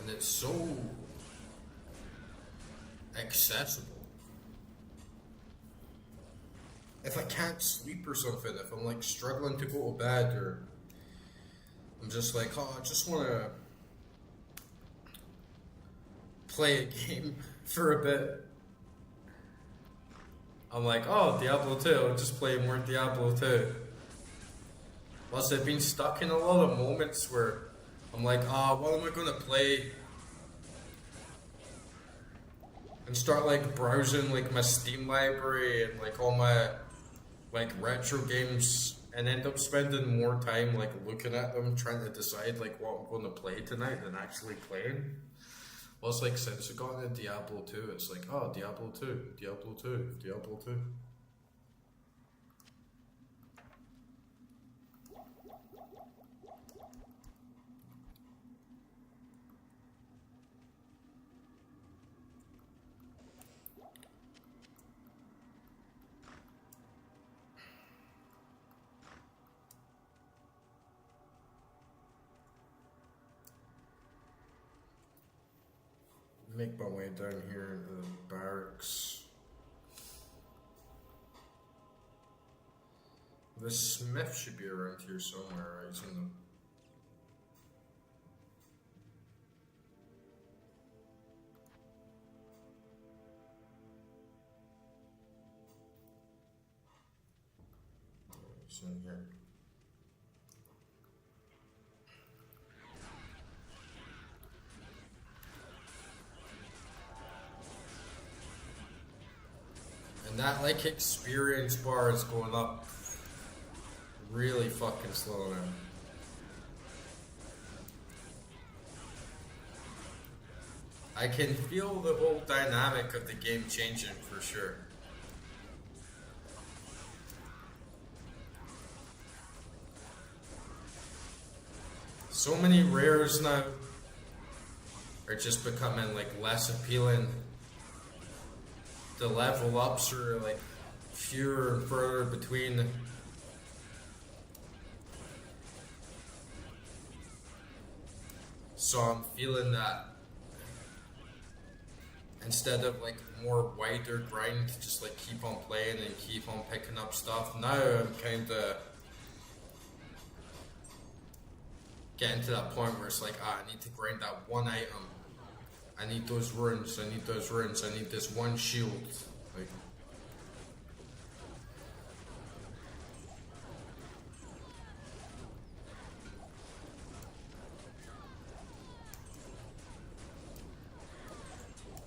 And it's so accessible. If I can't sleep or something, if I'm like struggling to go to bed or I'm just like, oh, I just want to play a game for a bit. I'm like, oh, Diablo 2, I'll just play more Diablo 2. Plus, I've been stuck in a lot of moments where I'm like, what am I going to play? And start like browsing like my Steam library and like all my like retro games and end up spending more time like looking at them trying to decide like what I'm going to play tonight than actually playing. Well, it's like since I got into Diablo 2, it's like, oh, Diablo 2, Diablo 2, Diablo 2. Make my way down here into the barracks. The smith should be around here somewhere, right? He's in the... He's in here. And that like experience bar is going up really fucking slow now. I can feel the whole dynamic of the game changing for sure. So many rares now are just becoming like less appealing. The level ups are like fewer and further between. So I'm feeling that instead of like more wider grind, just like keep on playing and keep on picking up stuff. Now I'm kind of getting to that point where it's like, I need to grind that one item. I need those runes, I need those runes, I need this one shield. Like,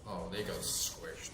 oh, they got squished.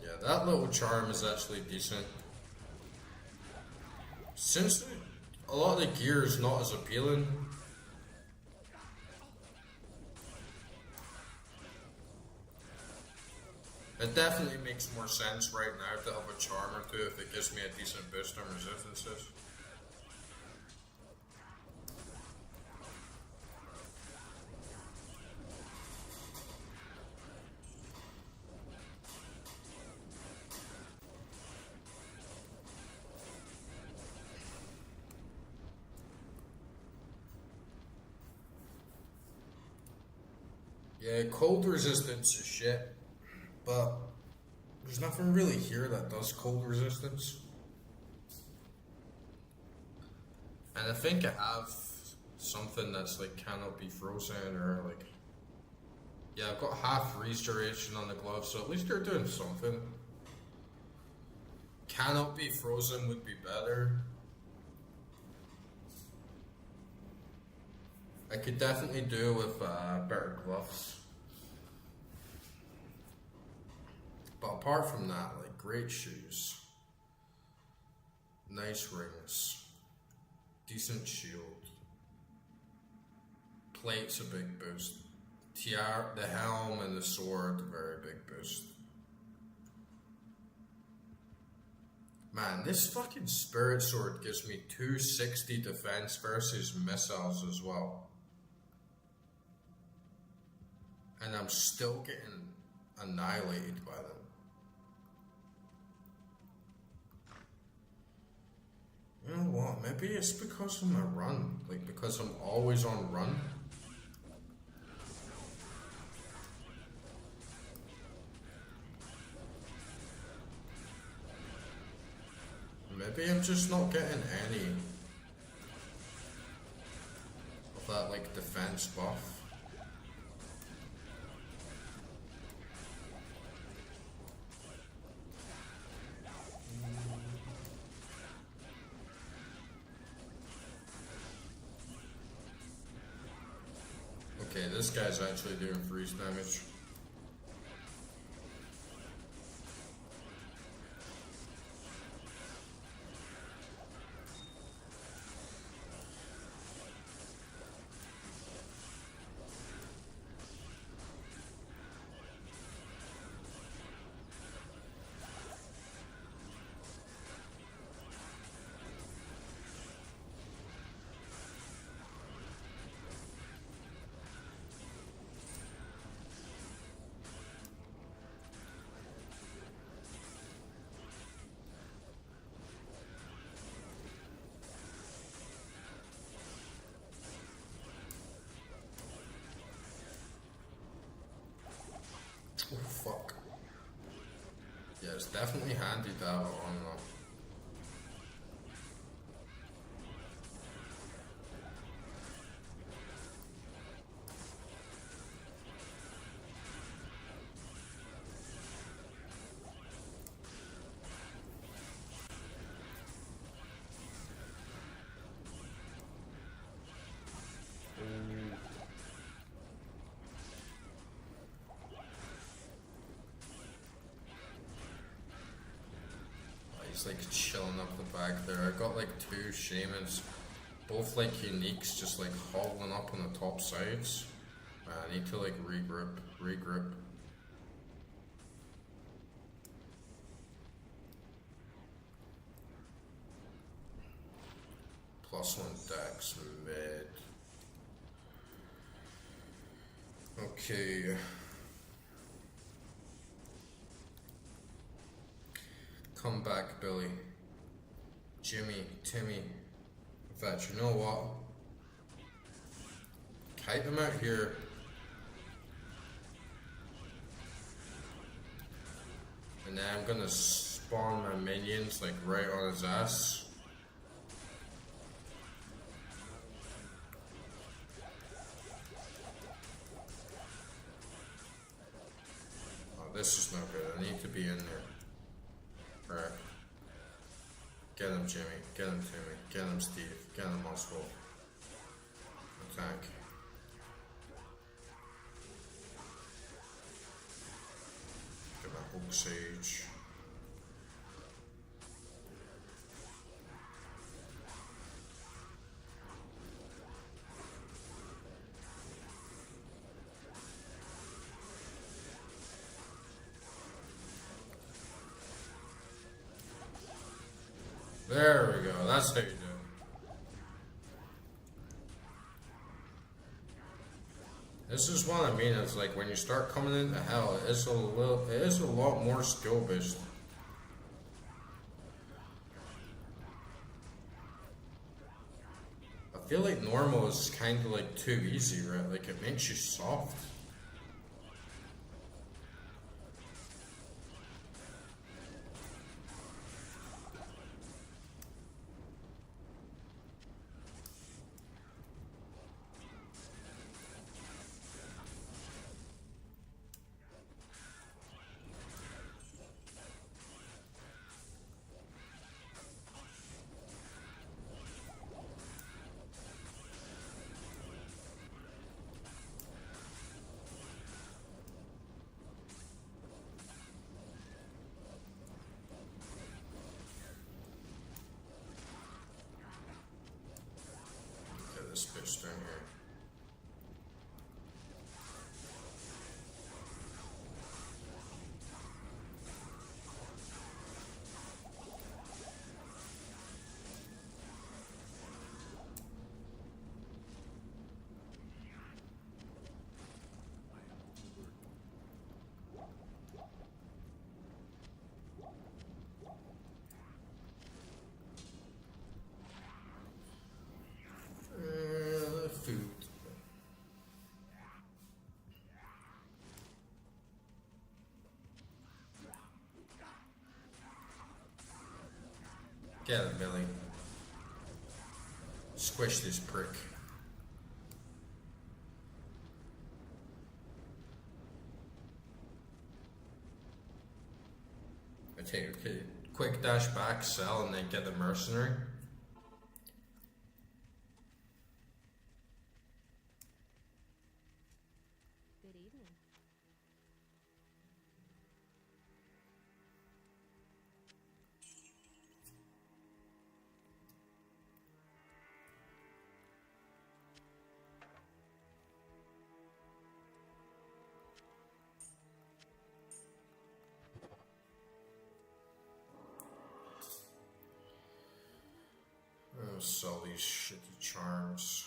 Yeah, that little charm is actually decent. Since a lot of the gear is not as appealing, it definitely makes more sense right now to have a charm or two if it gives me a decent boost on resistances. Yeah, cold resistance is shit, but there's nothing really here that does cold resistance. And I think I have something that's like cannot be frozen or like, yeah, I've got half restoration on the gloves, so at least they're doing something. Cannot be frozen would be better. I could definitely do with better gloves. But apart from that, like great shoes, nice rings, decent shield, plate's a big boost, tiara, the helm and the sword, very big boost. Man, this fucking spirit sword gives me 260 defense versus missiles as well. And I'm still getting annihilated by them. You know what, maybe it's because of my run. Like, because I'm always on run. Maybe I'm just not getting any of that, like, defense buff. Okay, this guy's actually doing freeze damage. Oh fuck. Yeah, it's definitely handy to have it on though. Just like chilling up the back there. I got like two shamans, both like uniques, just like hobbling up on the top sides. I need to like regroup. +1 dex mid. Okay. Come back, Billy. Jimmy, Timmy. In fact, you know what? Kite him out here. And then I'm gonna spawn my minions like right on his ass. Oh, this is not good. I need to be in there. Alright. Get him, Jimmy. Get him, Timmy. Get him, Steve. Get him, Oswald. Attack. Get my Oak Sage. There we go, that's how you do it. This is what I mean, it's like when you start coming into hell, it is a lot more skill based. I feel like normal is kind of like too easy, right? Like it makes you soft. Get this bitch down here. Food. Get him, Billy. Squish this prick. Okay, quick dash back, sell, and then get the mercenary. Good evening. Sell these shitty charms.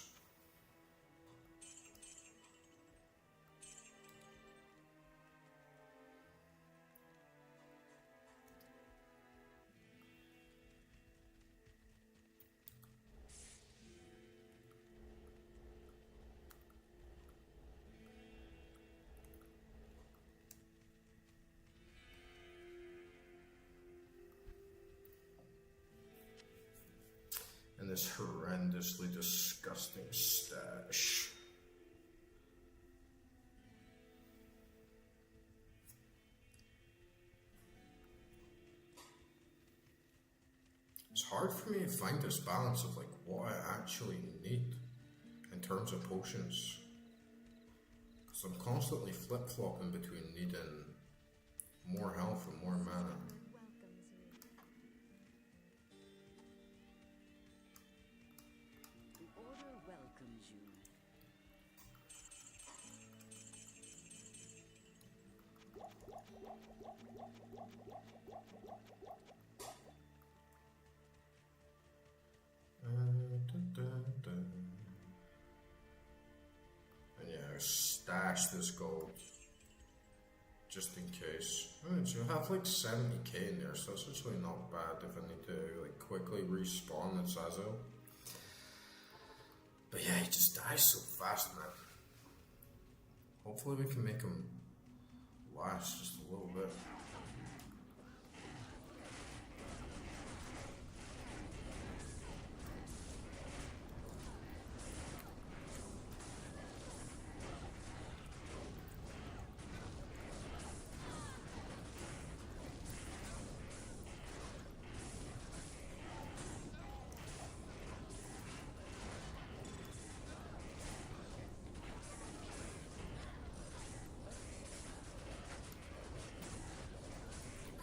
And this horrendously disgusting stash. It's hard for me to find this balance of like what I actually need in terms of potions. Because I'm constantly flip-flopping between needing more health and more mana. Welcomes you. stash this gold. Just in case. Alright, so I have like 70k in there, so it's actually not bad if I need to like quickly respawn at Zazo. But yeah, he just dies so fast, man. Hopefully we can make him last just a little bit.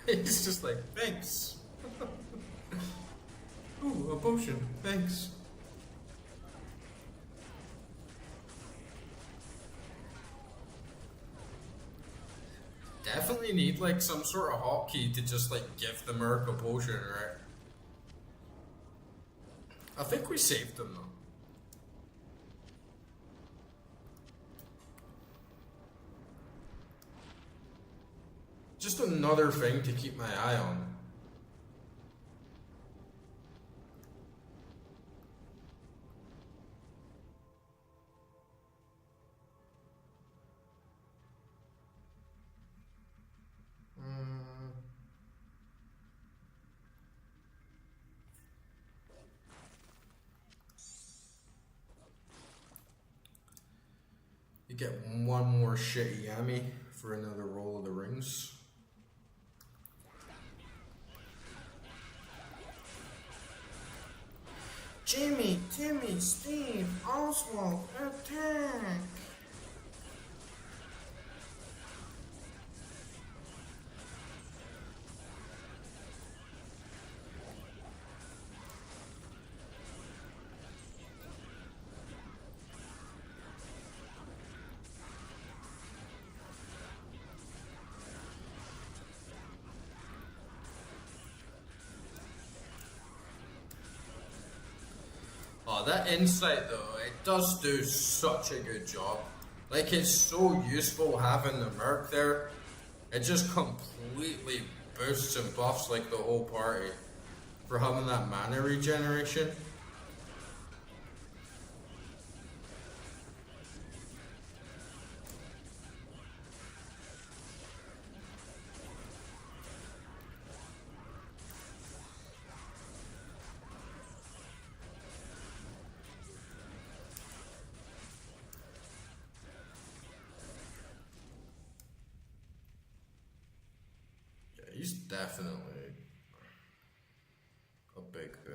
He's just like, thanks. Ooh, a potion, thanks. Definitely need like some sort of hotkey to just like give the merc a potion, right? I think we saved them though. Just another thing to keep my eye on. You get one more shitty yummy for another roll of the rings. Jimmy, Timmy, Steve, Oswald, attack! Oh, that insight though, it does do such a good job. Like, it's so useful having the merc there. It just completely boosts and buffs like the whole party for having that mana regeneration. He's definitely a big thing.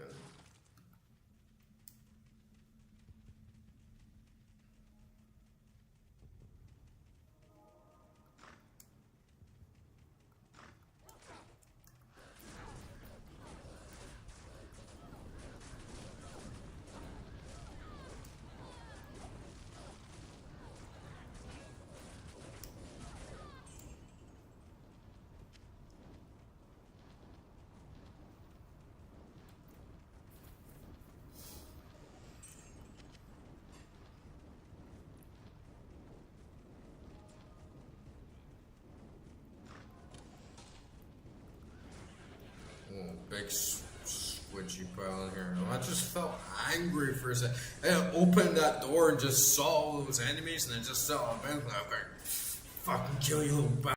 Big squidgy pile in here. I just felt angry for a second. I opened that door and just saw all those enemies, and I just saw them. I was like, fucking kill you, little bastard.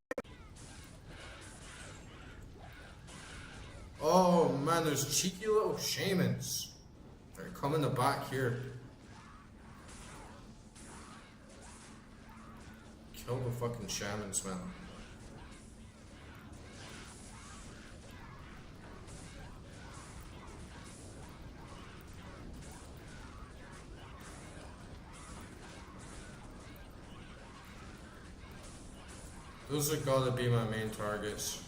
Oh man, there's cheeky little shamans. They're coming the back here. Kill the fucking shamans, man. Those have got to be my main targets.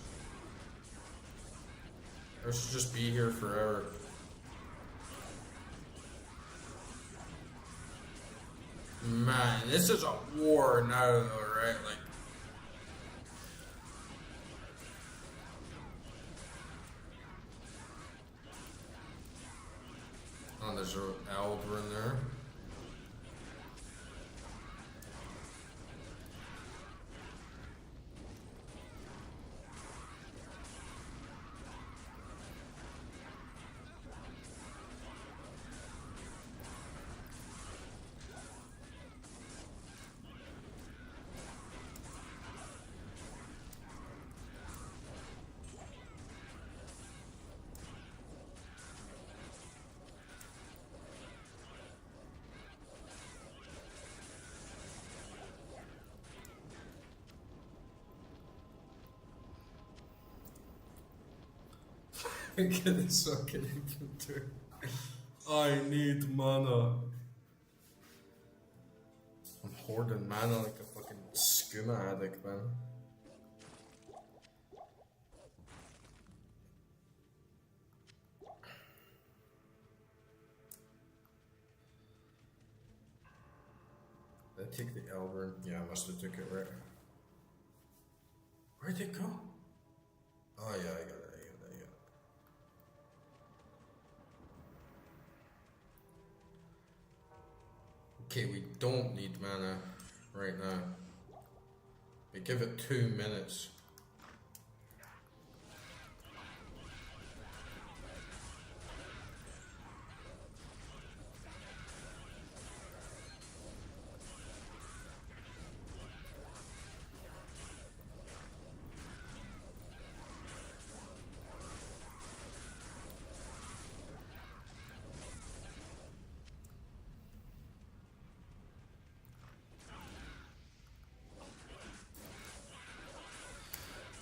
I should just be here forever. Man, this is a war now though, right? Like, oh, there's an Eldrin there. Look at this fucking inventory. I need mana. I'm hoarding mana like a fucking skooma addict, man. Did I take the Elburn? Yeah, I must have took it right. Where'd it go? Oh yeah, I got it. Okay, we don't need mana right now. We give it 2 minutes.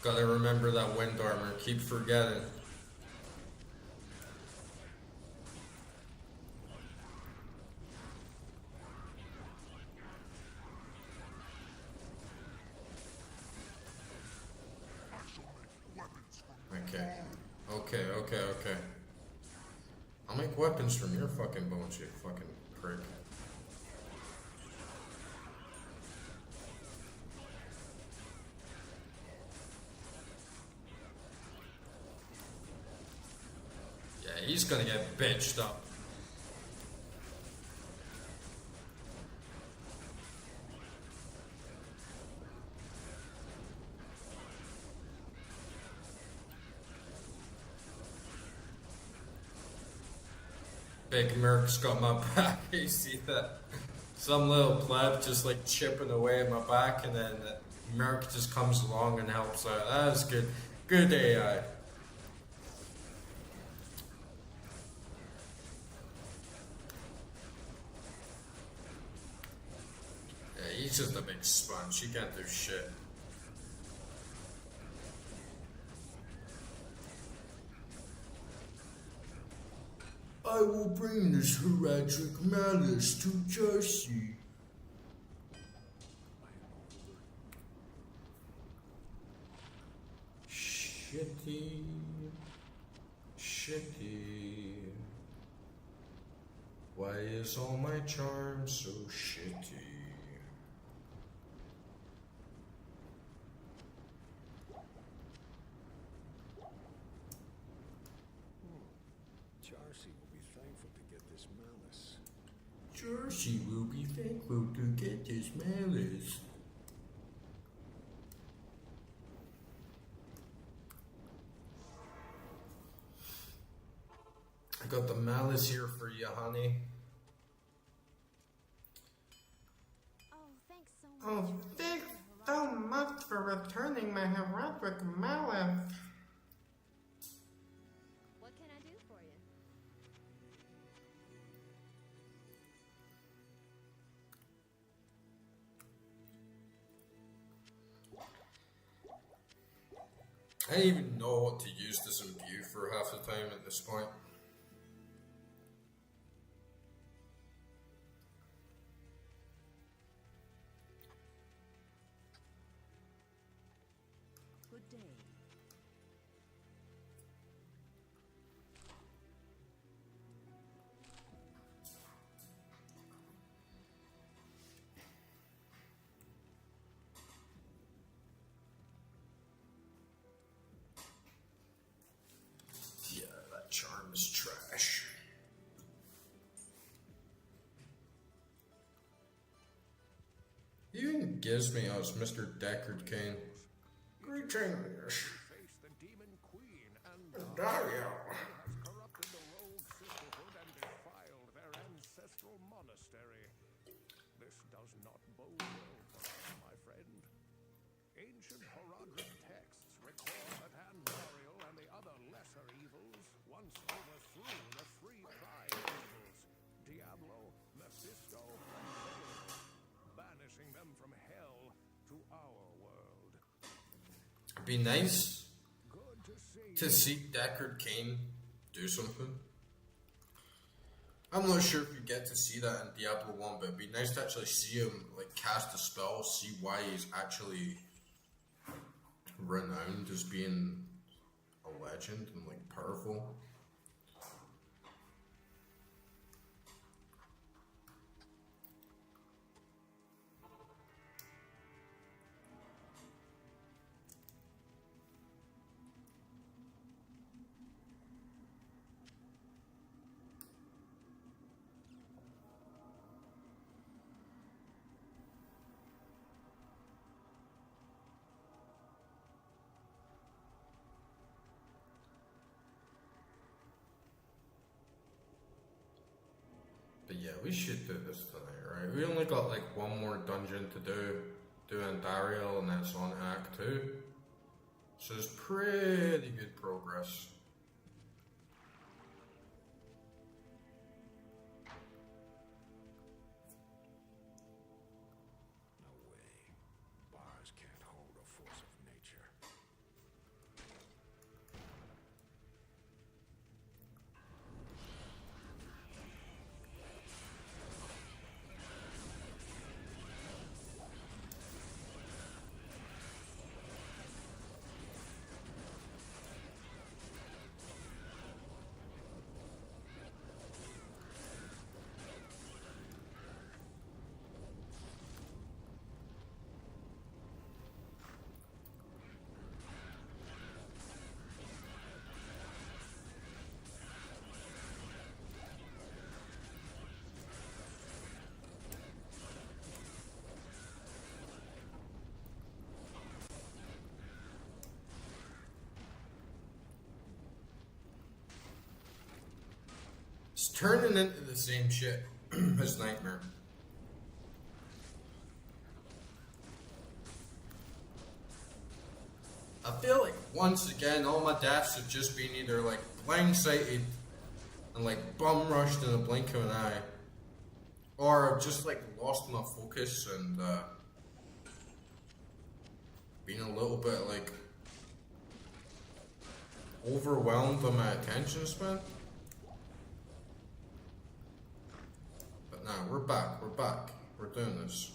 Gotta remember that wind armor, keep forgetting. Okay. I'll make weapons from your fucking bones, you fucking prick. Yeah, he's gonna get bitched up. Big Merc's got my back. You see that? Some little pleb just like chipping away at my back, and then Merc just comes along and helps out. That's good. Good AI. Yeah, he's just a big sponge. He can't do shit. I will bring this heraldic malice to Jersey. Shitty. Why is all my charm so shitty? Jersey will be thankful to get this malice. Jersey will be thankful to get this malice. I got the malice here for you, honey. Oh, thanks so much. Oh, thanks so much for returning my heroic malice. What can I do for you? I don't even know what to use this imbue for half the time at this point. Good day. Yeah, that charm is trash. He even gives me us Mr. Deckard Kane. Greetings, Face the demon queen and Dario. has corrupted the rogue sisterhood and defiled their ancestral monastery. This does not bode well for us, my friend. Ancient heraldic texts record that Andariel and the other lesser evils once overthrew the three prime evils, Diablo, Mephisto, and Belial, banishing them from hell to our world. Be nice. Good to see to see Deckard Cain do something. I'm not sure if you get to see that in Diablo 1, but it'd be nice to actually see him like cast a spell, see why he's actually renowned as being a legend and like powerful. But yeah, we should do this tonight, right? We only got like one more dungeon to do in Dariel, and that's on Act 2. So it's pretty good progress. No way. Bars can't hold a force of nature. It's turning into the same shit as Nightmare. I feel like once again all my deaths have just been either like blindsided and like bum rushed in a blink of an eye, or I've just like lost my focus and been a little bit like overwhelmed by my attention span. But now we're back, we're doing this.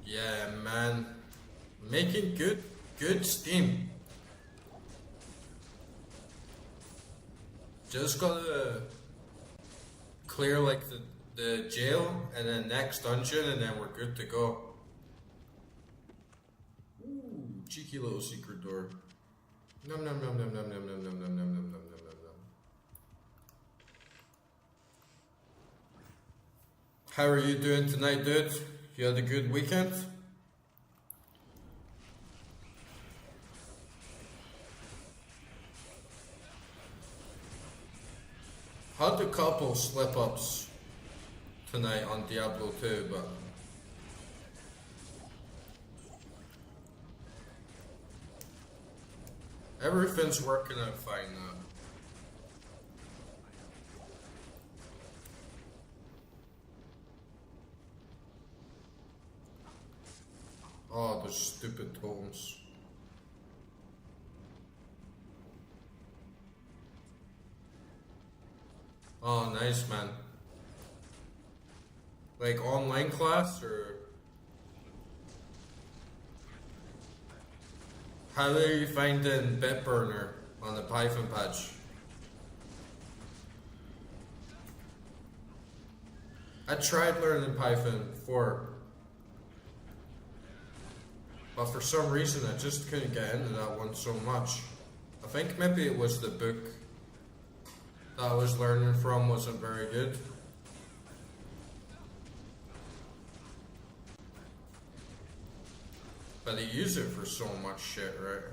Yeah, man. Making good steam. Just gotta clear like the jail and then next dungeon and then we're good to go. Ooh, cheeky little secret door. Num num num num num num num num num num num num num num. How are you doing tonight, dude? You had a good weekend? Had a couple slip-ups tonight on Diablo 2, but everything's working out fine now. Oh, those stupid totems. Oh, nice, man. Like online class or how are you finding Bitburner on the Python patch? I tried learning Python before, but for some reason I just couldn't get into that one so much. I think maybe it was the book that I was learning from wasn't very good. But they use it for so much shit, right?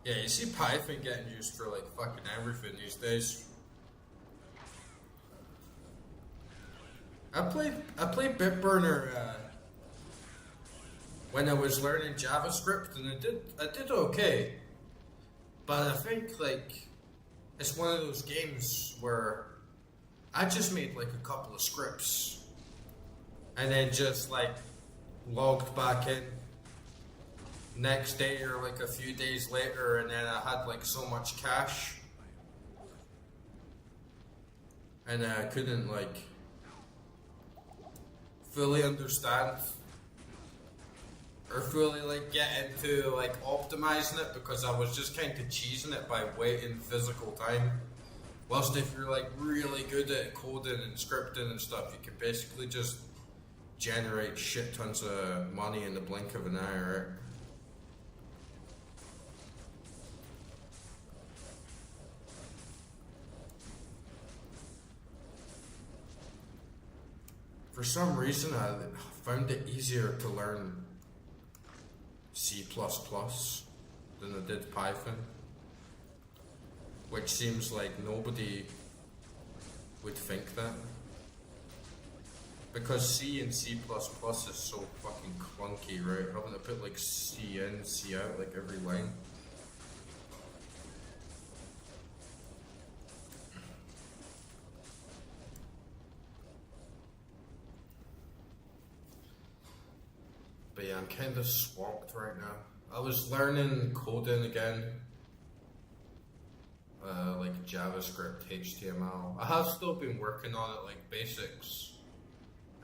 Yeah, you see Python getting used for like fucking everything these days. I played Bitburner when I was learning JavaScript, and I did okay. But I think like it's one of those games where I just made like a couple of scripts and then just like logged back in next day or like a few days later, and then I had like so much cash and I couldn't like fully understand or fully like get into like optimizing it, because I was just kind of cheesing it by waiting physical time. Whilst if you're like really good at coding and scripting and stuff, you can basically just generate shit tons of money in the blink of an eye, right? For some reason, I found it easier to learn C++ than I did Python, which seems like nobody would think that, because C and C++ is so fucking clunky, right? Having to put like C in, C out like every line. But yeah, I'm kind of swamped right now. I was learning coding again, like JavaScript, HTML. I have still been working on it, like basics,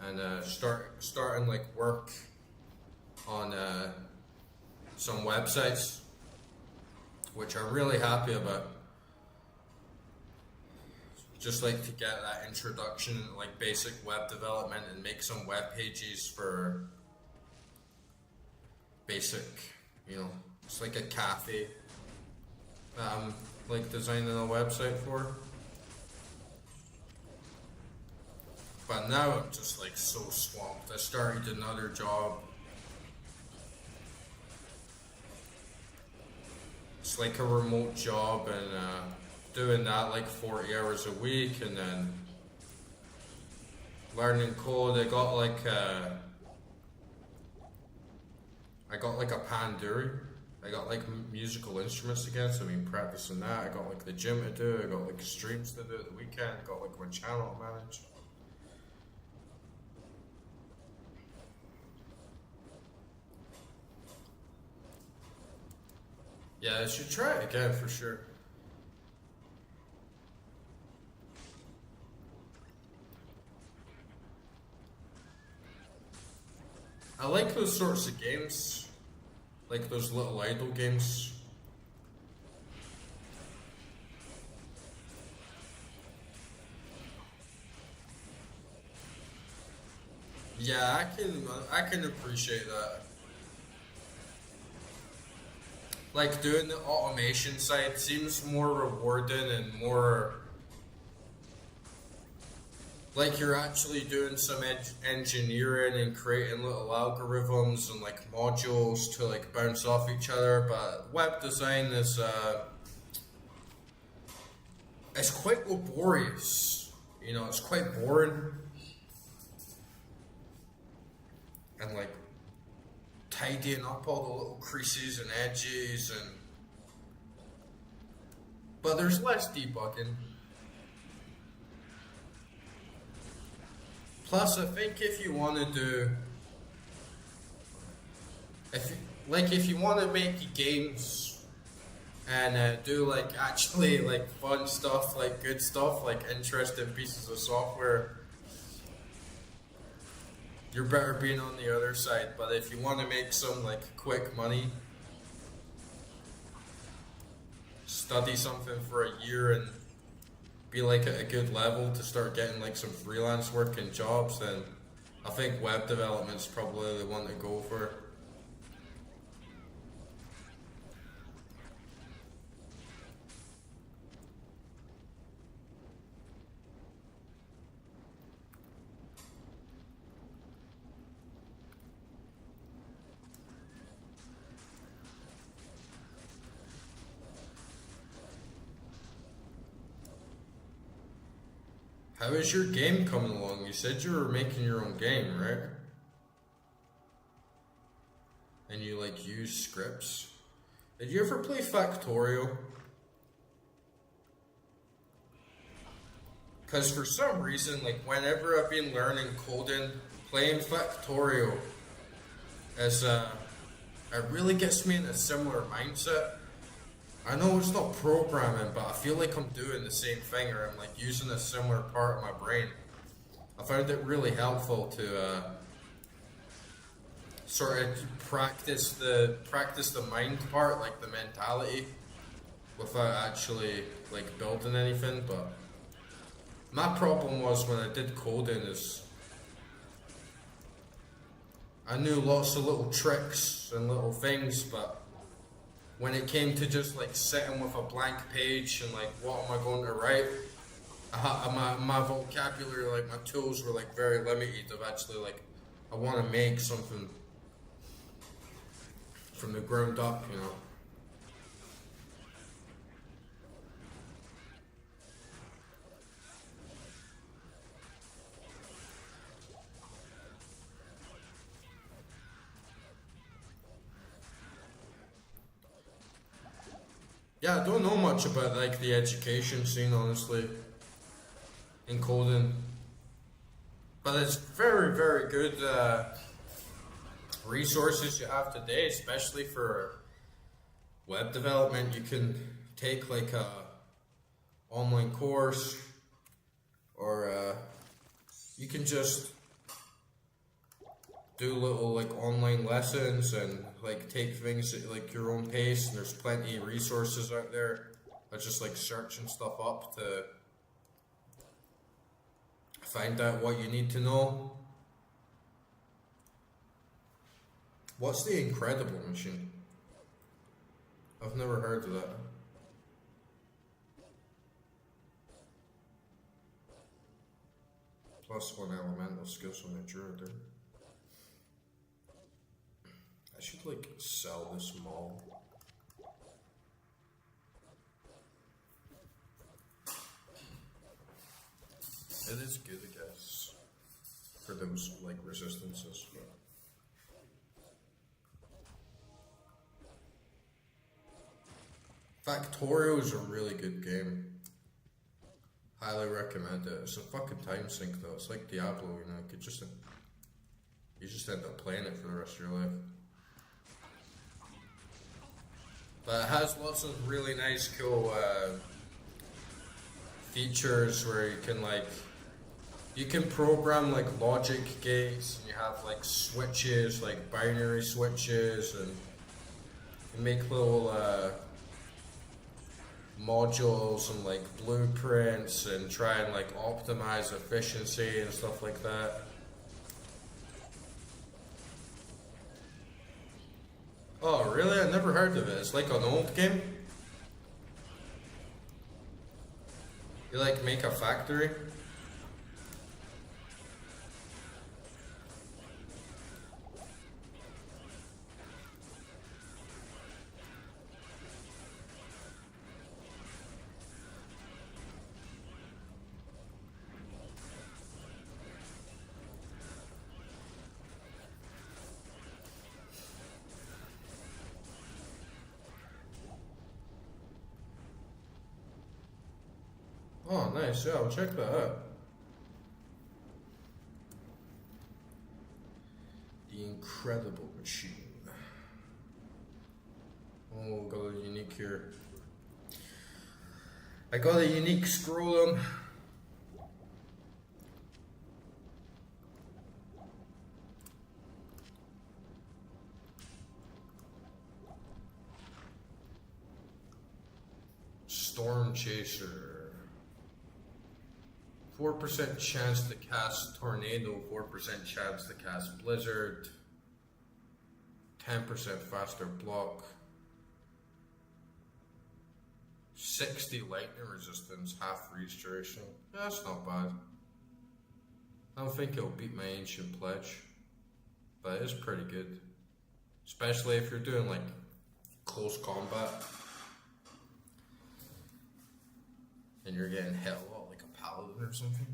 and starting like work on some websites, which I'm really happy about. Just like to get that introduction, like basic web development, and make some web pages for basic, you know, it's like a cafe that I'm like designing a website for. But now I'm just like so swamped. I started another job. It's like a remote job, and doing that like 40 hours a week, and then learning code. I got like a panduri. I got like musical instruments again, so I've been practicing that. I got like the gym to do. I got like streams to do at the weekend. I got like my channel to manage. Yeah, I should try it again for sure. I like those sorts of games, like those little idle games. Yeah, I can appreciate that. Like doing the automation side seems more rewarding and more like you're actually doing some engineering and creating little algorithms and like modules to like bounce off each other. But web design is it's quite laborious, you know, it's quite boring and like tidying up all the little creases and edges, and but there's less debugging. Plus, I think if you want to do, like if you want to make games and do like actually like fun stuff, like good stuff, like interesting pieces of software, you're better being on the other side. But if you want to make some like quick money, study something for a year and be like at a good level to start getting like some freelance work and jobs, then I think web development's probably the one to go for. How is your game coming along? You said you were making your own game, right? And you like use scripts. Did you ever play Factorio? Because for some reason, like whenever I've been learning coding, playing Factorio is it really gets me in a similar mindset. I know it's not programming, but I feel like I'm doing the same thing, or I'm like using a similar part of my brain. I found it really helpful to sort of practice the mind part, like the mentality, without actually like building anything. But my problem was when I did coding is I knew lots of little tricks and little things, but when it came to just like sitting with a blank page and like what am I going to write, my vocabulary, like my tools were like very limited of actually like I want to make something from the ground up, you know. Yeah, I don't know much about like the education scene, honestly, in coding, but it's very, very good resources you have today, especially for web development. You can take like a online course, or you can just do little like online lessons and like take things at like your own pace, and there's plenty of resources out there. I just like searching stuff up to find out what you need to know. What's the Incredible Machine? I've never heard of that. Plus one elemental skills on the Druid there. I should like sell this mall. It is good, I guess, for those like resistances. Factorio is a really good game. Highly recommend it. It's a fucking time sink though. It's like Diablo, you know. You just end up playing it for the rest of your life. But it has lots of really nice, cool features where you can like, you can program like logic gates, and you have like switches, like binary switches, and you make little modules and like blueprints and try and like optimize efficiency and stuff like that. Oh, really? I never heard of it. It's like an old game? You like make a factory? Oh, nice. Yeah, I'll check that out. The Incredible Machine. Oh, got a unique here. I got a unique scrollum. Storm Chaser. 4% chance to cast Tornado, 4% chance to cast Blizzard, 10% faster block, 60 lightning resistance, half freeze duration. That's not bad. I don't think it'll beat my Ancient Pledge, but it's pretty good. Especially if you're doing like close combat and you're getting hit a lot like a paladin or something.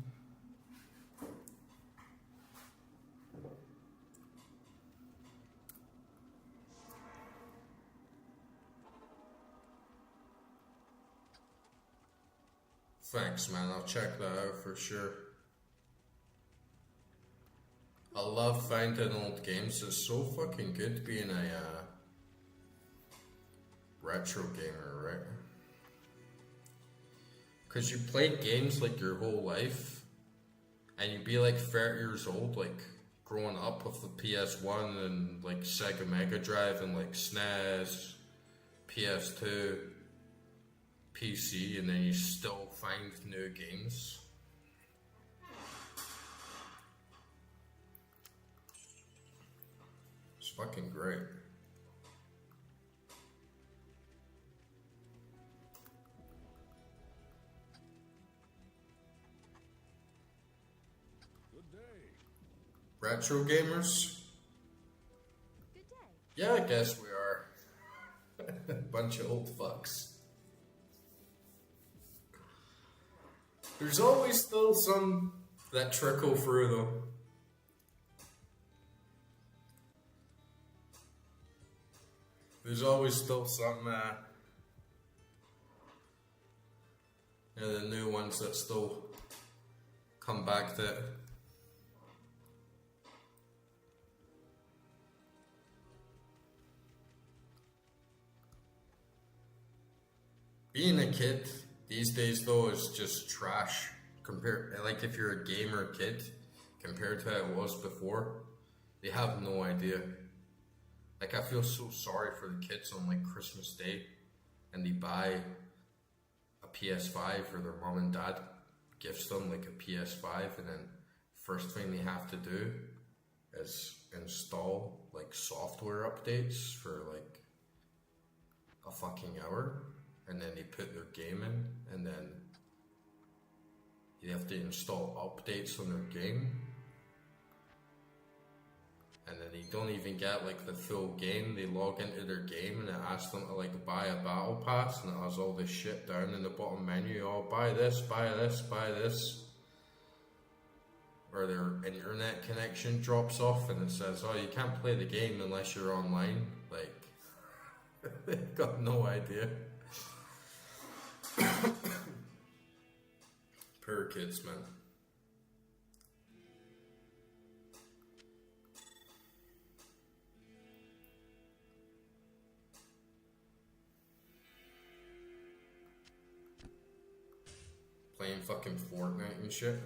Thanks, man. I'll check that out for sure. I love finding old games. It's so fucking good being a retro gamer, right? Because you play games like your whole life, and you'd be like 30 years old, like growing up with the PS1 and like Sega Mega Drive and like SNES, PS2, PC, and then you still find new games. It's fucking great. Good day. Retro gamers? Good day. Yeah, I guess we are. Bunch of old fucks. There's always still some that trickle through though. There's always still some the new ones that still come back to it. Being a kid these days though is just trash compared, like if you're a gamer kid compared to how it was before. They have no idea. Like I feel so sorry for the kids on like Christmas Day and they buy a PS5 or their mom and dad gifts them like a PS5 and then first thing they have to do is install like software updates for like a fucking hour. And then they put their game in, and then you have to install updates on their game. And then they don't even get like the full game. They log into their game and it asks them to like buy a battle pass, and it has all this shit down in the bottom menu. Oh, buy this, buy this, buy this. Or their internet connection drops off and it says, oh, you can't play the game unless you're online. Like, they've got no idea. Poor kids, man. Playing fucking Fortnite and shit.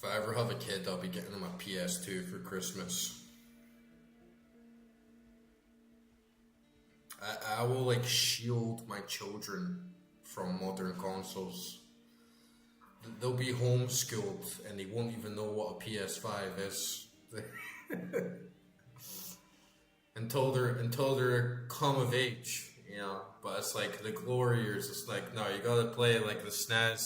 If I ever have a kid, I'll be getting him a PS2 for Christmas. I will like shield my children from modern consoles. They'll be homeschooled and they won't even know what a PS5 is. until they're come of age, you know. But it's like the glory years. It's like, no, you gotta play like the SNES.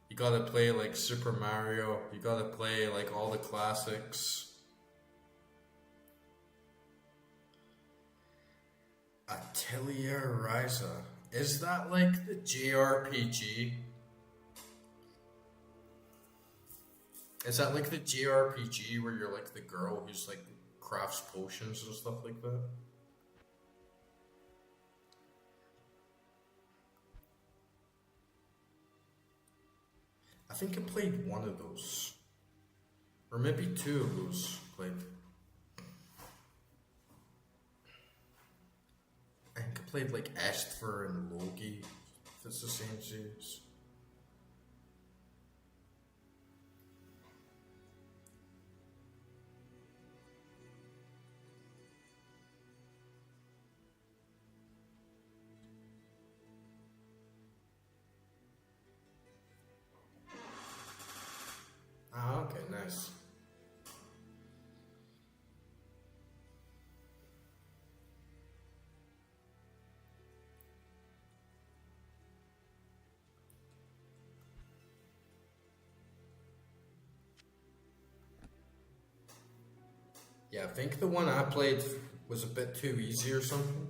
You gotta play like Super Mario. You gotta play like all the classics. Atelier Ryza. Is that like the JRPG? Is that like the JRPG where you're like the girl who's like crafts potions and stuff like that? think I played one of those. Or maybe two of those played. I think I played like Esther and Logi, if it's the same series. Ah, okay, nice. Yeah, I think the one I played was a bit too easy or something.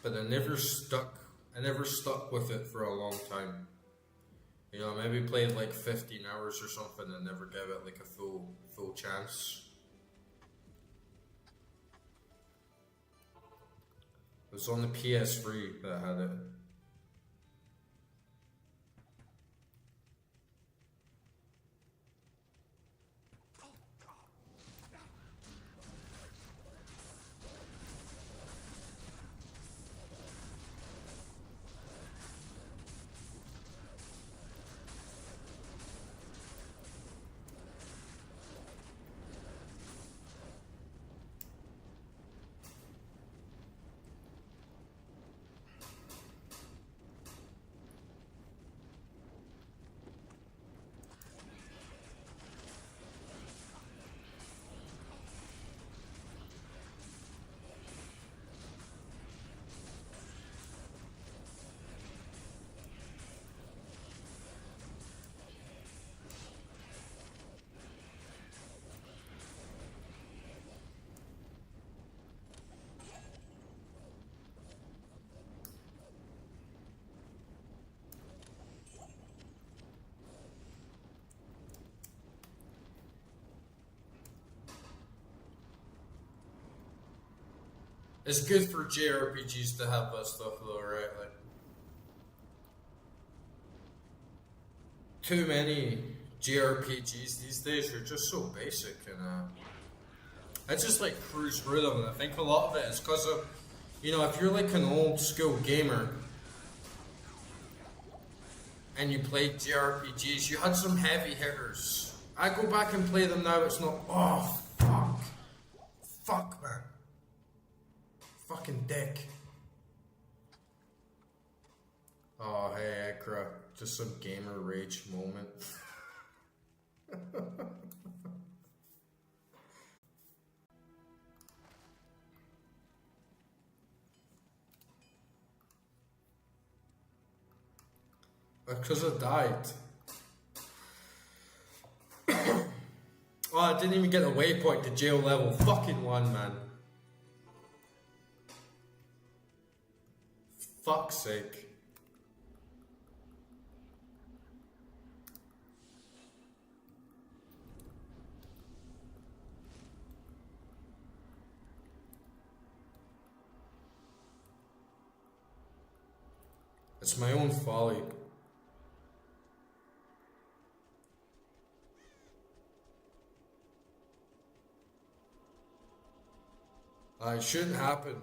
But I never stuck with it for a long time. You know, maybe played like 15 hours or something and never gave it like a full chance. It was on the PS3 that I had it. It's good for JRPGs to have that stuff though, right? Like, too many JRPGs these days are just so basic, and I just like cruise through them, and I think a lot of it is because of, you know, if you're like an old school gamer and you played JRPGs, you had some heavy hitters. I go back and play them now, it's not, oh, fuck, man. Fucking dick. Oh, hey, Ekra. Just some gamer rage moment. Because I died. Oh, I didn't even get a waypoint to jail level fucking 1, man. Fuck's sake. It's my own folly. It shouldn't happen.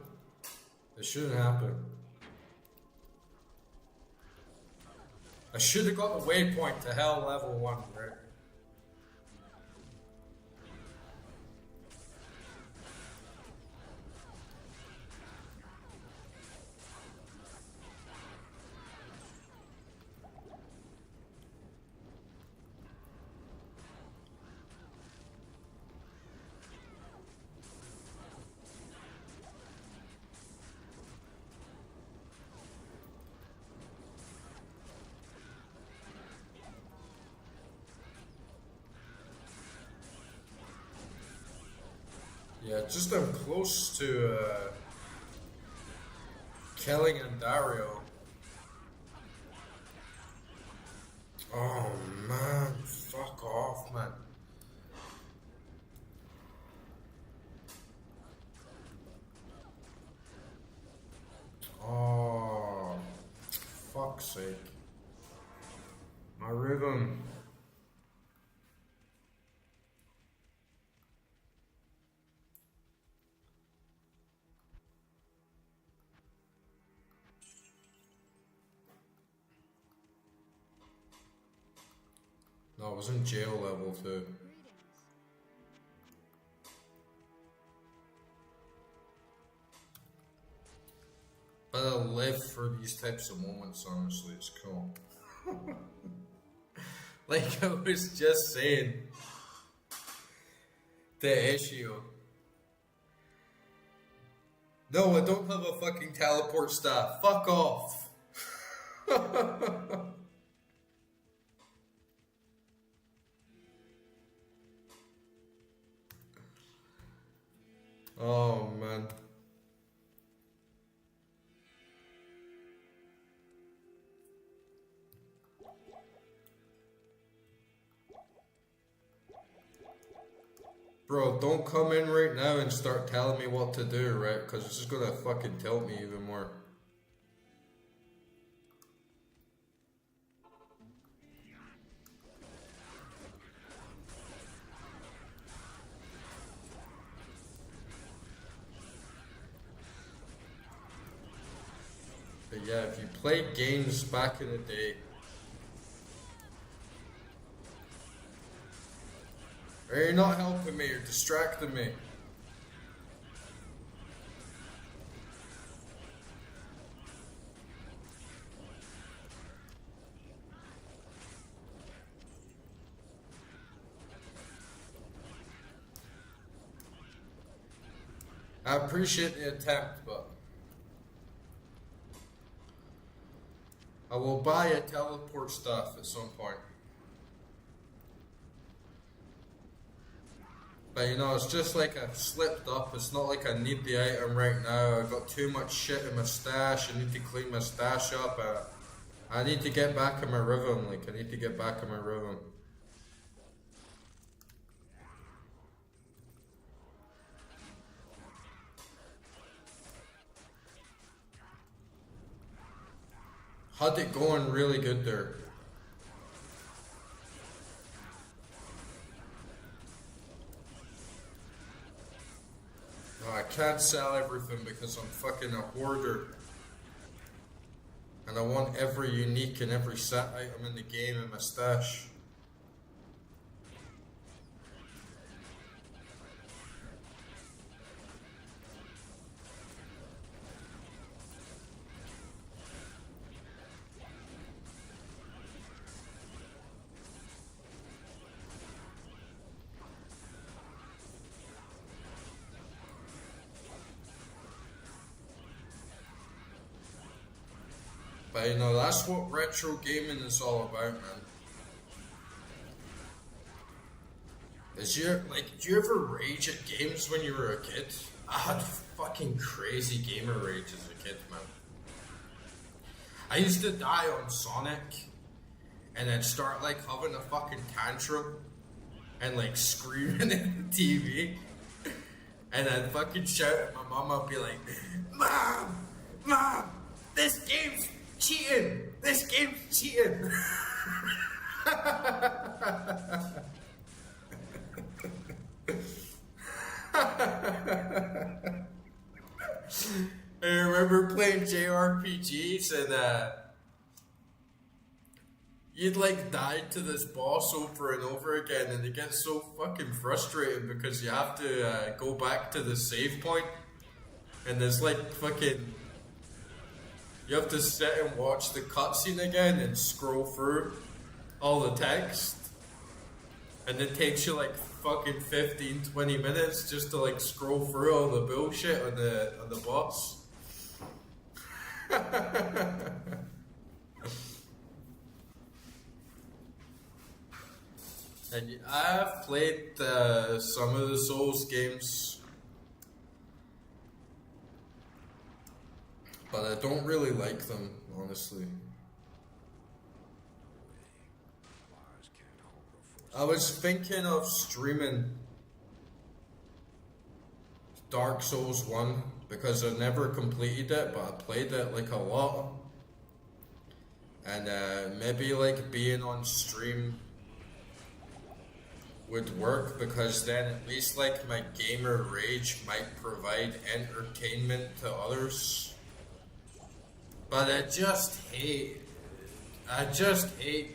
It shouldn't happen. I should have got the waypoint to hell level 1, right? Yeah, just I'm close to killing Andario. Oh man, fuck off, man. Oh, fuck's sake. My rhythm. No, I was in jail level 2. Greetings. But I live for these types of moments, honestly, it's cool. Like I was just saying, the issue. No, I don't have a fucking teleport staff. Fuck off. Oh man. Bro, don't come in right now and start telling me what to do, right? Because it's just gonna fucking tilt me even more. But yeah, if you played games back in the day, or you're not helping me, you're distracting me. I appreciate the attempt, but I will buy a teleport stuff at some point. But you know, it's just like I've slipped up. It's not like I need the item right now. I've got too much shit in my stash. I need to clean my stash up. I need to get back in my rhythm. Like, I need to get back in my rhythm. Had it going really good there. No, I can't sell everything because I'm fucking a hoarder. And I want every unique and every set item in the game in my stash. But you know, that's what retro gaming is all about, man. Do you ever rage at games when you were a kid? I had fucking crazy gamer rage as a kid, man. I used to die on Sonic, and I'd start like having a fucking tantrum, and like screaming at the TV, and I'd fucking shout at my mom. I'd be like, Mom, this game's cheating! This game's cheating! I remember playing JRPGs and you'd like die to this boss over and over again, and it gets so fucking frustrating because you have to go back to the save point, and there's like fucking, you have to sit and watch the cutscene again and scroll through all the text, and it takes you like fucking 15-20 minutes just to like scroll through all the bullshit on the boss. And I've played some of the Souls games, but I don't really like them, honestly. I was thinking of streaming Dark Souls 1 because I never completed it, but I played it like a lot. And maybe like being on stream would work, because then at least like my gamer rage might provide entertainment to others. But I just hate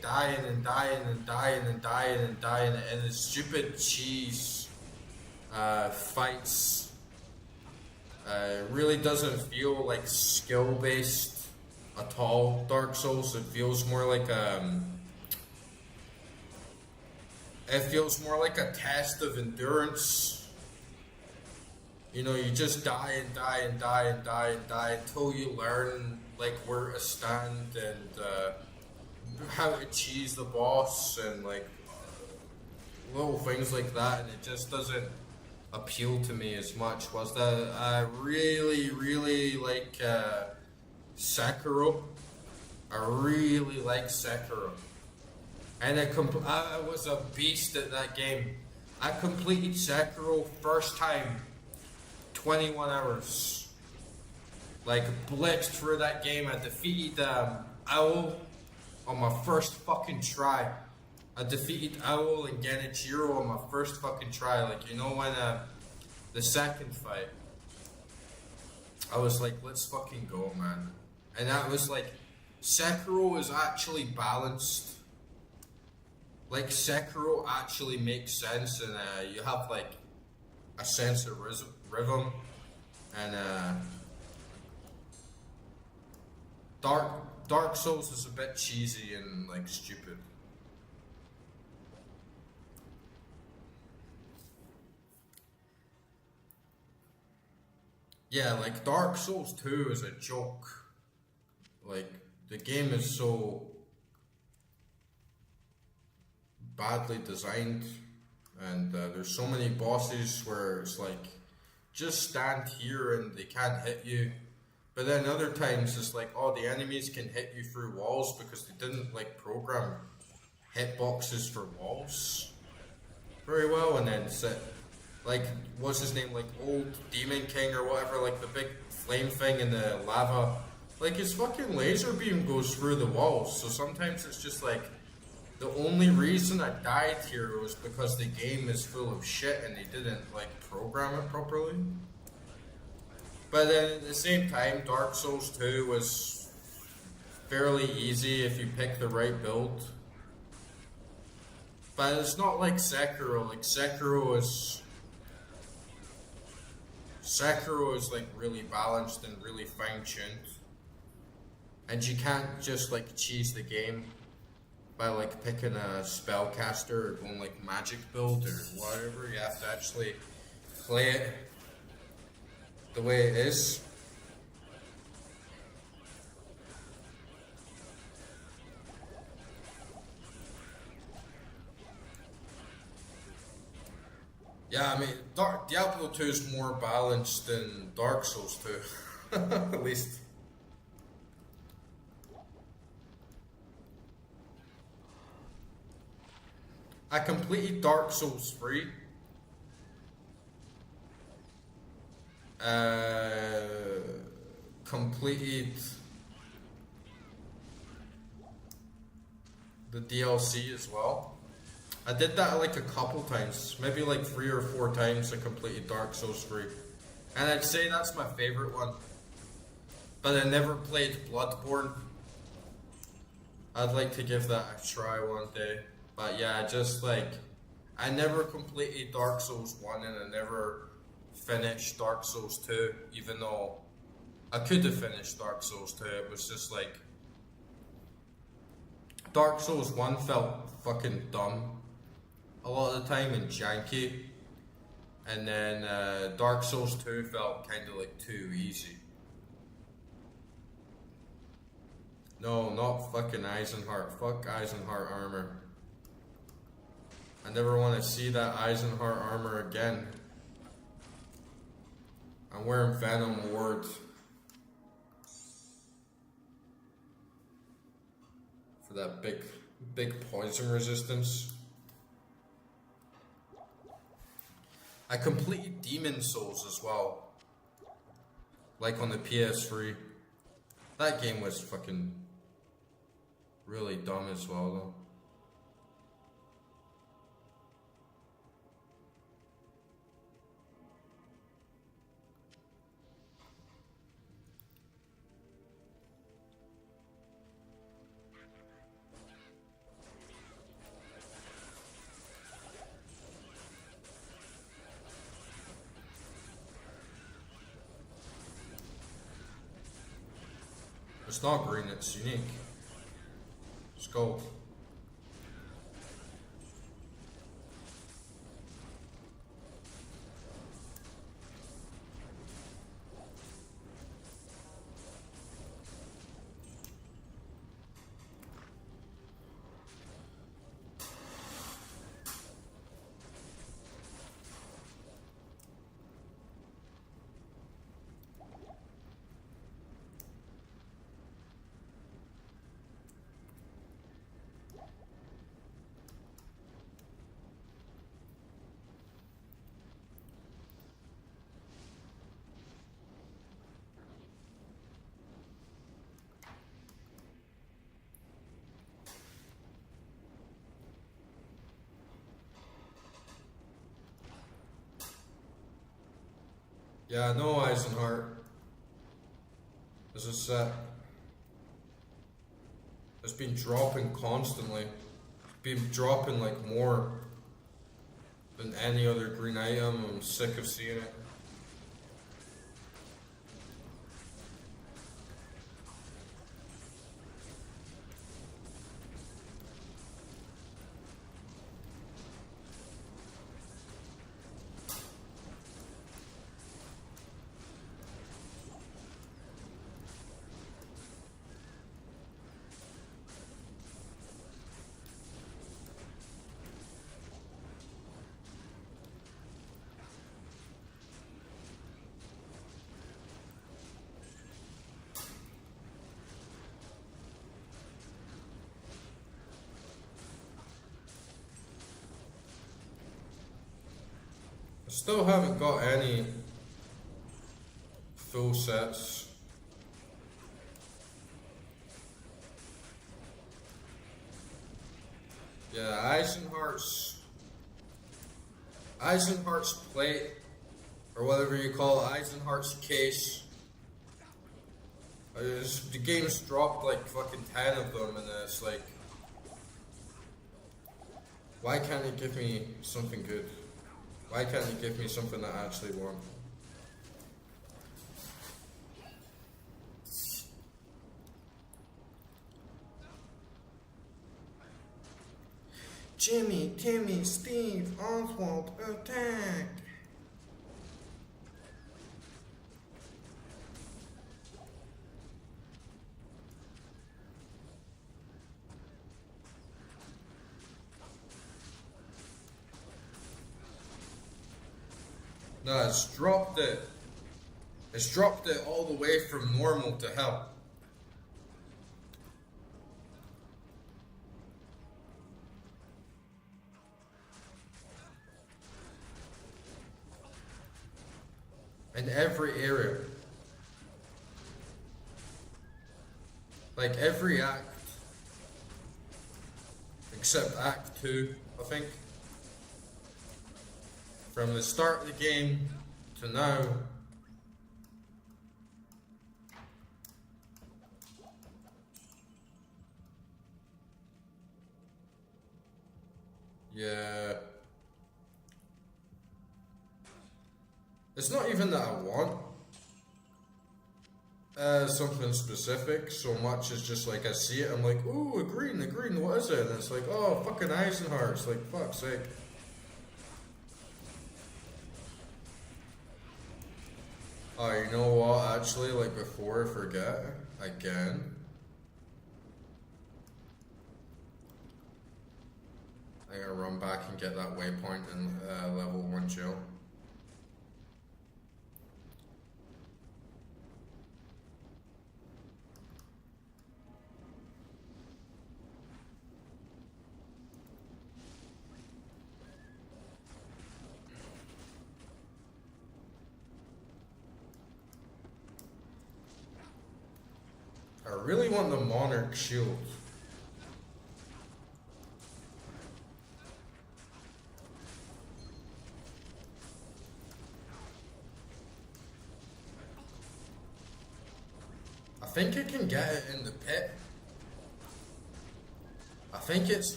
dying and dying and dying and dying and dying and the stupid cheese fights. Really doesn't feel like skill based at all. Dark Souls, it feels more like a test of endurance. You know, you just die and die and die and die and die until you learn like where to stand and how to cheese the boss and like little things like that, and it just doesn't appeal to me as much. Was that I really like Sekiro. I really like Sekiro, and I was a beast at that game. I completed Sekiro first time, 21 hours. Like blitzed through that game. I defeated Owl on my first fucking try. I defeated Owl and Genichiro on my first fucking try. Like, you know, when the second fight, I was like, let's fucking go, man. And that was like, Sekiro is actually balanced. Like, Sekiro actually makes sense, and you have like a sense of rhythm, and Dark Souls is a bit cheesy and like stupid. Yeah, like Dark Souls 2 is a joke. Like, the game is so badly designed, and there's so many bosses where it's like, just stand here and they can't hit you. But then other times it's like, oh, the enemies can hit you through walls because they didn't like program hitboxes for walls very well. And then like, what's his name, like old Demon King or whatever, like the big flame thing in the lava, like his fucking laser beam goes through the walls. So sometimes it's just like, the only reason I died here was because the game is full of shit and they didn't like program it properly. But then at the same time, Dark Souls 2 was fairly easy if you pick the right build. But it's not like Sekiro. Like Sekiro is like really balanced and really fine-tuned. And you can't just like cheese the game by like picking a spellcaster or going like magic build or whatever. You have to actually play it the way it is. Yeah, I mean, Diablo 2 is more balanced than Dark Souls 2, at least. I completed Dark Souls 3. Completed the DLC as well. I did that like a couple times, maybe like 3 or 4 times I completed Dark Souls 3. And I'd say that's my favorite one. But I never played Bloodborne. I'd like to give that a try one day. But yeah, just like, I never completed Dark Souls 1 and I never finished Dark Souls 2, even though I could have finished Dark Souls 2. It was just like, Dark Souls 1 felt fucking dumb a lot of the time and janky, and then Dark Souls 2 felt kind of like too easy. No, not fucking Eisenheart. Fuck Eisenheart armor. I never want to see that Eisenheart armor again. I'm wearing Venom Ward. For that big poison resistance. I completed Demon Souls as well. Like on the PS3. That game was fucking Really dumb as well though. It's not green, it's unique. It's gold. Yeah, no Eisenheart. This is set. It's been dropping constantly. It's been dropping like more than any other green item. I'm sick of seeing it. I still haven't got any full sets. Yeah, Eisenheart's plate, or whatever you call it, Eisenheart's case. The game's dropped like fucking 10 of them, and it's like, why can't it give me something good? Why can't it give me something that I actually want? Jimmy, Timmy, Steve, Oswald, attack! No, it's dropped it. It's dropped it all the way from normal to hell. In every area. Like every act. Except Act 2, I think. From the start of the game to now. Yeah. It's not even that I want something specific so much as just like I see it, I'm like, ooh, a green, what is it? And it's like, oh, fucking Eisenheart. It's like, fuck's sake. Oh, you know what? Actually, like before I forget, again. I'm gonna run back and get that waypoint in level 1 jail. I really want the Monarch shield. think you can get it in the pit.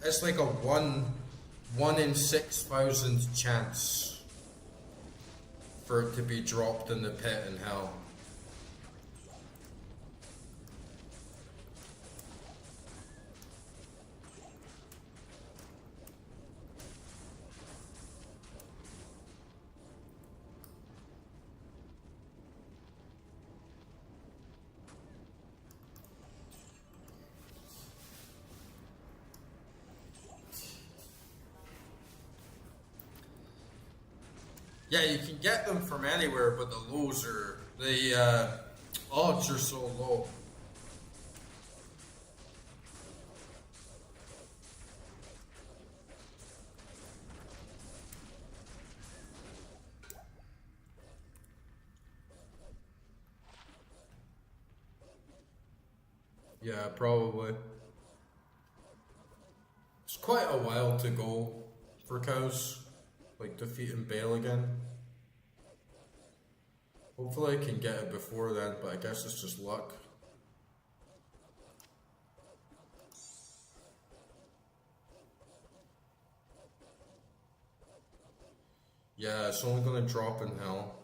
It's like a one in 6,000 chance for it to be dropped in the pit in hell. Yeah, you can get them from anywhere, but the odds are so low. Yeah, probably. It's quite a while to go for cows, like defeating Bale again. Hopefully I can get it before then, but I guess it's just luck. Yeah, it's only gonna drop in hell.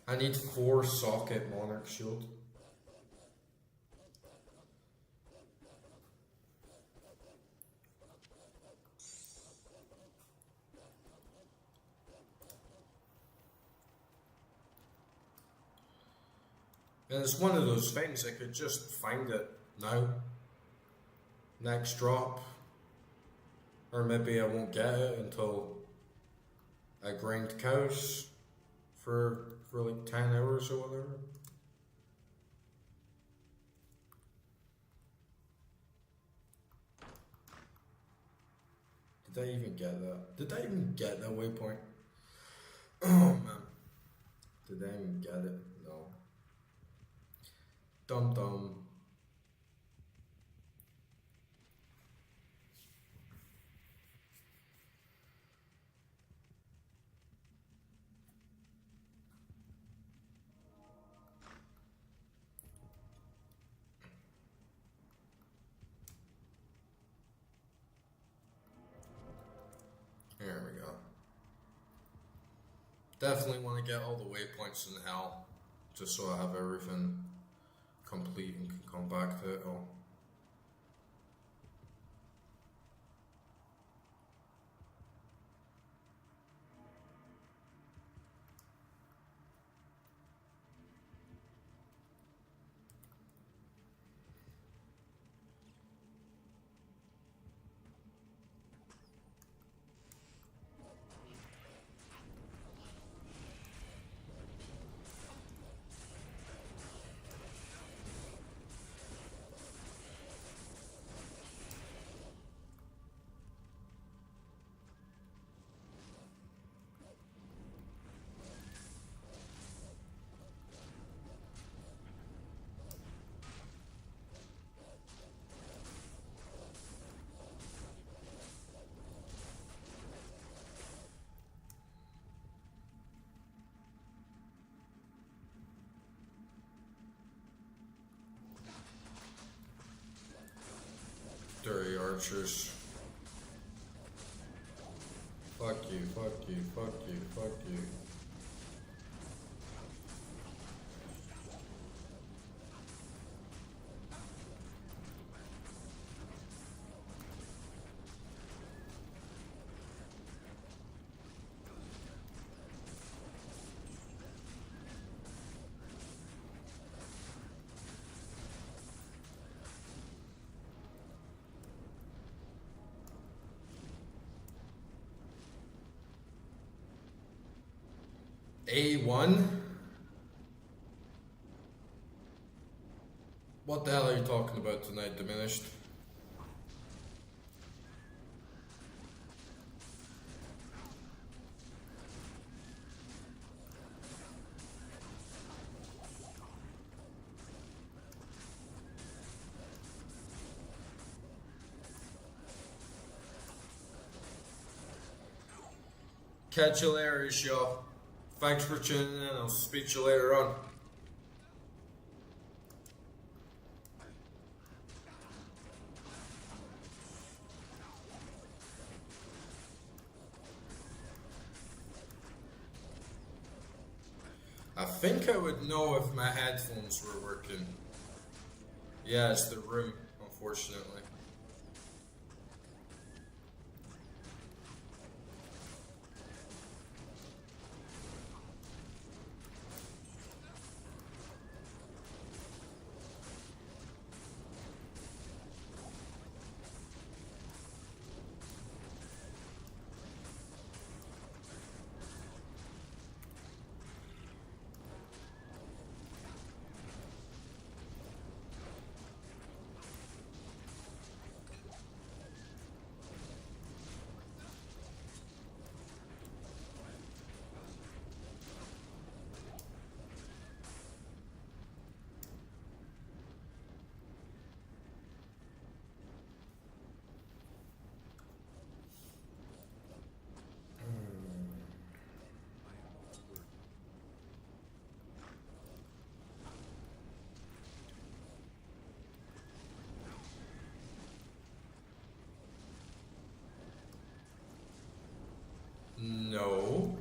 I need 4 socket Monarch Shield. And it's one of those things I could just find it now. Next drop. Or maybe I won't get it until I grind cows for like 10 hours or whatever. Did I even get that? Did I even get that waypoint? Oh man. Did I even get it? No. Dum dum. There we go. Definitely want to get all the waypoints in hell, just so I have everything complete and can come back to it all. Dirty archers. Fuck you, fuck you, fuck you, fuck you. A1? What the hell are you talking about tonight, Diminished? Catch you later, Shaw. Thanks for tuning in. I'll speak to you later on. I think I would know if my headphones were working. Yeah, it's the room, unfortunately. No.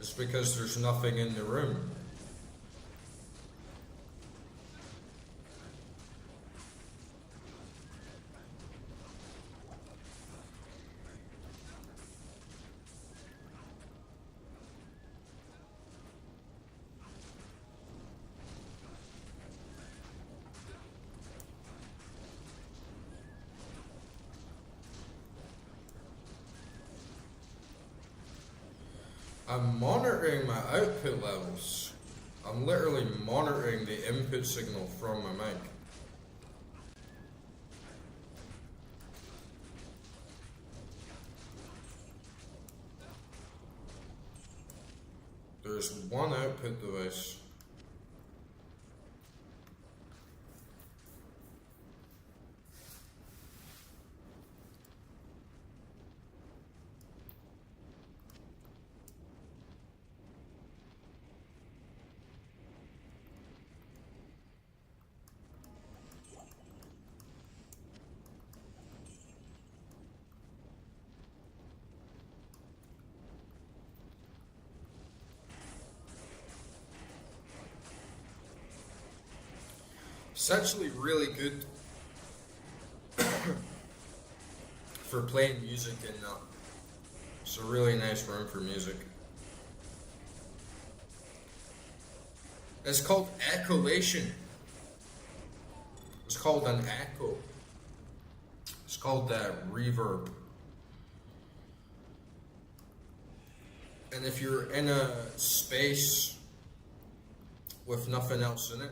It's because there's nothing in the room. I'm monitoring my output levels. I'm literally monitoring the input signal from my mic. There's one output device. It's actually really good for playing music in that. It's a really nice room for music. It's called echolation. It's called an echo. It's called reverb. And if you're in a space with nothing else in it,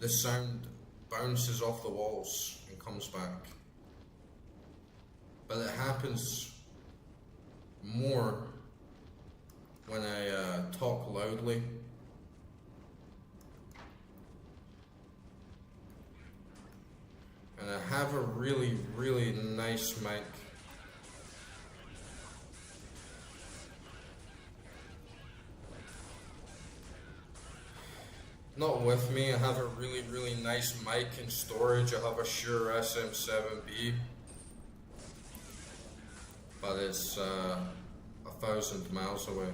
the sound bounces off the walls and comes back. But it happens more when I talk loudly. And I have a really, really nice mic. Not with me, I have a really, really nice mic in storage. I have a Shure SM7B. But it's 1,000 miles away.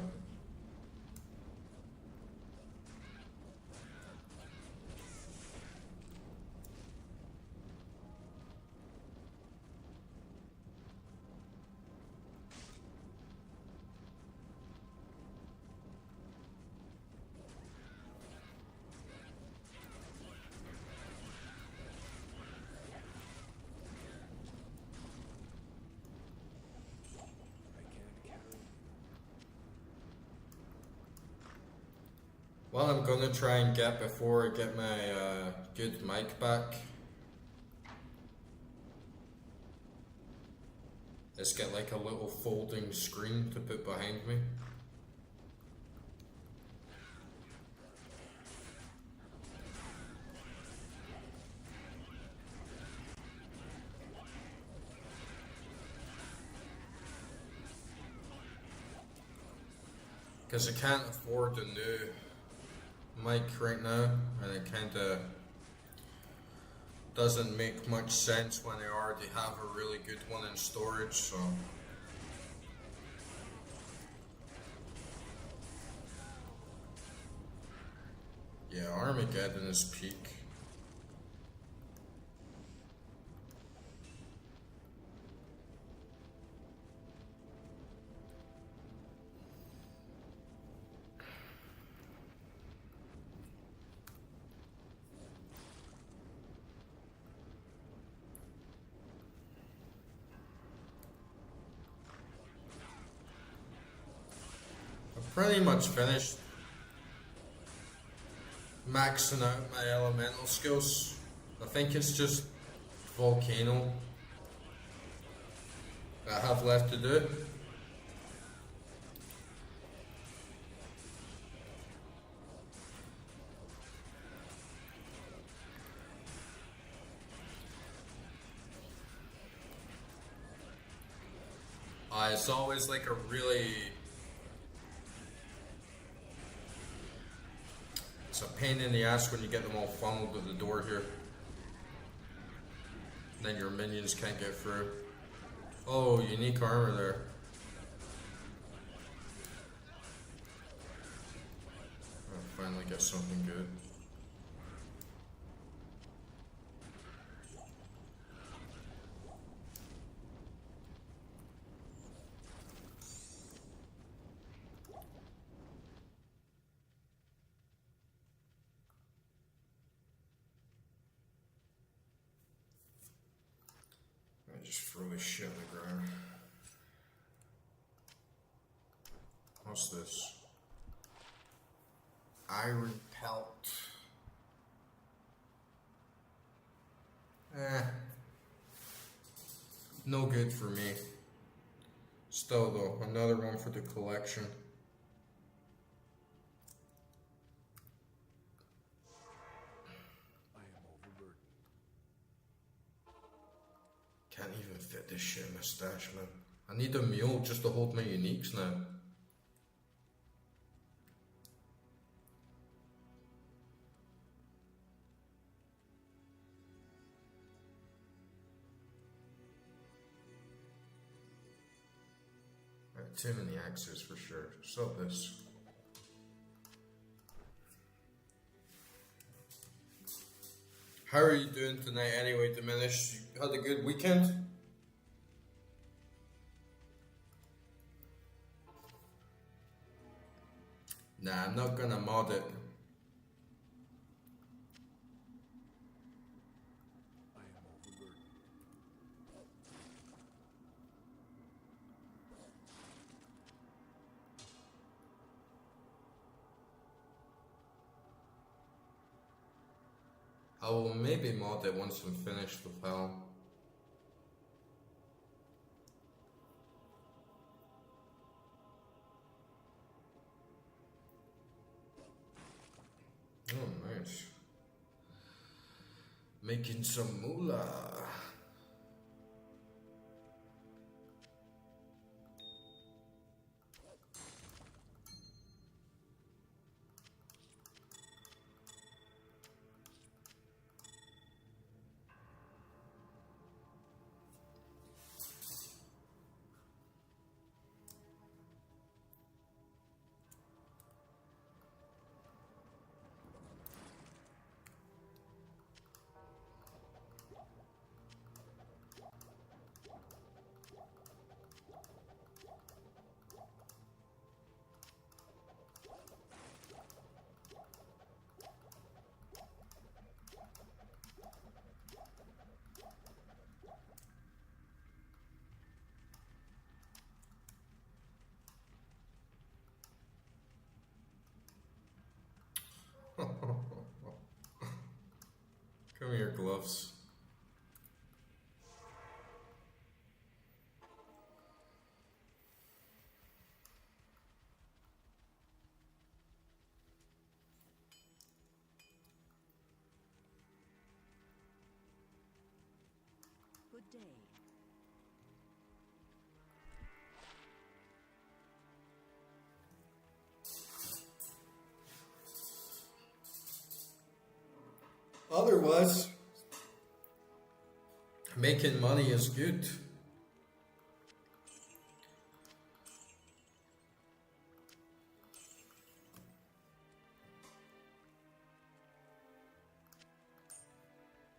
Well, I'm gonna try and get before I get my good mic back. Let's get like a little folding screen to put behind me. Because I can't afford a new mic right now, and it kinda doesn't make much sense when I already have a really good one in storage, so. Yeah, Armageddon is peak. I've pretty much finished maxing out my elemental skills. I think it's just Volcano that I have left to do. It's always like a really... It's a pain in the ass when you get them all funneled at the door here. Then your minions can't get through. Oh, unique armor there. I'll finally get something good. I just throw this shit on the ground. What's this? Iron pelt. No good for me. Still though, another one for the collection. I am overburdened. Can't even fit this shit in my stash, man. I need a mule just to hold my uniques now. Too many axes for sure. So this. How are you doing tonight anyway, Diminish? You had a good weekend? Nah, I'm not gonna mod it. I am overburdened. I will maybe mod it once I'm finished with Hell. Oh, nice. Making some moolah. Come here, gloves. Good day. Otherwise, making money is good.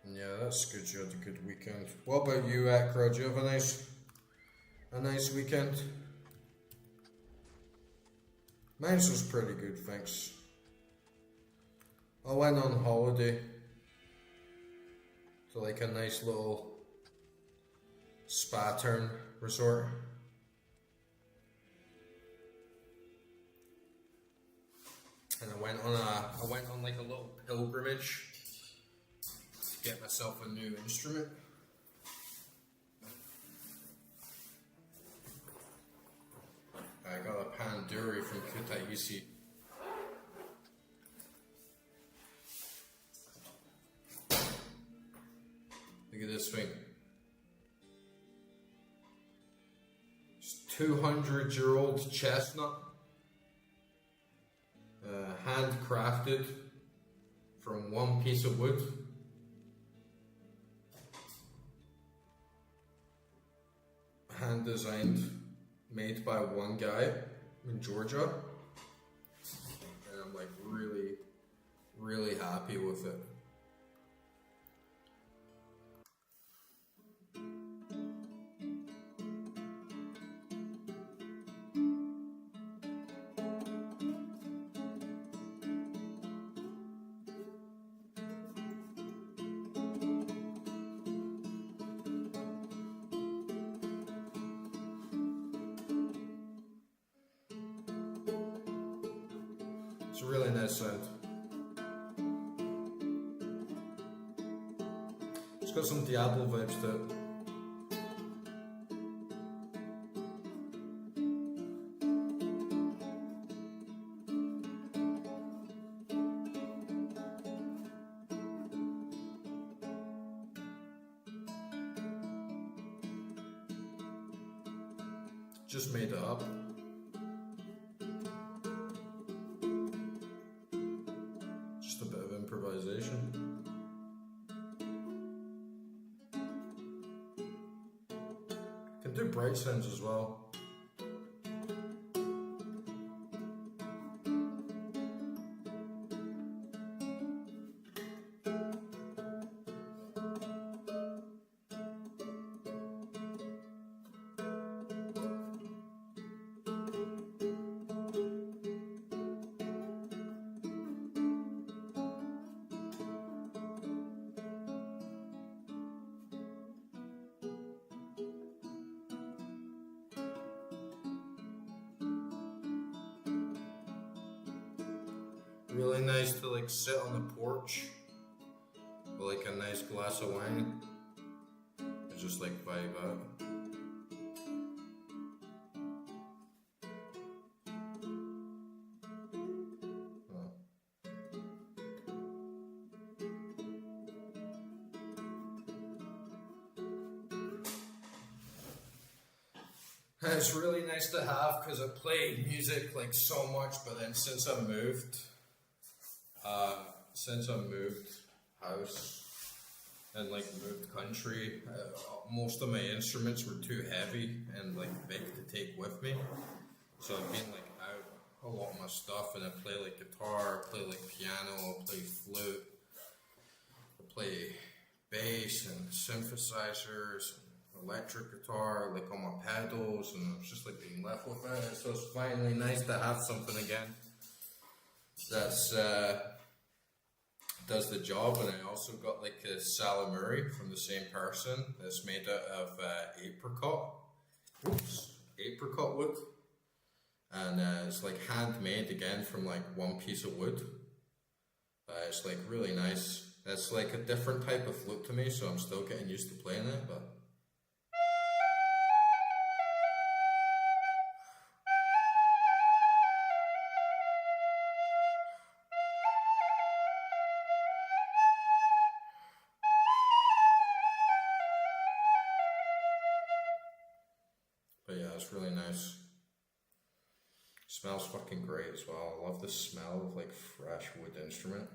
Yeah, that's good. You had a good weekend. What about you, Akra? Do you have a nice weekend? Mine was pretty good, thanks. I went on holiday to like a nice little spa turn resort. And I went on like a little pilgrimage to get myself a new instrument. I got a Panduri from Kutaisi. Look at this thing. It's 200-year-old chestnut. Handcrafted from one piece of wood. Hand designed, made by one guy in Georgia. And I'm like really happy with it. It's a really nice sound. It's got some Diablo vibes to it. Just made it up. Just a bit of improvisation. Can do bright sounds as well. Really nice to like sit on the porch with like a nice glass of wine and just like vibe out. And it's really nice to have because I play music like so much, but then since I moved house and like moved country, most of my instruments were too heavy and like big to take with me. So I've been like out a lot of my stuff, and I play like guitar, I play like piano, I play flute, I play bass and synthesizers, and electric guitar, like on my pedals, and I was just like being left with it. So it's finally nice to have something again that's does the job. And I also got like a salamuri from the same person that's made out of apricot wood, and it's like handmade again from like one piece of wood. It's like really nice. It's like a different type of flute to me, so I'm still getting used to playing it, but yeah, it's really nice. Smells fucking great as well. I love the smell of like fresh wood instrument.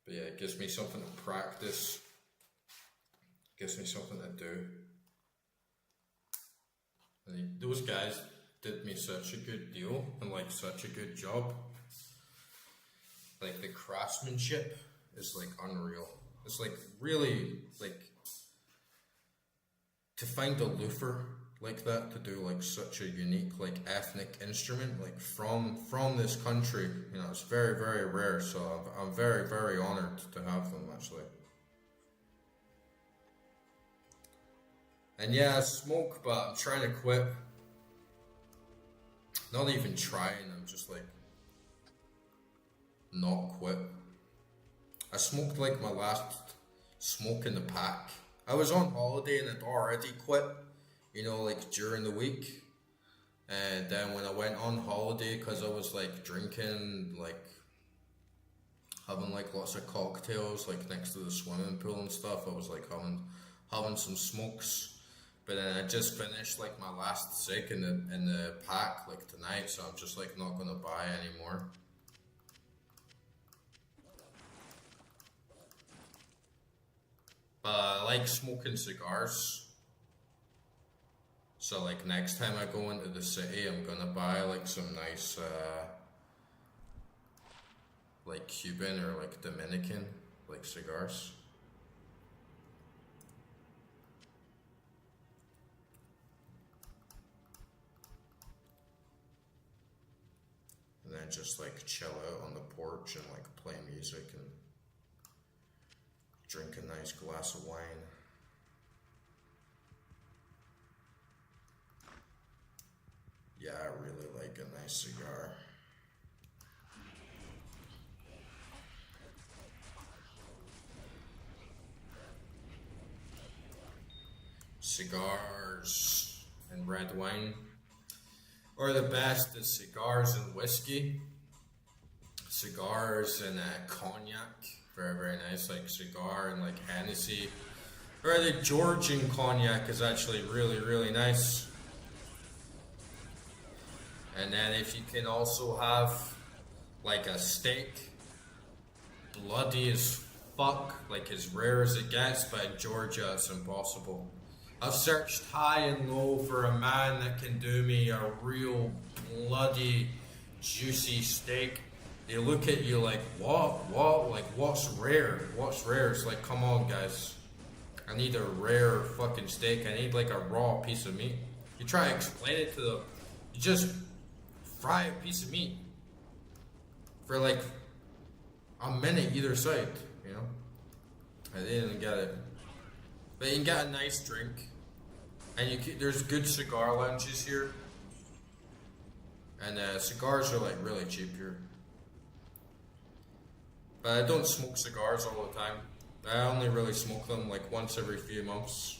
But yeah, it gives me something to practice. Gives me something to do. And those guys did me such a good deal and like such a good job. Like the craftsmanship is like unreal. It's like really like to find a luthier like that to do like such a unique like ethnic instrument like from this country, you know, it's very, very rare. So I'm very, very honored to have them actually. And yeah, I smoke, but I'm trying to quit. Not even trying, I'm just like not quit. I smoked like my last smoke in the pack. I was on holiday and I'd already quit, you know, like during the week. And then when I went on holiday, because I was like drinking, like having like lots of cocktails like next to the swimming pool and stuff, I was like having some smokes. But then I just finished like my last cig in the pack like tonight, so I'm just like not gonna buy anymore. But I like smoking cigars. So like next time I go into the city, I'm gonna buy like some nice like Cuban or like Dominican like cigars. And then just like chill out on the porch and like play music and drink a nice glass of wine. Yeah, I really like a nice cigar. Cigars and red wine. Or the best is cigars and whiskey. Cigars and cognac. Very, very nice. Like cigar and like Hennessy. Or the Georgian cognac is actually really, really nice. And then if you can also have like a steak, bloody as fuck, like as rare as it gets, but in Georgia it's impossible. I've searched high and low for a man that can do me a real bloody juicy steak. They look at you like, what, like what's rare? What's rare? It's like, come on guys, I need a rare fucking steak. I need like a raw piece of meat. You try to explain it to them, you just fry a piece of meat for like a minute either side, you know? I didn't get it. But you can get a nice drink, and there's good cigar lounges here, and cigars are like really cheap here. But I don't smoke cigars all the time. I only really smoke them like once every few months.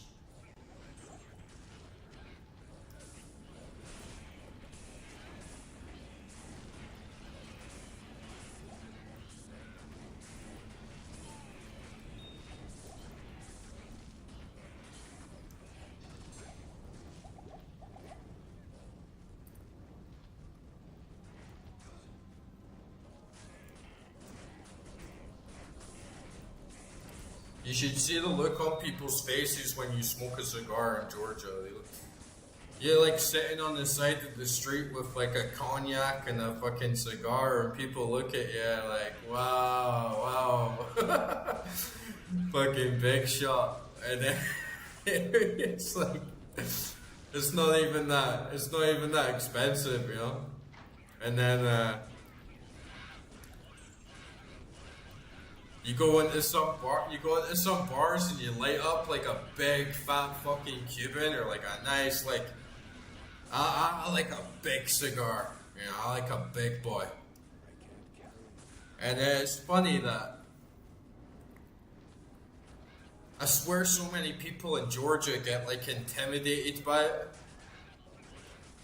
You should see the look on people's faces when you smoke a cigar in Georgia. You're like sitting on the side of the street with like a cognac and a fucking cigar, and people look at you like, wow, fucking big shot. And then it's like, it's not even that expensive, you know? And then, you go into some bars and you light up like a big fat fucking Cuban or like a nice like I like a big cigar, you know, I like a big boy. And it's funny that I swear so many people in Georgia get like intimidated by it,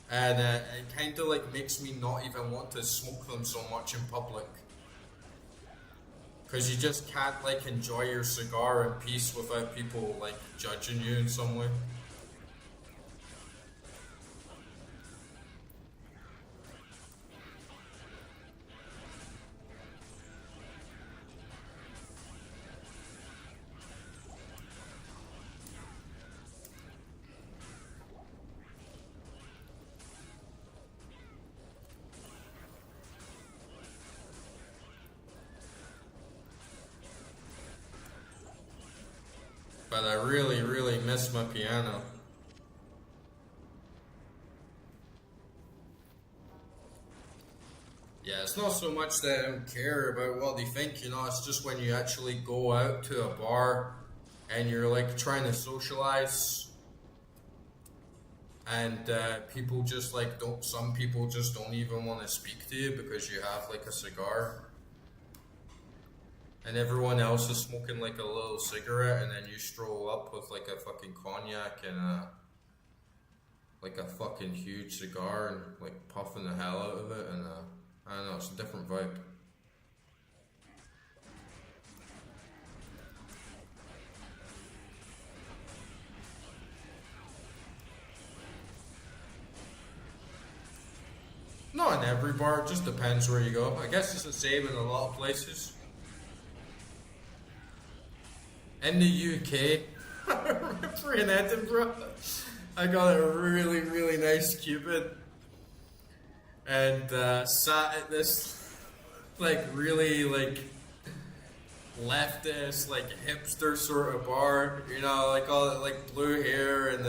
and it kind of like makes me not even want to smoke them so much in public. Because you just can't like enjoy your cigar in peace without people like judging you in some way. But I really, really miss my piano. Yeah, it's not so much that I don't care about what they think, you know, it's just when you actually go out to a bar and you're like trying to socialize and people just like don't, some people just don't even want to speak to you because you have like a cigar. And everyone else is smoking like a little cigarette, and then you stroll up with like a fucking cognac and like a fucking huge cigar and like puffing the hell out of it, and I don't know, it's a different vibe. Not in every bar, it just depends where you go. I guess it's the same in a lot of places. In the UK, I remember in Edinburgh, I got a really, really nice Cupid and sat at this like really like leftist, like hipster sort of bar, you know, like all that like blue hair and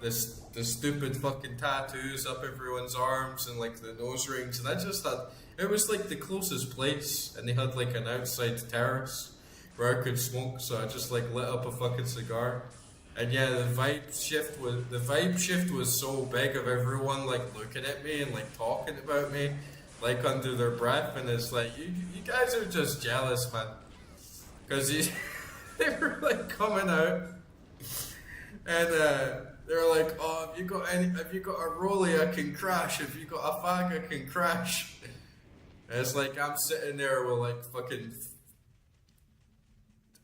the stupid fucking tattoos up everyone's arms and like the nose rings, and I just thought it was like the closest place, and they had like an outside terrace where I could smoke, so I just like lit up a fucking cigar. And yeah, the vibe shift was so big of everyone like looking at me and like talking about me like under their breath, and it's like you guys are just jealous, man, because they were like coming out and they were like, oh, have you got a rollie I can crash, have you got a fag I can crash, and it's like I'm sitting there with like fucking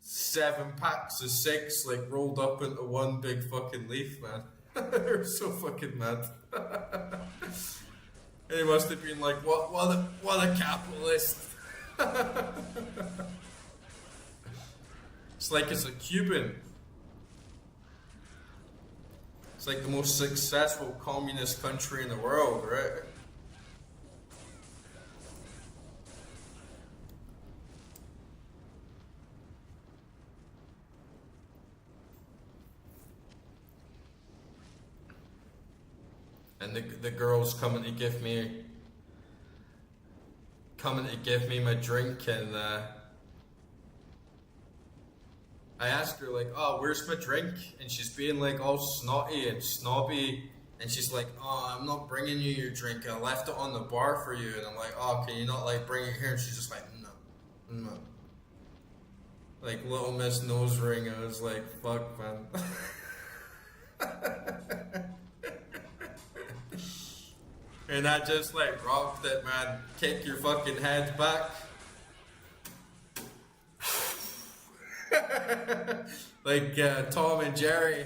7 packs of 6 like rolled up into one big fucking leaf, man. They're so fucking mad. And he must have been like, what a capitalist. It's like it's a Cuban. It's like the most successful communist country in the world, right? And the girl's coming to give me my drink, and I asked her like, oh, where's my drink? And she's being like all snotty and snobby, and she's like, oh, I'm not bringing you your drink, I left it on the bar for you. And I'm like, oh, can you not like bring it here? And she's just like, no. Like Little Miss Nose Ring. I was like, fuck, man. And I just like rocked it, man. Kick your fucking head back. Like Tom and Jerry.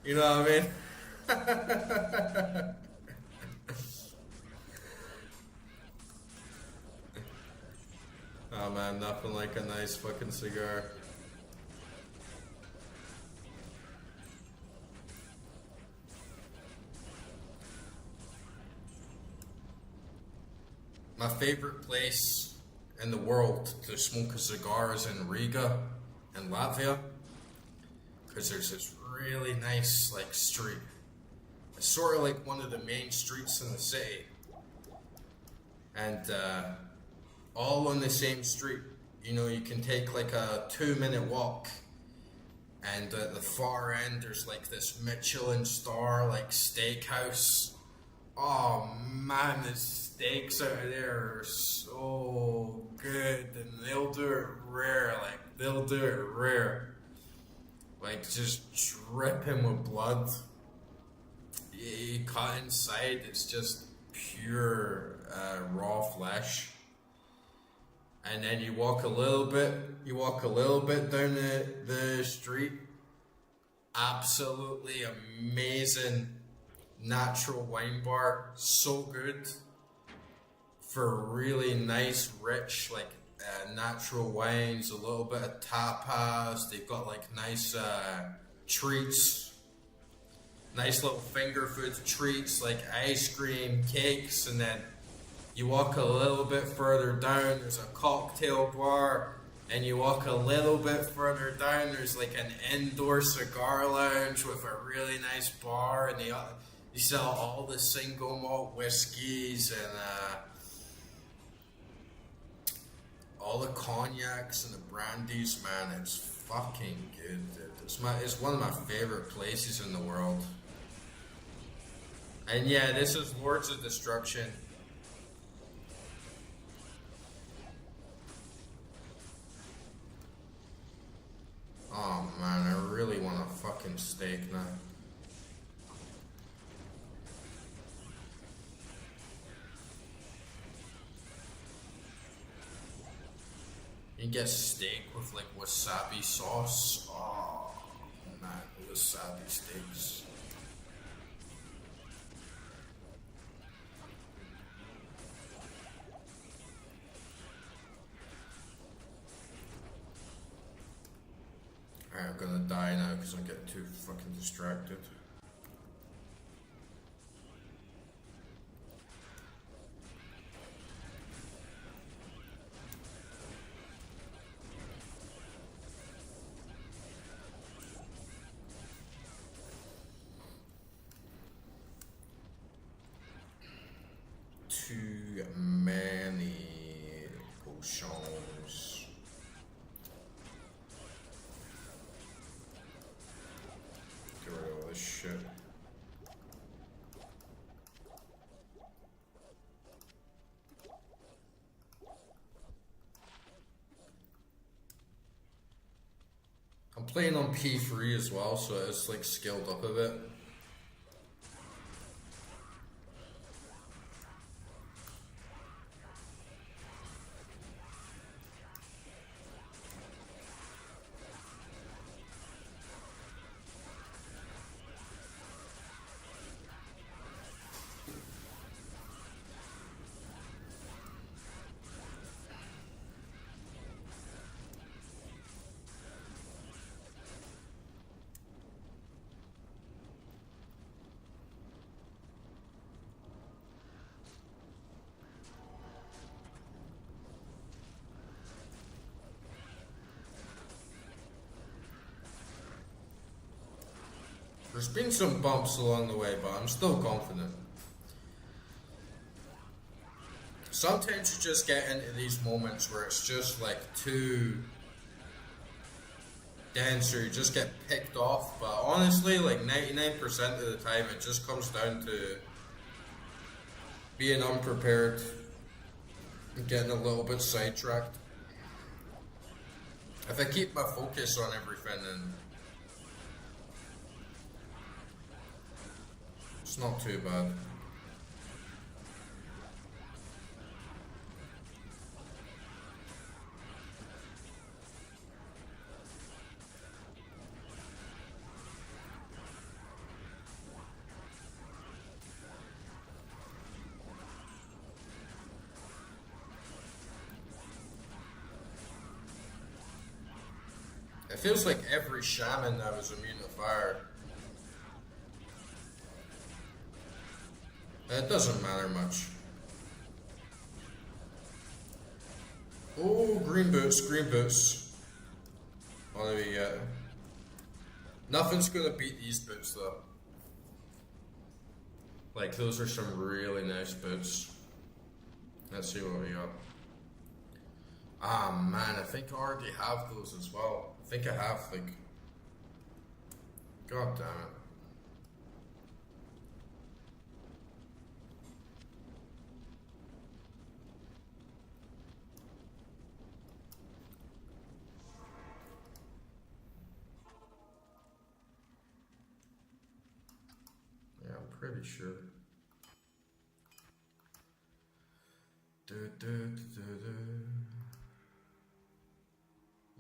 You know what I mean? Oh man, nothing like a nice fucking cigar. My favorite place in the world to smoke a cigar is in Riga, in Latvia, because there's this really nice like street. It's sort of like one of the main streets in the city, and all on the same street. You know, you can take like a 2-minute walk, and at the far end there's like this Michelin star like steakhouse. Oh man, the steaks out there are so good, and they'll do it rare, like just dripping with blood. You cut inside, it's just pure raw flesh. And then you walk a little bit down the street. Absolutely amazing natural wine bar, so good for really nice, rich, like natural wines, a little bit of tapas. They've got like nice treats, nice little finger food treats like ice cream, cakes, and then you walk a little bit further down, there's a cocktail bar, And you walk a little bit further down, there's like an indoor cigar lounge with a really nice bar, and they sell all the single malt whiskeys and all the cognacs and the brandies. Man, it's fucking good, dude. It's one of my favorite places in the world. And yeah, this is Lords of Destruction. Oh man, I really want a fucking steak now. You get steak with like wasabi sauce. Oh man, wasabi steaks. Alright, I'm gonna die now because I'm getting too fucking distracted. Too many potions. Get rid of all this shit. I'm playing on P3 as well, so it's like scaled up a bit. There's been some bumps along the way, but I'm still confident. Sometimes you just get into these moments where it's just like too dense, or you just get picked off. But honestly, like 99% of the time, it just comes down to being unprepared and getting a little bit sidetracked. If I keep my focus on everything, then it's not too bad. It feels like every shaman now is immune to fire. It doesn't matter much. Oh, green boots, green boots. What do we get? Nothing's gonna beat these boots though. Like, those are some really nice boots. Let's see what we got. Ah man, I think I already have those as well. I think I have, like... God damn it. Yeah, I'm pretty sure.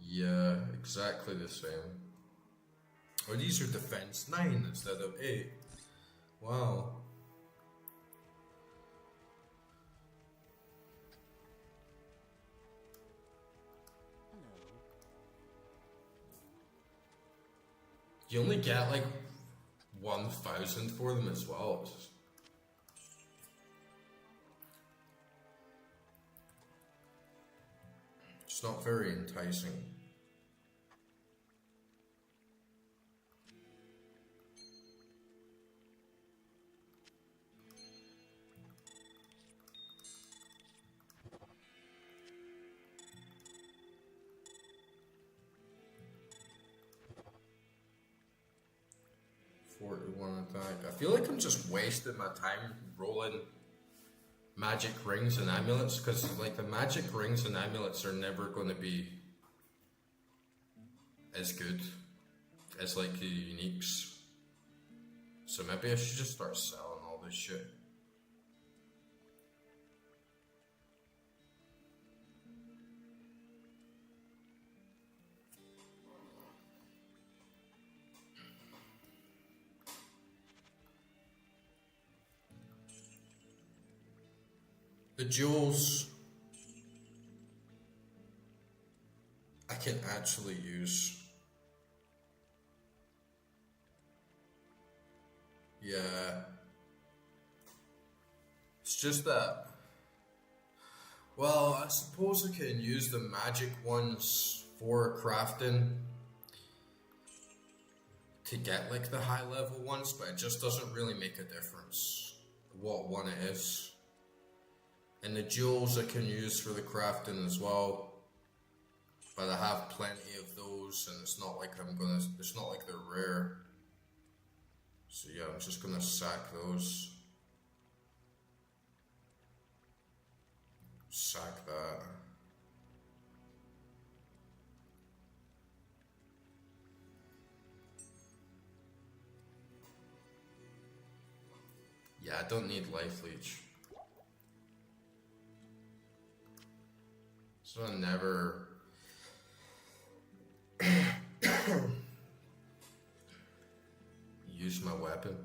Yeah, exactly the same. Oh, these are defense 9 instead of 8. Wow. You only get like 1,000 for them as well. It's not very enticing. One attack. I feel like I'm just wasting my time rolling magic rings and amulets, because like the magic rings and amulets are never going to be as good as like the uniques. So maybe I should just start selling all this shit. The jewels I can actually use. Yeah. It's just that, well, I suppose I can use the magic ones for crafting to get like the high level ones, but it just doesn't really make a difference what one it is. And the jewels I can use for the crafting as well, but I have plenty of those, and it's not like it's not like they're rare. So yeah, I'm just gonna sack those. Sack that. Yeah, I don't need life leech. So I never use my weapon.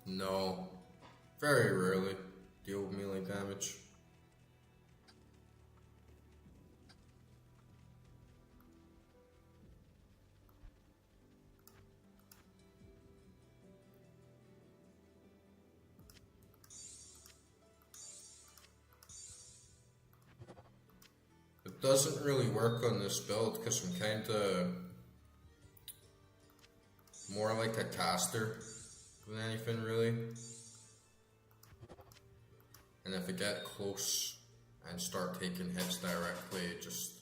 No, very rarely deal melee damage. It doesn't really work on this build because I'm kinda more like a caster than anything really. And if I get close and start taking hits directly, it just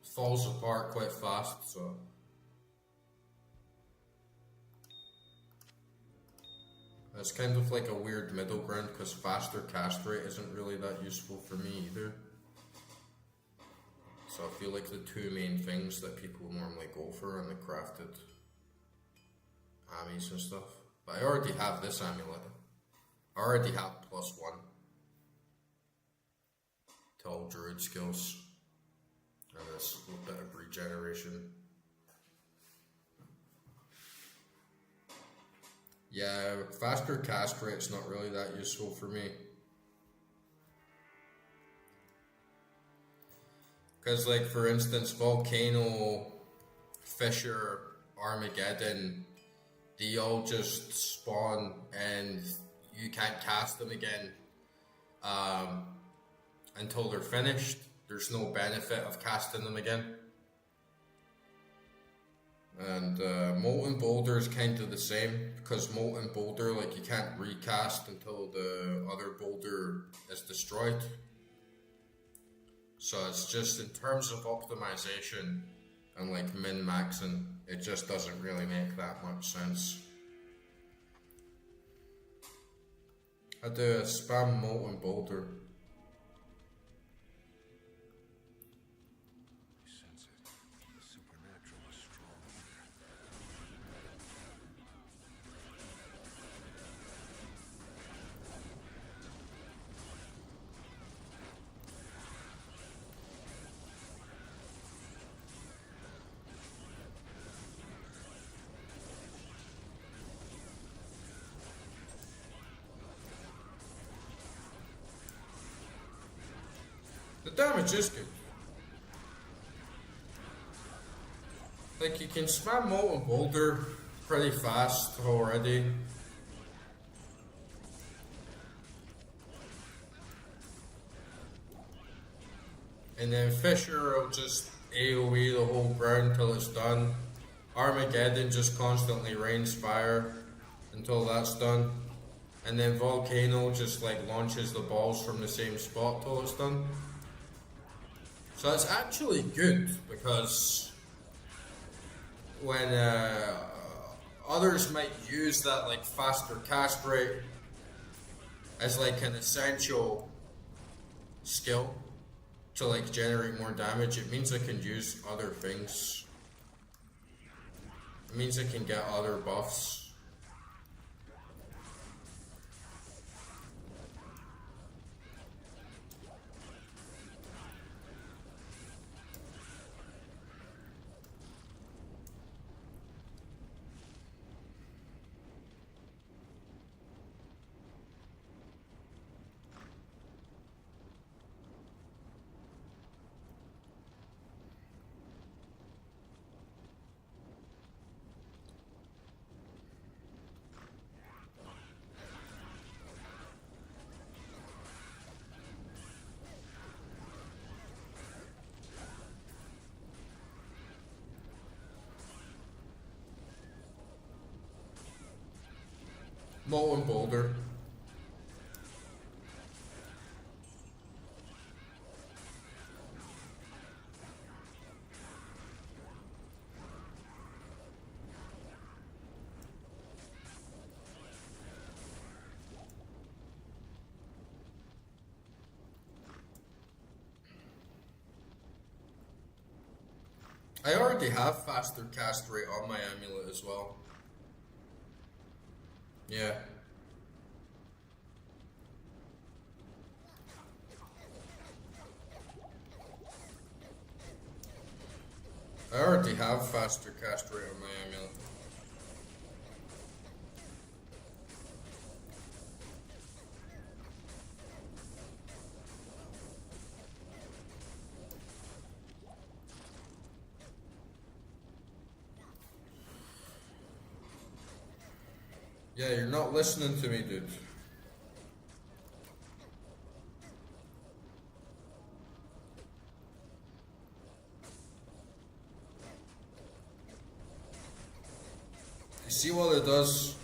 falls apart quite fast, so. It's kind of like a weird middle ground because faster cast rate isn't really that useful for me either. So I feel like the two main things that people normally go for are the crafted ammies and stuff. But I already have this amulet. I already have +1 to all druid skills. And this little bit of regeneration. Yeah, faster cast rate's not really that useful for me. Because like for instance, Volcano, Fissure, Armageddon, they all just spawn and you can't cast them again until they're finished. There's no benefit of casting them again. And Molten Boulder is kind of the same, because Molten Boulder, like, you can't recast until the other boulder is destroyed. So it's just in terms of optimization and like min-maxing, it just doesn't really make that much sense. I do a spam Molten Boulder. Sense it. The supernatural is strong here. The damage is good. Like, you can spam Molten Boulder pretty fast already. And then Fisher will just AoE the whole ground till it's done. Armageddon just constantly rains fire until that's done. And then Volcano just like launches the balls from the same spot till it's done. So it's actually good because when others might use that like faster cast rate as like an essential skill to like generate more damage, it means I can use other things. It means I can get other buffs. Molten Boulder. I already have faster cast rate on my amulet as well. Yeah. I already have faster cast rate on my amulet. Yeah, you're not listening to me, dude. You see what it does?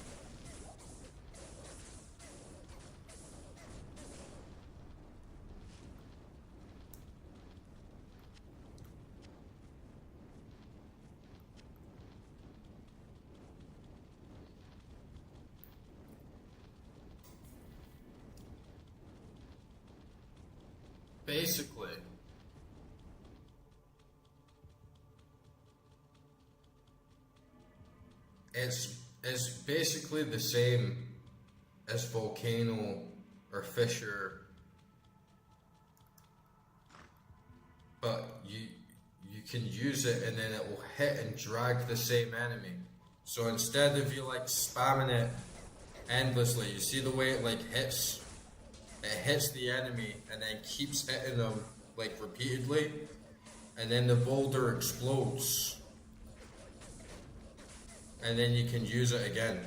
Basically, it's basically the same as Volcano or Fisher, but you can use it and then it will hit and drag the same enemy. So instead of you like spamming it endlessly, you see the way it like hits? It hits the enemy and then keeps hitting them like repeatedly, and then the boulder explodes, and then you can use it again.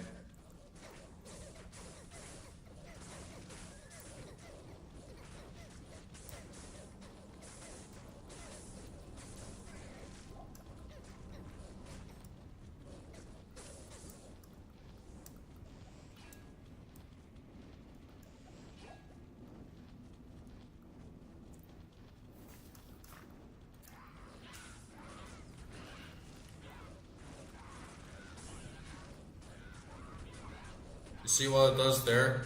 You see what it does there?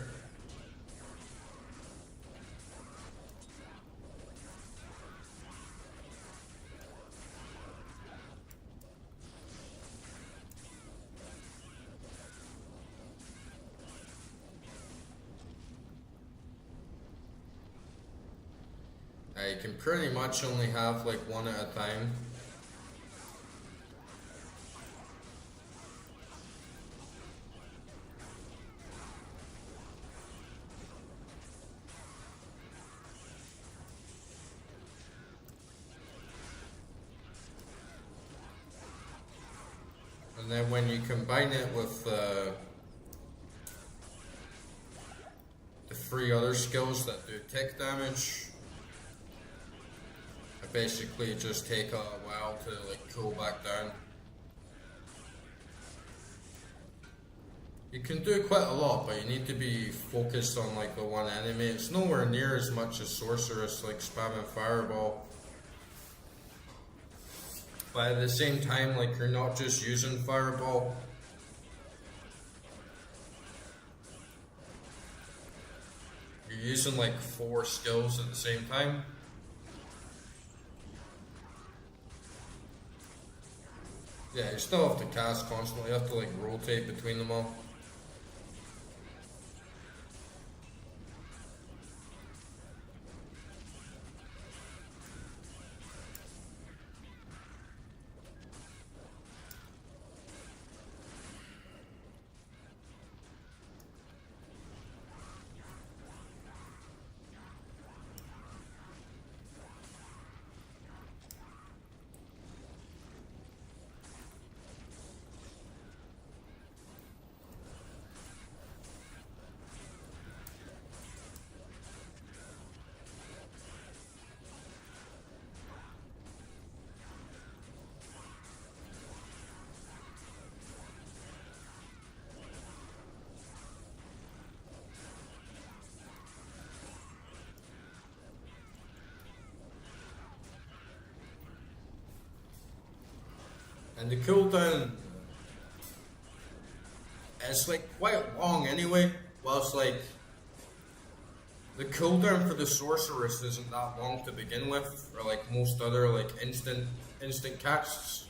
You can pretty much only have like one at a time. And then when you combine it with the 3 other skills that do tick damage, I basically just take a while to like cool back down. You can do quite a lot, but you need to be focused on like the one enemy. It's nowhere near as much as Sorceress, like spamming Fireball. But at the same time, like you're not just using Fireball. You're using like 4 skills at the same time. Yeah, you still have to cast constantly. You have to like rotate between them all. And the cooldown is like quite long anyway. Whilst like the cooldown for the Sorceress isn't that long to begin with, or like most other like instant casts.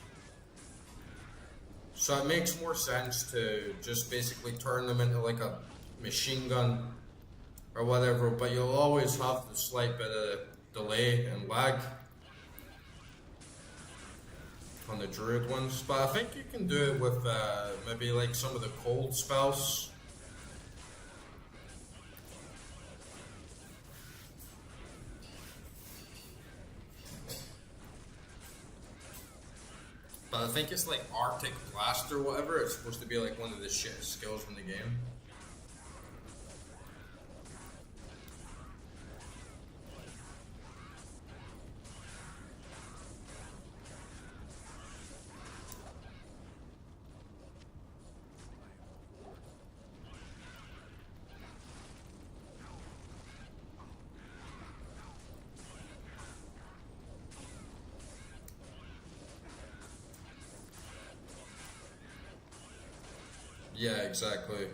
So it makes more sense to just basically turn them into like a machine gun or whatever, but you'll always have the slight bit of delay and lag on the Druid ones. But I think you can do it with maybe like some of the cold spells. But I think it's like Arctic Blast or whatever. It's supposed to be like one of the shittest skills in the game. Yeah, exactly.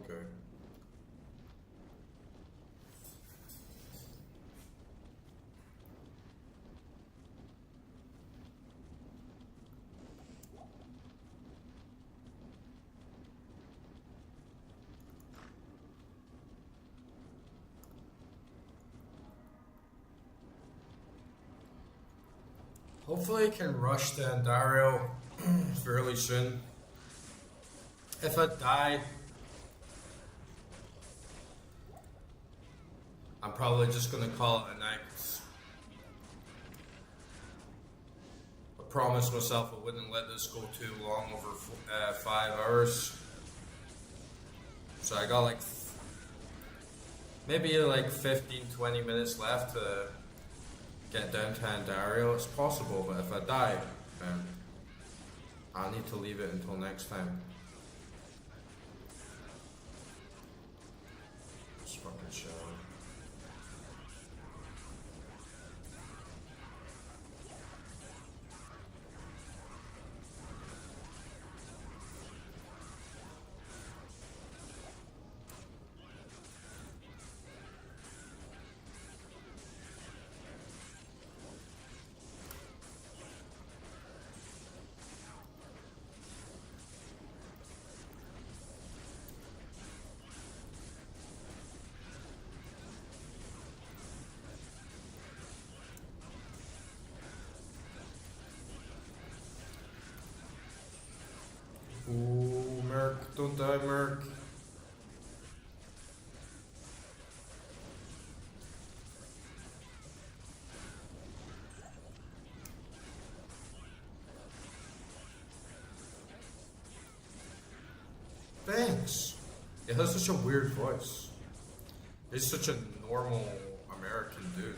Okay. Hopefully I can rush to Andario fairly soon. If I die, I'm probably just gonna call it a night. I promised myself I wouldn't let this go too long, over 5 hours. So I got like maybe like 15-20 minutes left to get down to Andario. It's possible, but if I die, then I'll need to leave it until next time. Just fucking shower. Ooh, Merc, don't die, Merc. Thanks. He has such a weird voice. He's such a normal American dude.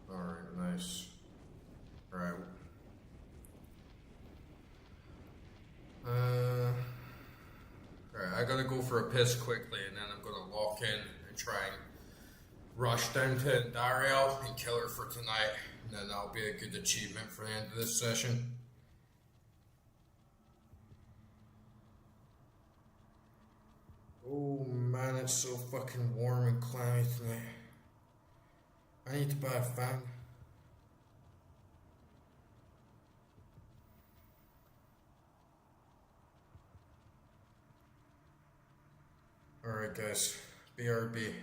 Alright, nice. Alright. Alright, I gotta go for a piss quickly and then I'm gonna lock in and try and rush down to Dario and kill her for tonight. And then that'll be a good achievement for the end of this session. Oh man, it's so fucking warm and clammy tonight. I need to buy a fan. Alright guys, BRB.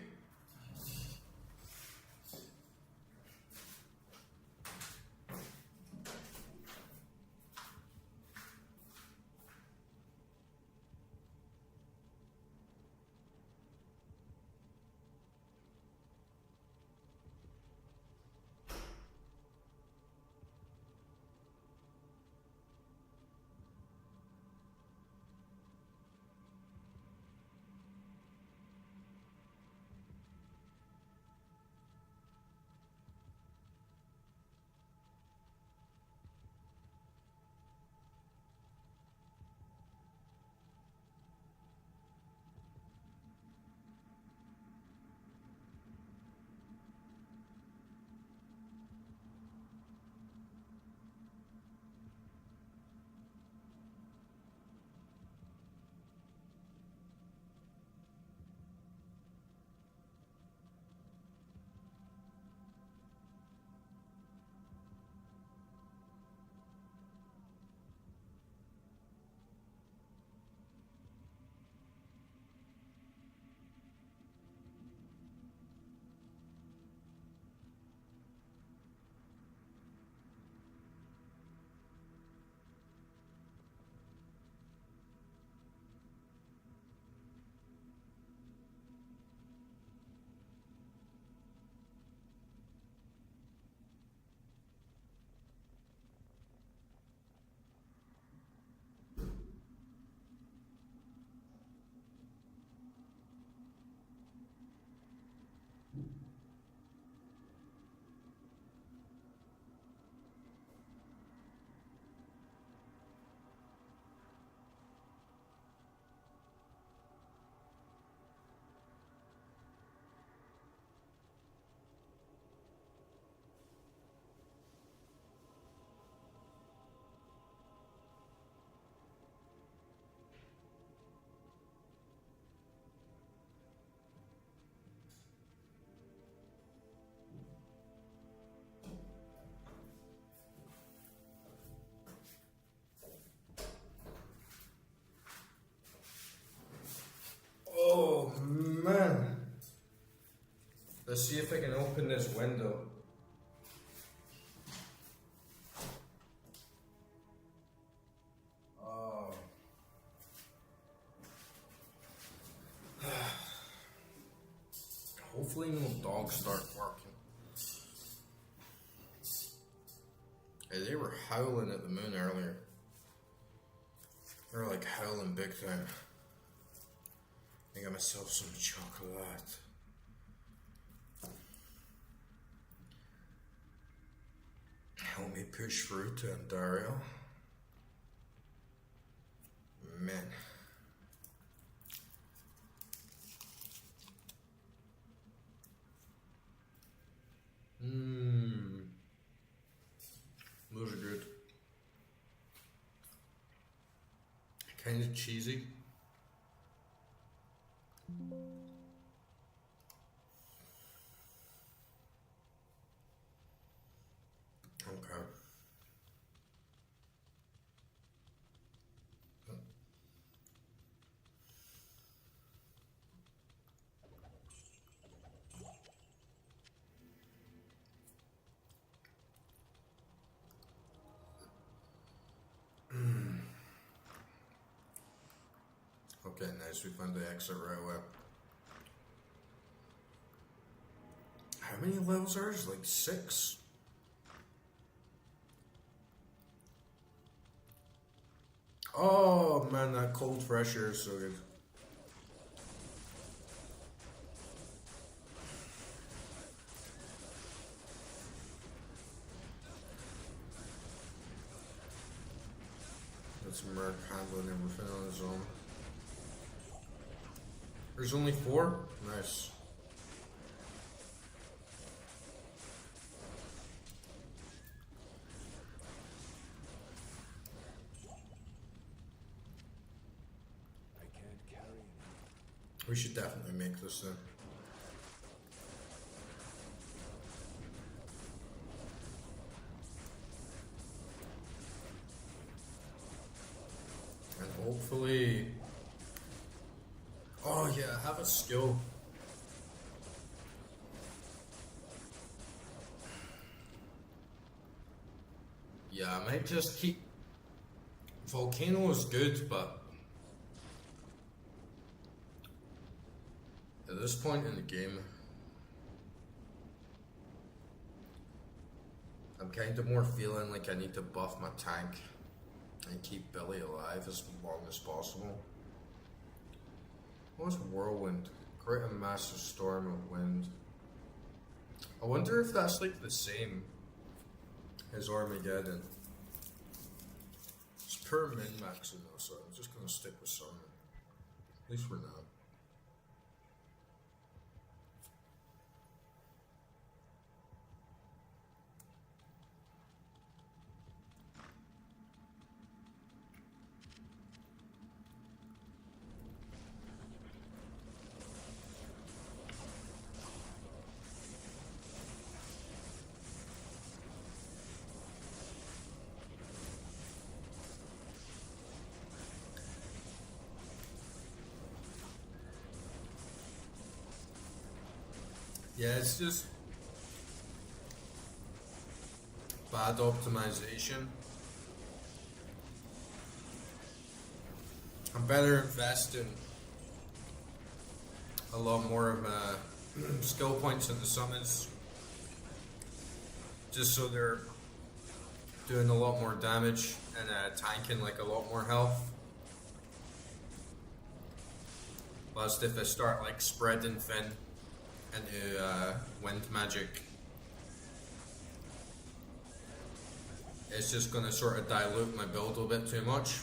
Let's see if I can open this window. Oh. Hopefully no dogs start barking. Hey, they were howling at the moon earlier. They were like howling big time. I got myself some chocolate. Help me push through to Ontario. Man. Those are good. Kind of cheesy. Okay. Okay, nice. We found the exit right away. How many levels are there? Like 6? Oh man, that cold fresh air is so good. That's Merc handling everything on his own. There's only 4? Nice. I can't carry anymore. We should definitely make this then. And hopefully... Oh yeah, have a skill. Yeah, I might just keep... Volcano is good, but... At this point in the game... I'm kind of more feeling like I need to buff my tank and keep Billy alive as long as possible. What's Whirlwind? Create a massive storm of wind. I wonder if that's like the same as Armageddon. It's per min-maxing though, so I'm just gonna stick with Summon. At least for now. Yeah, it's just bad optimization. I'm better investing a lot more of skill points in the summons, just so they're doing a lot more damage and tanking like a lot more health. Whilst if I start like spreading thin into wind magic, it's just going to sort of dilute my build a bit too much.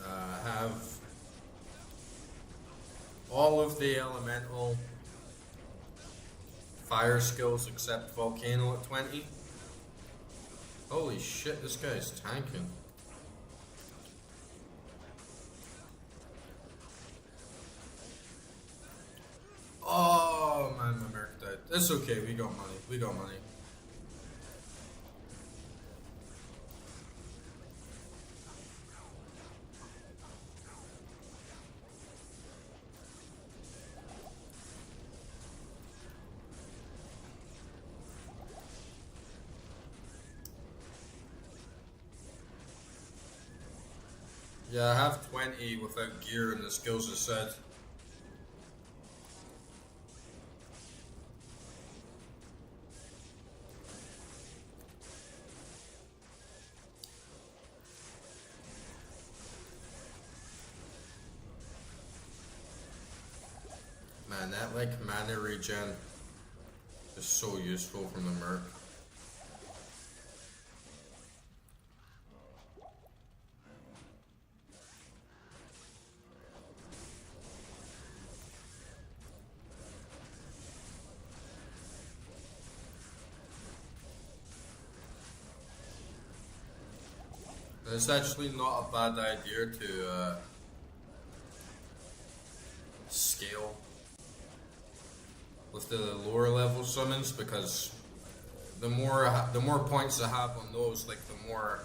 Have all of the elemental fire skills except Volcano at 20. Holy shit, this guy's tanking. Oh man, my Merc died. It's okay, we got money. We got money. Yeah, I have 20 without gear and the skills are set. Man, that like mana regen is so useful from the Merc. It's actually not a bad idea to scale with the lower level summons, because the more points I have on those, like the more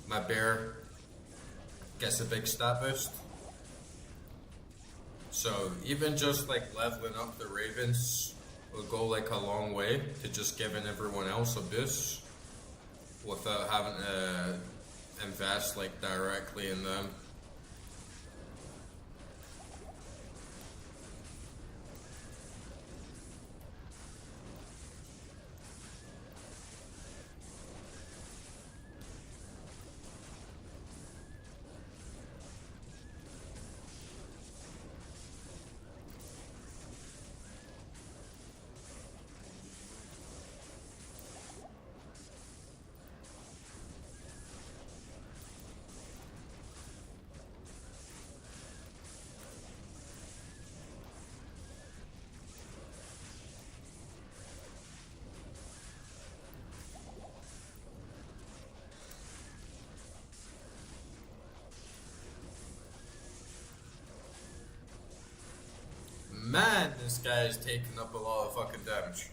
my bear gets a big stat boost. So even just like leveling up the ravens will go like a long way to just giving everyone else a boost without having to invest like directly in them. Man, this guy is taking up a lot of fucking damage.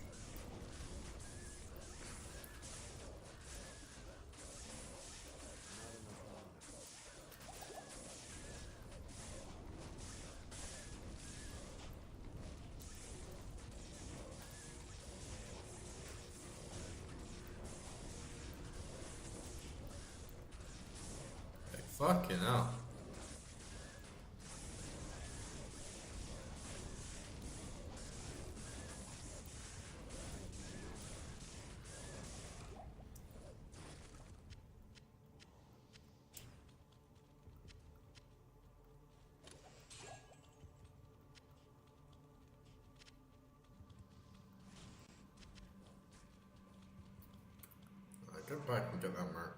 Like, fucking hell. Go back and get that mark.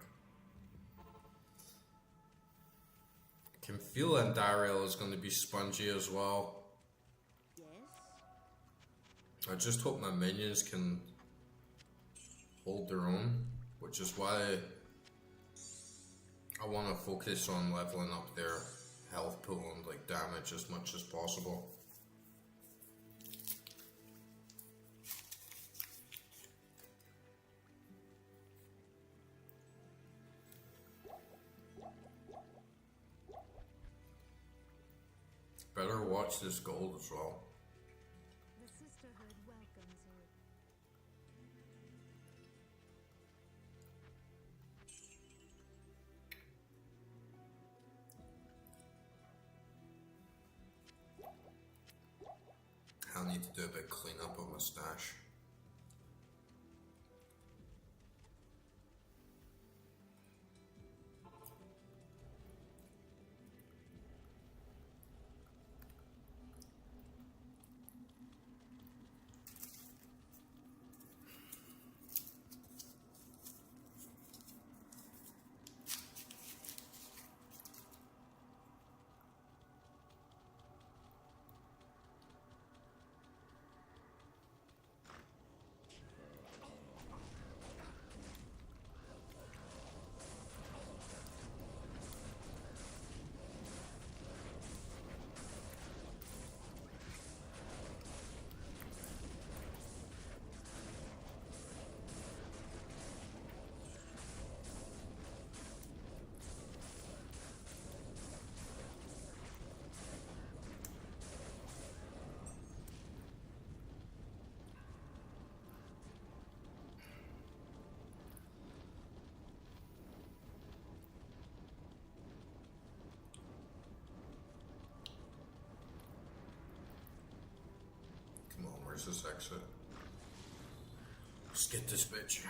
I can feel Andariel is going to be spongy as well. Yes? I just hope my minions can hold their own, which is why I want to focus on leveling up their health pool and like damage as much as possible. Better watch this gold as well. The sisterhood welcomes you. I need to do a bit cleanup of my stash. Where's this exit? Let's get this bitch.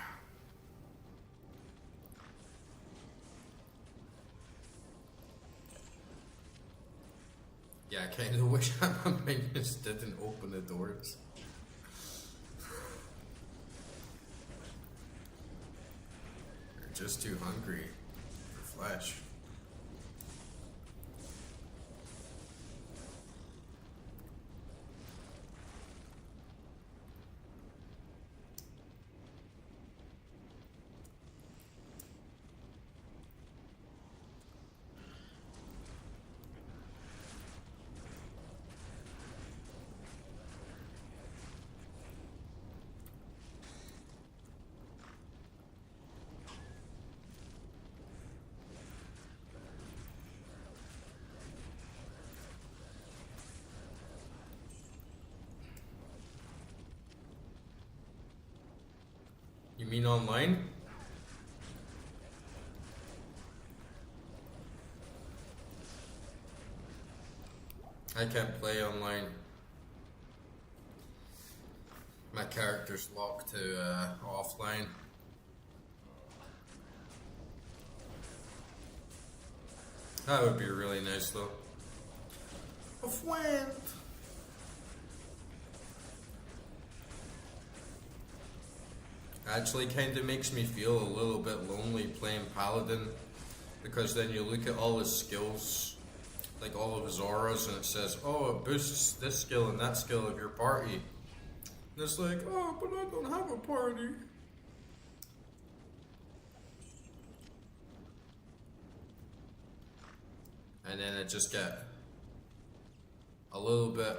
Yeah, I kind of wish my minions didn't open the doors. They're just too hungry for flesh. You mean online? I can't play online. My character's locked to offline. That would be really nice though. A friend. Actually kind of makes me feel a little bit lonely playing Paladin, because then you look at all his skills, like all of his auras, and it says, oh, it boosts this skill and that skill of your party. And it's like, oh, but I don't have a party. And then I just get a little bit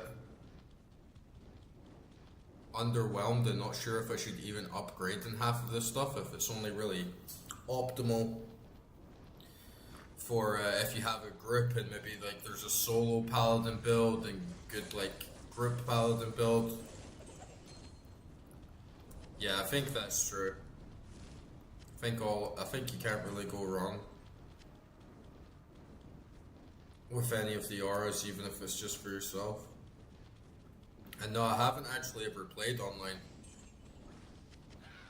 underwhelmed and not sure if I should even upgrade in half of this stuff, if it's only really optimal for if you have a group and maybe like there's a solo paladin build and good like group paladin build. Yeah, I think that's true. I think you can't really go wrong with any of the auras, even if it's just for yourself. And no, I haven't actually ever played online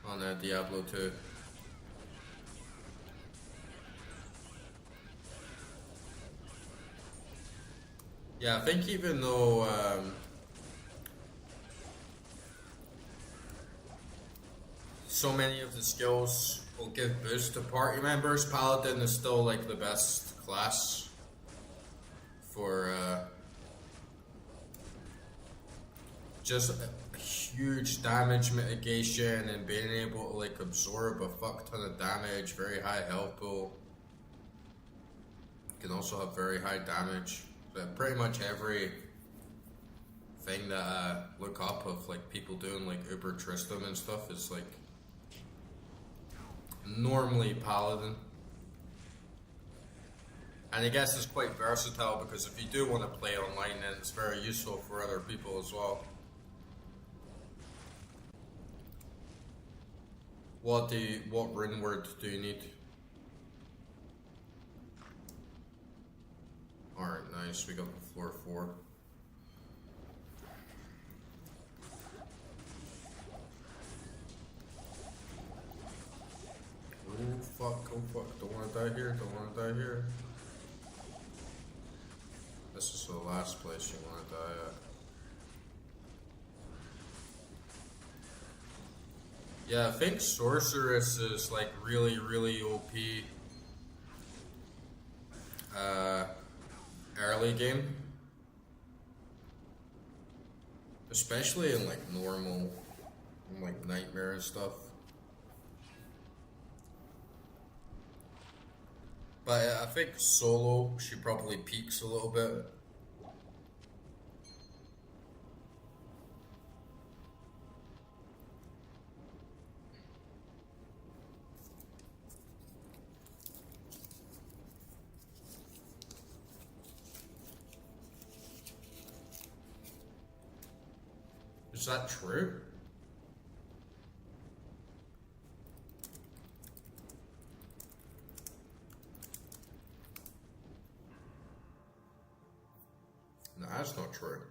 on Diablo 2. Yeah, I think even though so many of the skills will give boost to party members, Paladin is still like the best class for just a huge damage mitigation and being able to like absorb a fuck ton of damage, very high health pool. You can also have very high damage. But pretty much every thing that I look up of like people doing like Uber Tristram and stuff is like normally Paladin. And I guess it's quite versatile because if you do want to play online, then it's very useful for other people as well. What rune word do you need? Alright, nice, we got the floor 4. Oh fuck, don't wanna die here, This is the last place you wanna die at. Yeah, I think Sorceress is like really, really OP early game. Especially in like normal, in like Nightmare and stuff. But I think solo, she probably peaks a little bit. Is that true? No, that's not true.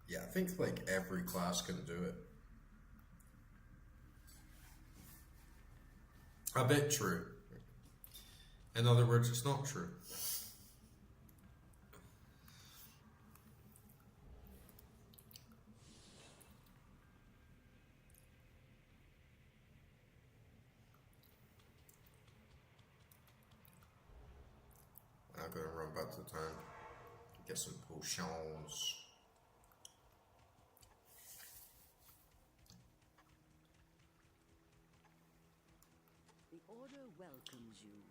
Yeah, I think like every class can do it. A bit true. In other words, it's not true. I'm gonna run back to town. Get some potions. The Order welcomes you.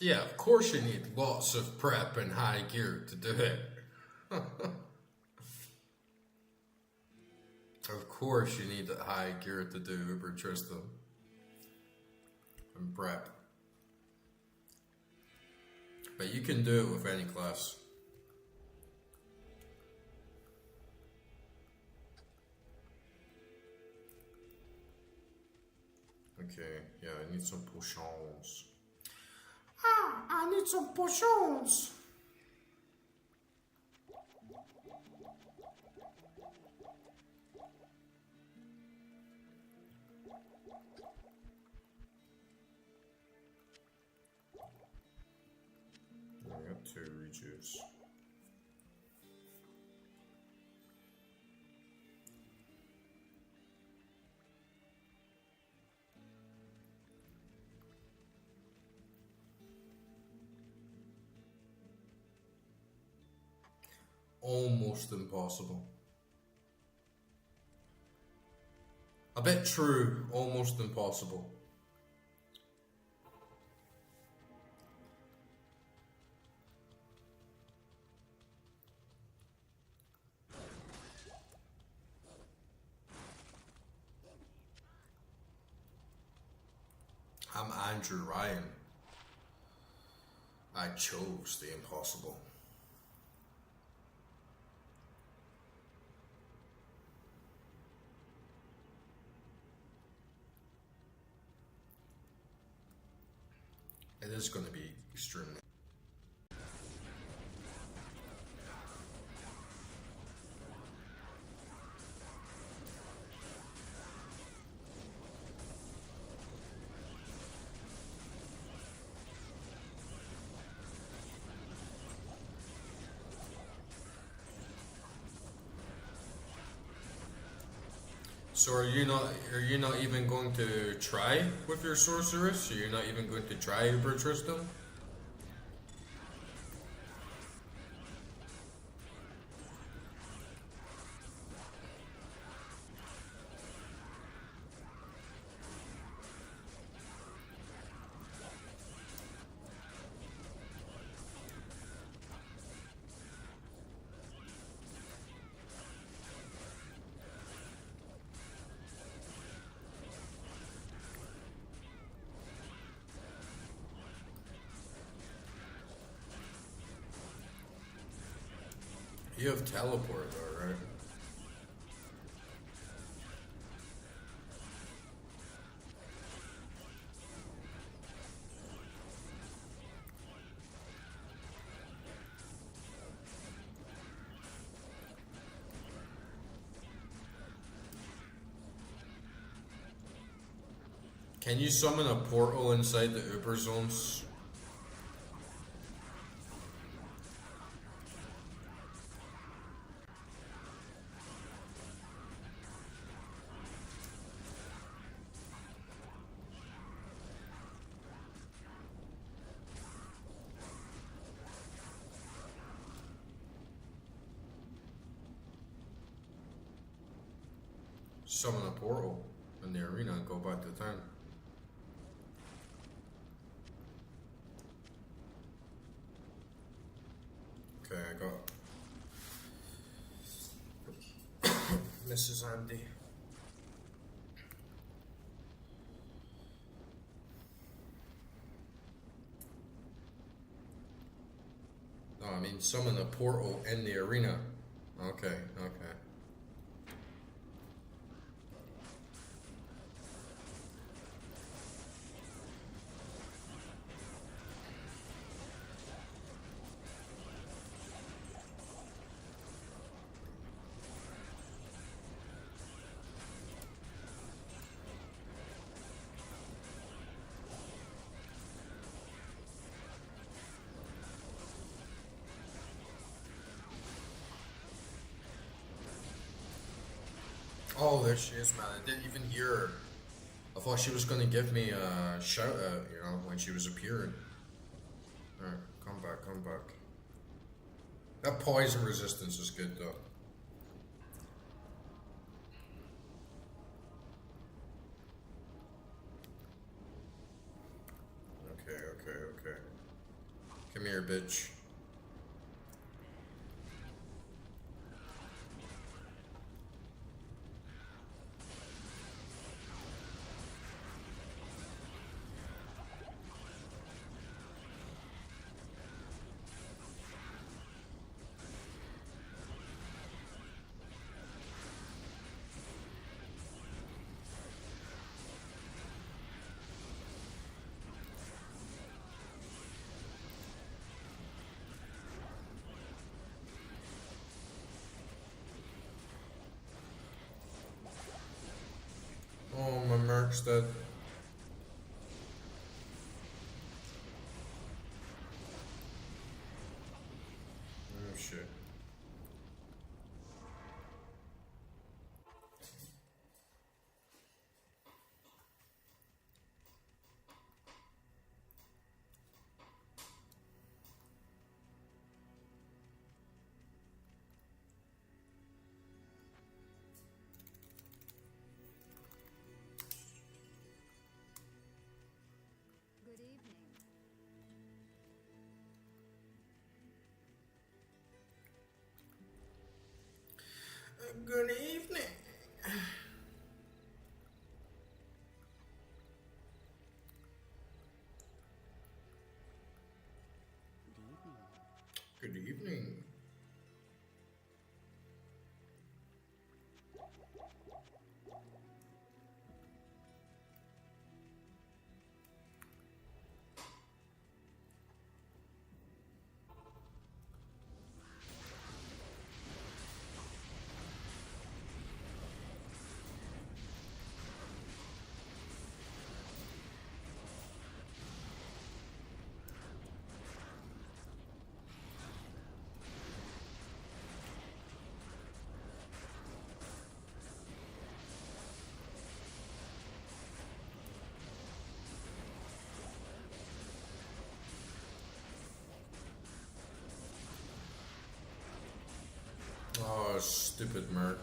Yeah, of course you need lots of prep and high gear to do it. Of course you need high gear to do Uber Tristan. And prep. But you can do it with any class. Okay, yeah, I need some potions. I need some potions. I got 2 rejuice. Almost impossible. A bit true, almost impossible. I'm Andrew Ryan. I chose the impossible. It is going to be extremely. So are you not even going to try with your sorceress? You're not even going to try Uber Tristan? You have teleport though, right? Can you summon a portal inside the Uber zones? Summon a portal in the arena and go back to town. Okay, I got Mrs. Andy. No, I mean summon a portal in the arena. Okay, okay. Oh, there she is, man. I didn't even hear her. I thought she was going to give me a shout out, you know, when she was appearing. Alright, come back, come back. That poison resistance is good, though. Okay, okay, okay. Come here, bitch. Oh, my merc's dead. Oh, shit. Good evening. Good evening. Good evening. Good evening. Oh, stupid merc.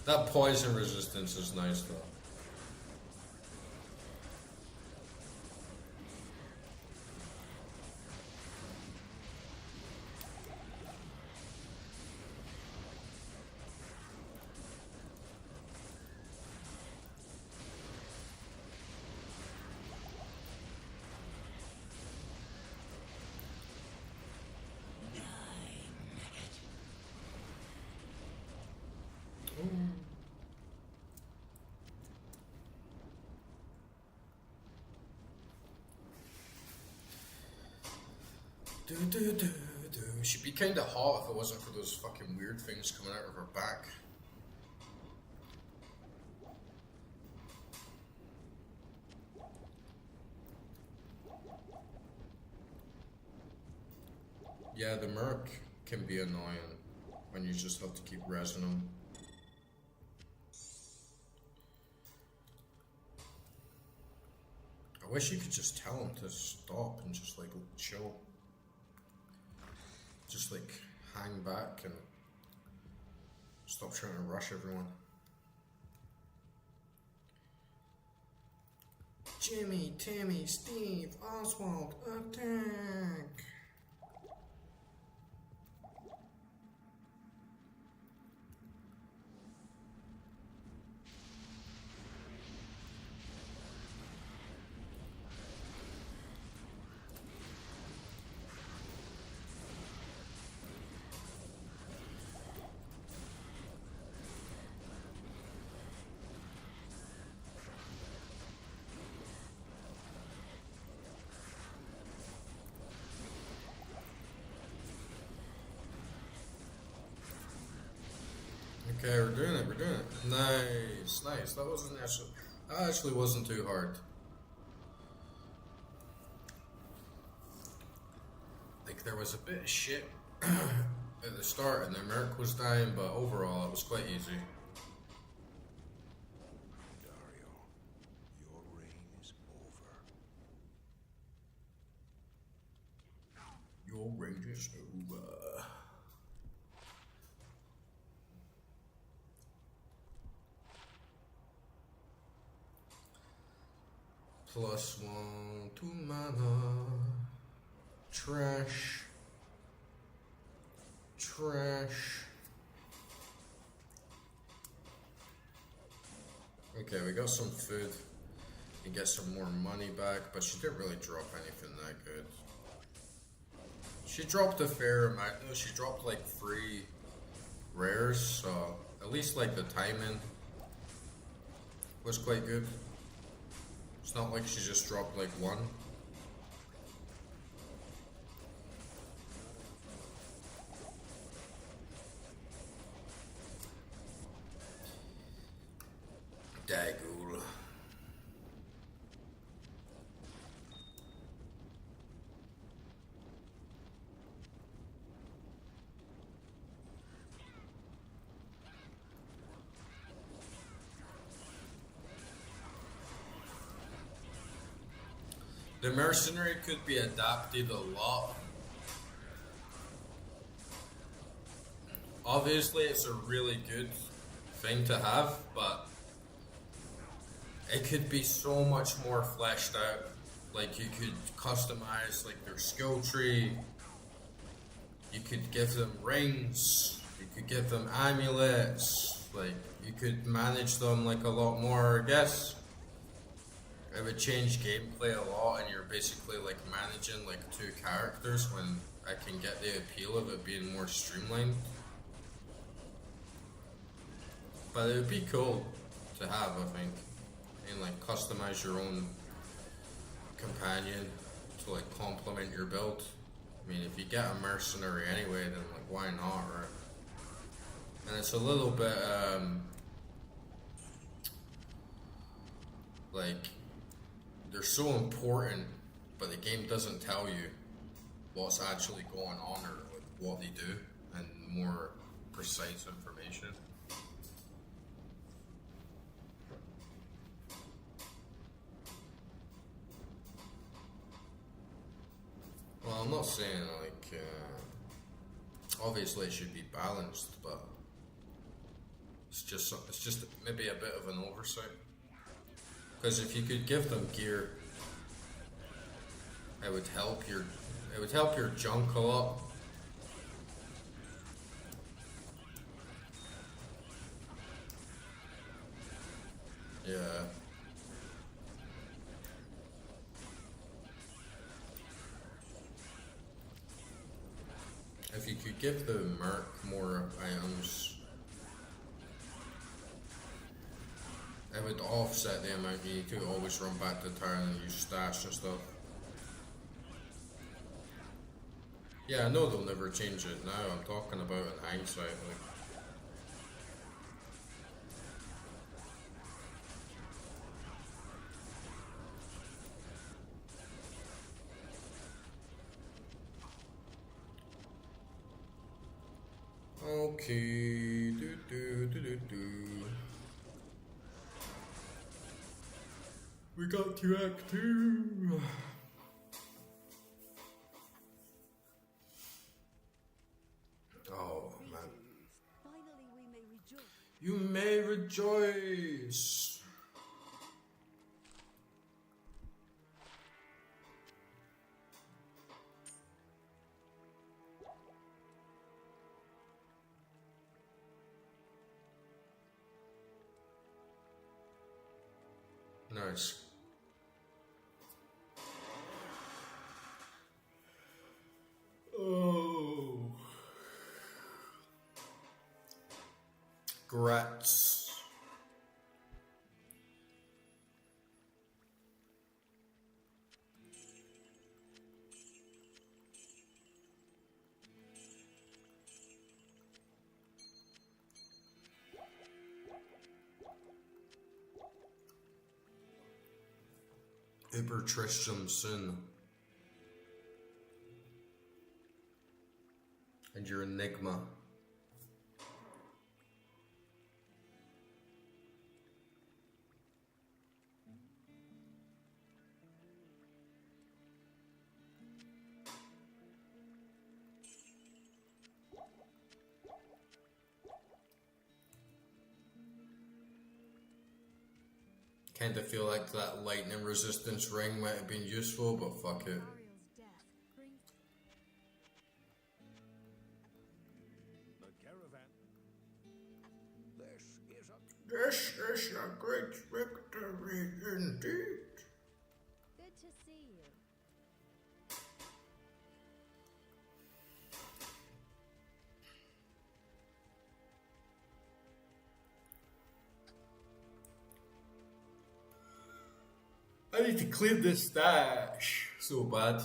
That poison resistance is nice though. Do, do, do, do. She'd be kinda hot if it wasn't for those fucking weird things coming out of her back. Yeah, the merc can be annoying when you just have to keep resin them. I wish you could just tell him to stop and just like chill. Just like hang back and stop trying to rush everyone. Jimmy, Timmy, Steve, Oswald, attack! Okay, we're doing it, we're doing it. Nice, nice. That actually wasn't too hard. Like, there was a bit of shit at the start and the Merc was dying, but overall it was quite easy. Dario, your reign is over. Your rage is over. +1 to mana. Trash. Trash. Okay, we got some food. You get some more money back, but she didn't really drop anything that good. She dropped a fair amount. No, she dropped like 3 rares, so at least like the timing was quite good. It's not like she just dropped like 1. Dagool. The mercenary could be adapted a lot. Obviously, it's a really good thing to have, but it could be so much more fleshed out. Like, you could customize like their skill tree. You could give them rings. You could give them amulets. Like, you could manage them like a lot more, I guess. It would change gameplay a lot, and you're basically like managing like 2 characters when I can get the appeal of it being more streamlined. But it would be cool to have, I think, and like customize your own companion to like complement your build. I mean, if you get a mercenary anyway, then like why not, right? And it's a little bit like, they're so important, but the game doesn't tell you what's actually going on or like what they do, and more precise information. Well, I'm not saying like obviously it should be balanced, but it's just maybe a bit of an oversight. Because if you could give them gear, it would help your junk a lot. Yeah. If you could give the Merc more items, it would offset the amount you need to always run back to town and use stash and stuff. Yeah, I know they'll never change it now. I'm talking about in hindsight. Like, okay, we got to Act 2. Oh man. Finally, we may rejoice. You may rejoice. Nice. Oh. Grats. Uber Tristram soon. And your Enigma. Kinda feel like that lightning resistance ring might have been useful, but fuck it. Ariel's death brings The caravan. This is a great victory indeed. good to see you. I need to clean this stash so bad.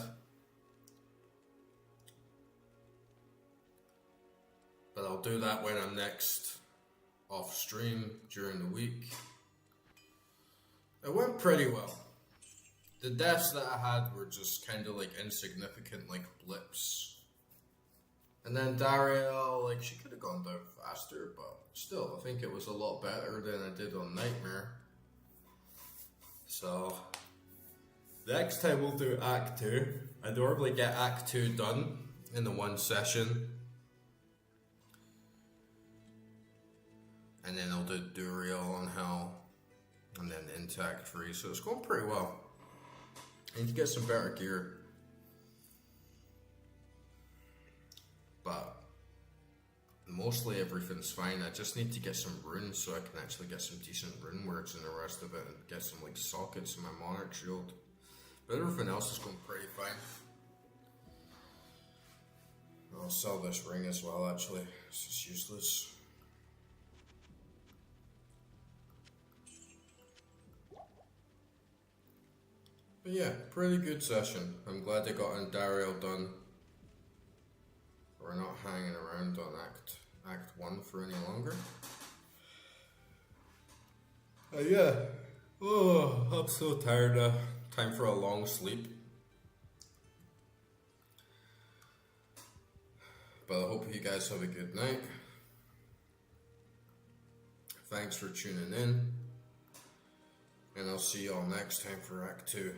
But I'll do that when I'm next off stream during the week. It went pretty well. The deaths that I had were just kind of like insignificant, like blips. And then Daria, like, she could have gone down faster, but still, I think it was a lot better than I did on Nightmare. So, next time we'll do Act 2. I normally get Act 2 done in the one session. And then I'll do Duriel on Hell. And then into Act 3. So it's going pretty well. I need to get some better gear. But mostly everything's fine. I just need to get some runes so I can actually get some decent rune words in the rest of it and get some like sockets in my Monarch shield. But everything else is going pretty fine. I'll sell this ring as well actually. It's just useless. But yeah, pretty good session. I'm glad they got Andariel done. We're not hanging around on Act 1 for any longer. Yeah. Oh, I'm so tired now. Time for a long sleep. But I hope you guys have a good night. Thanks for tuning in. And I'll see you all next time for Act 2.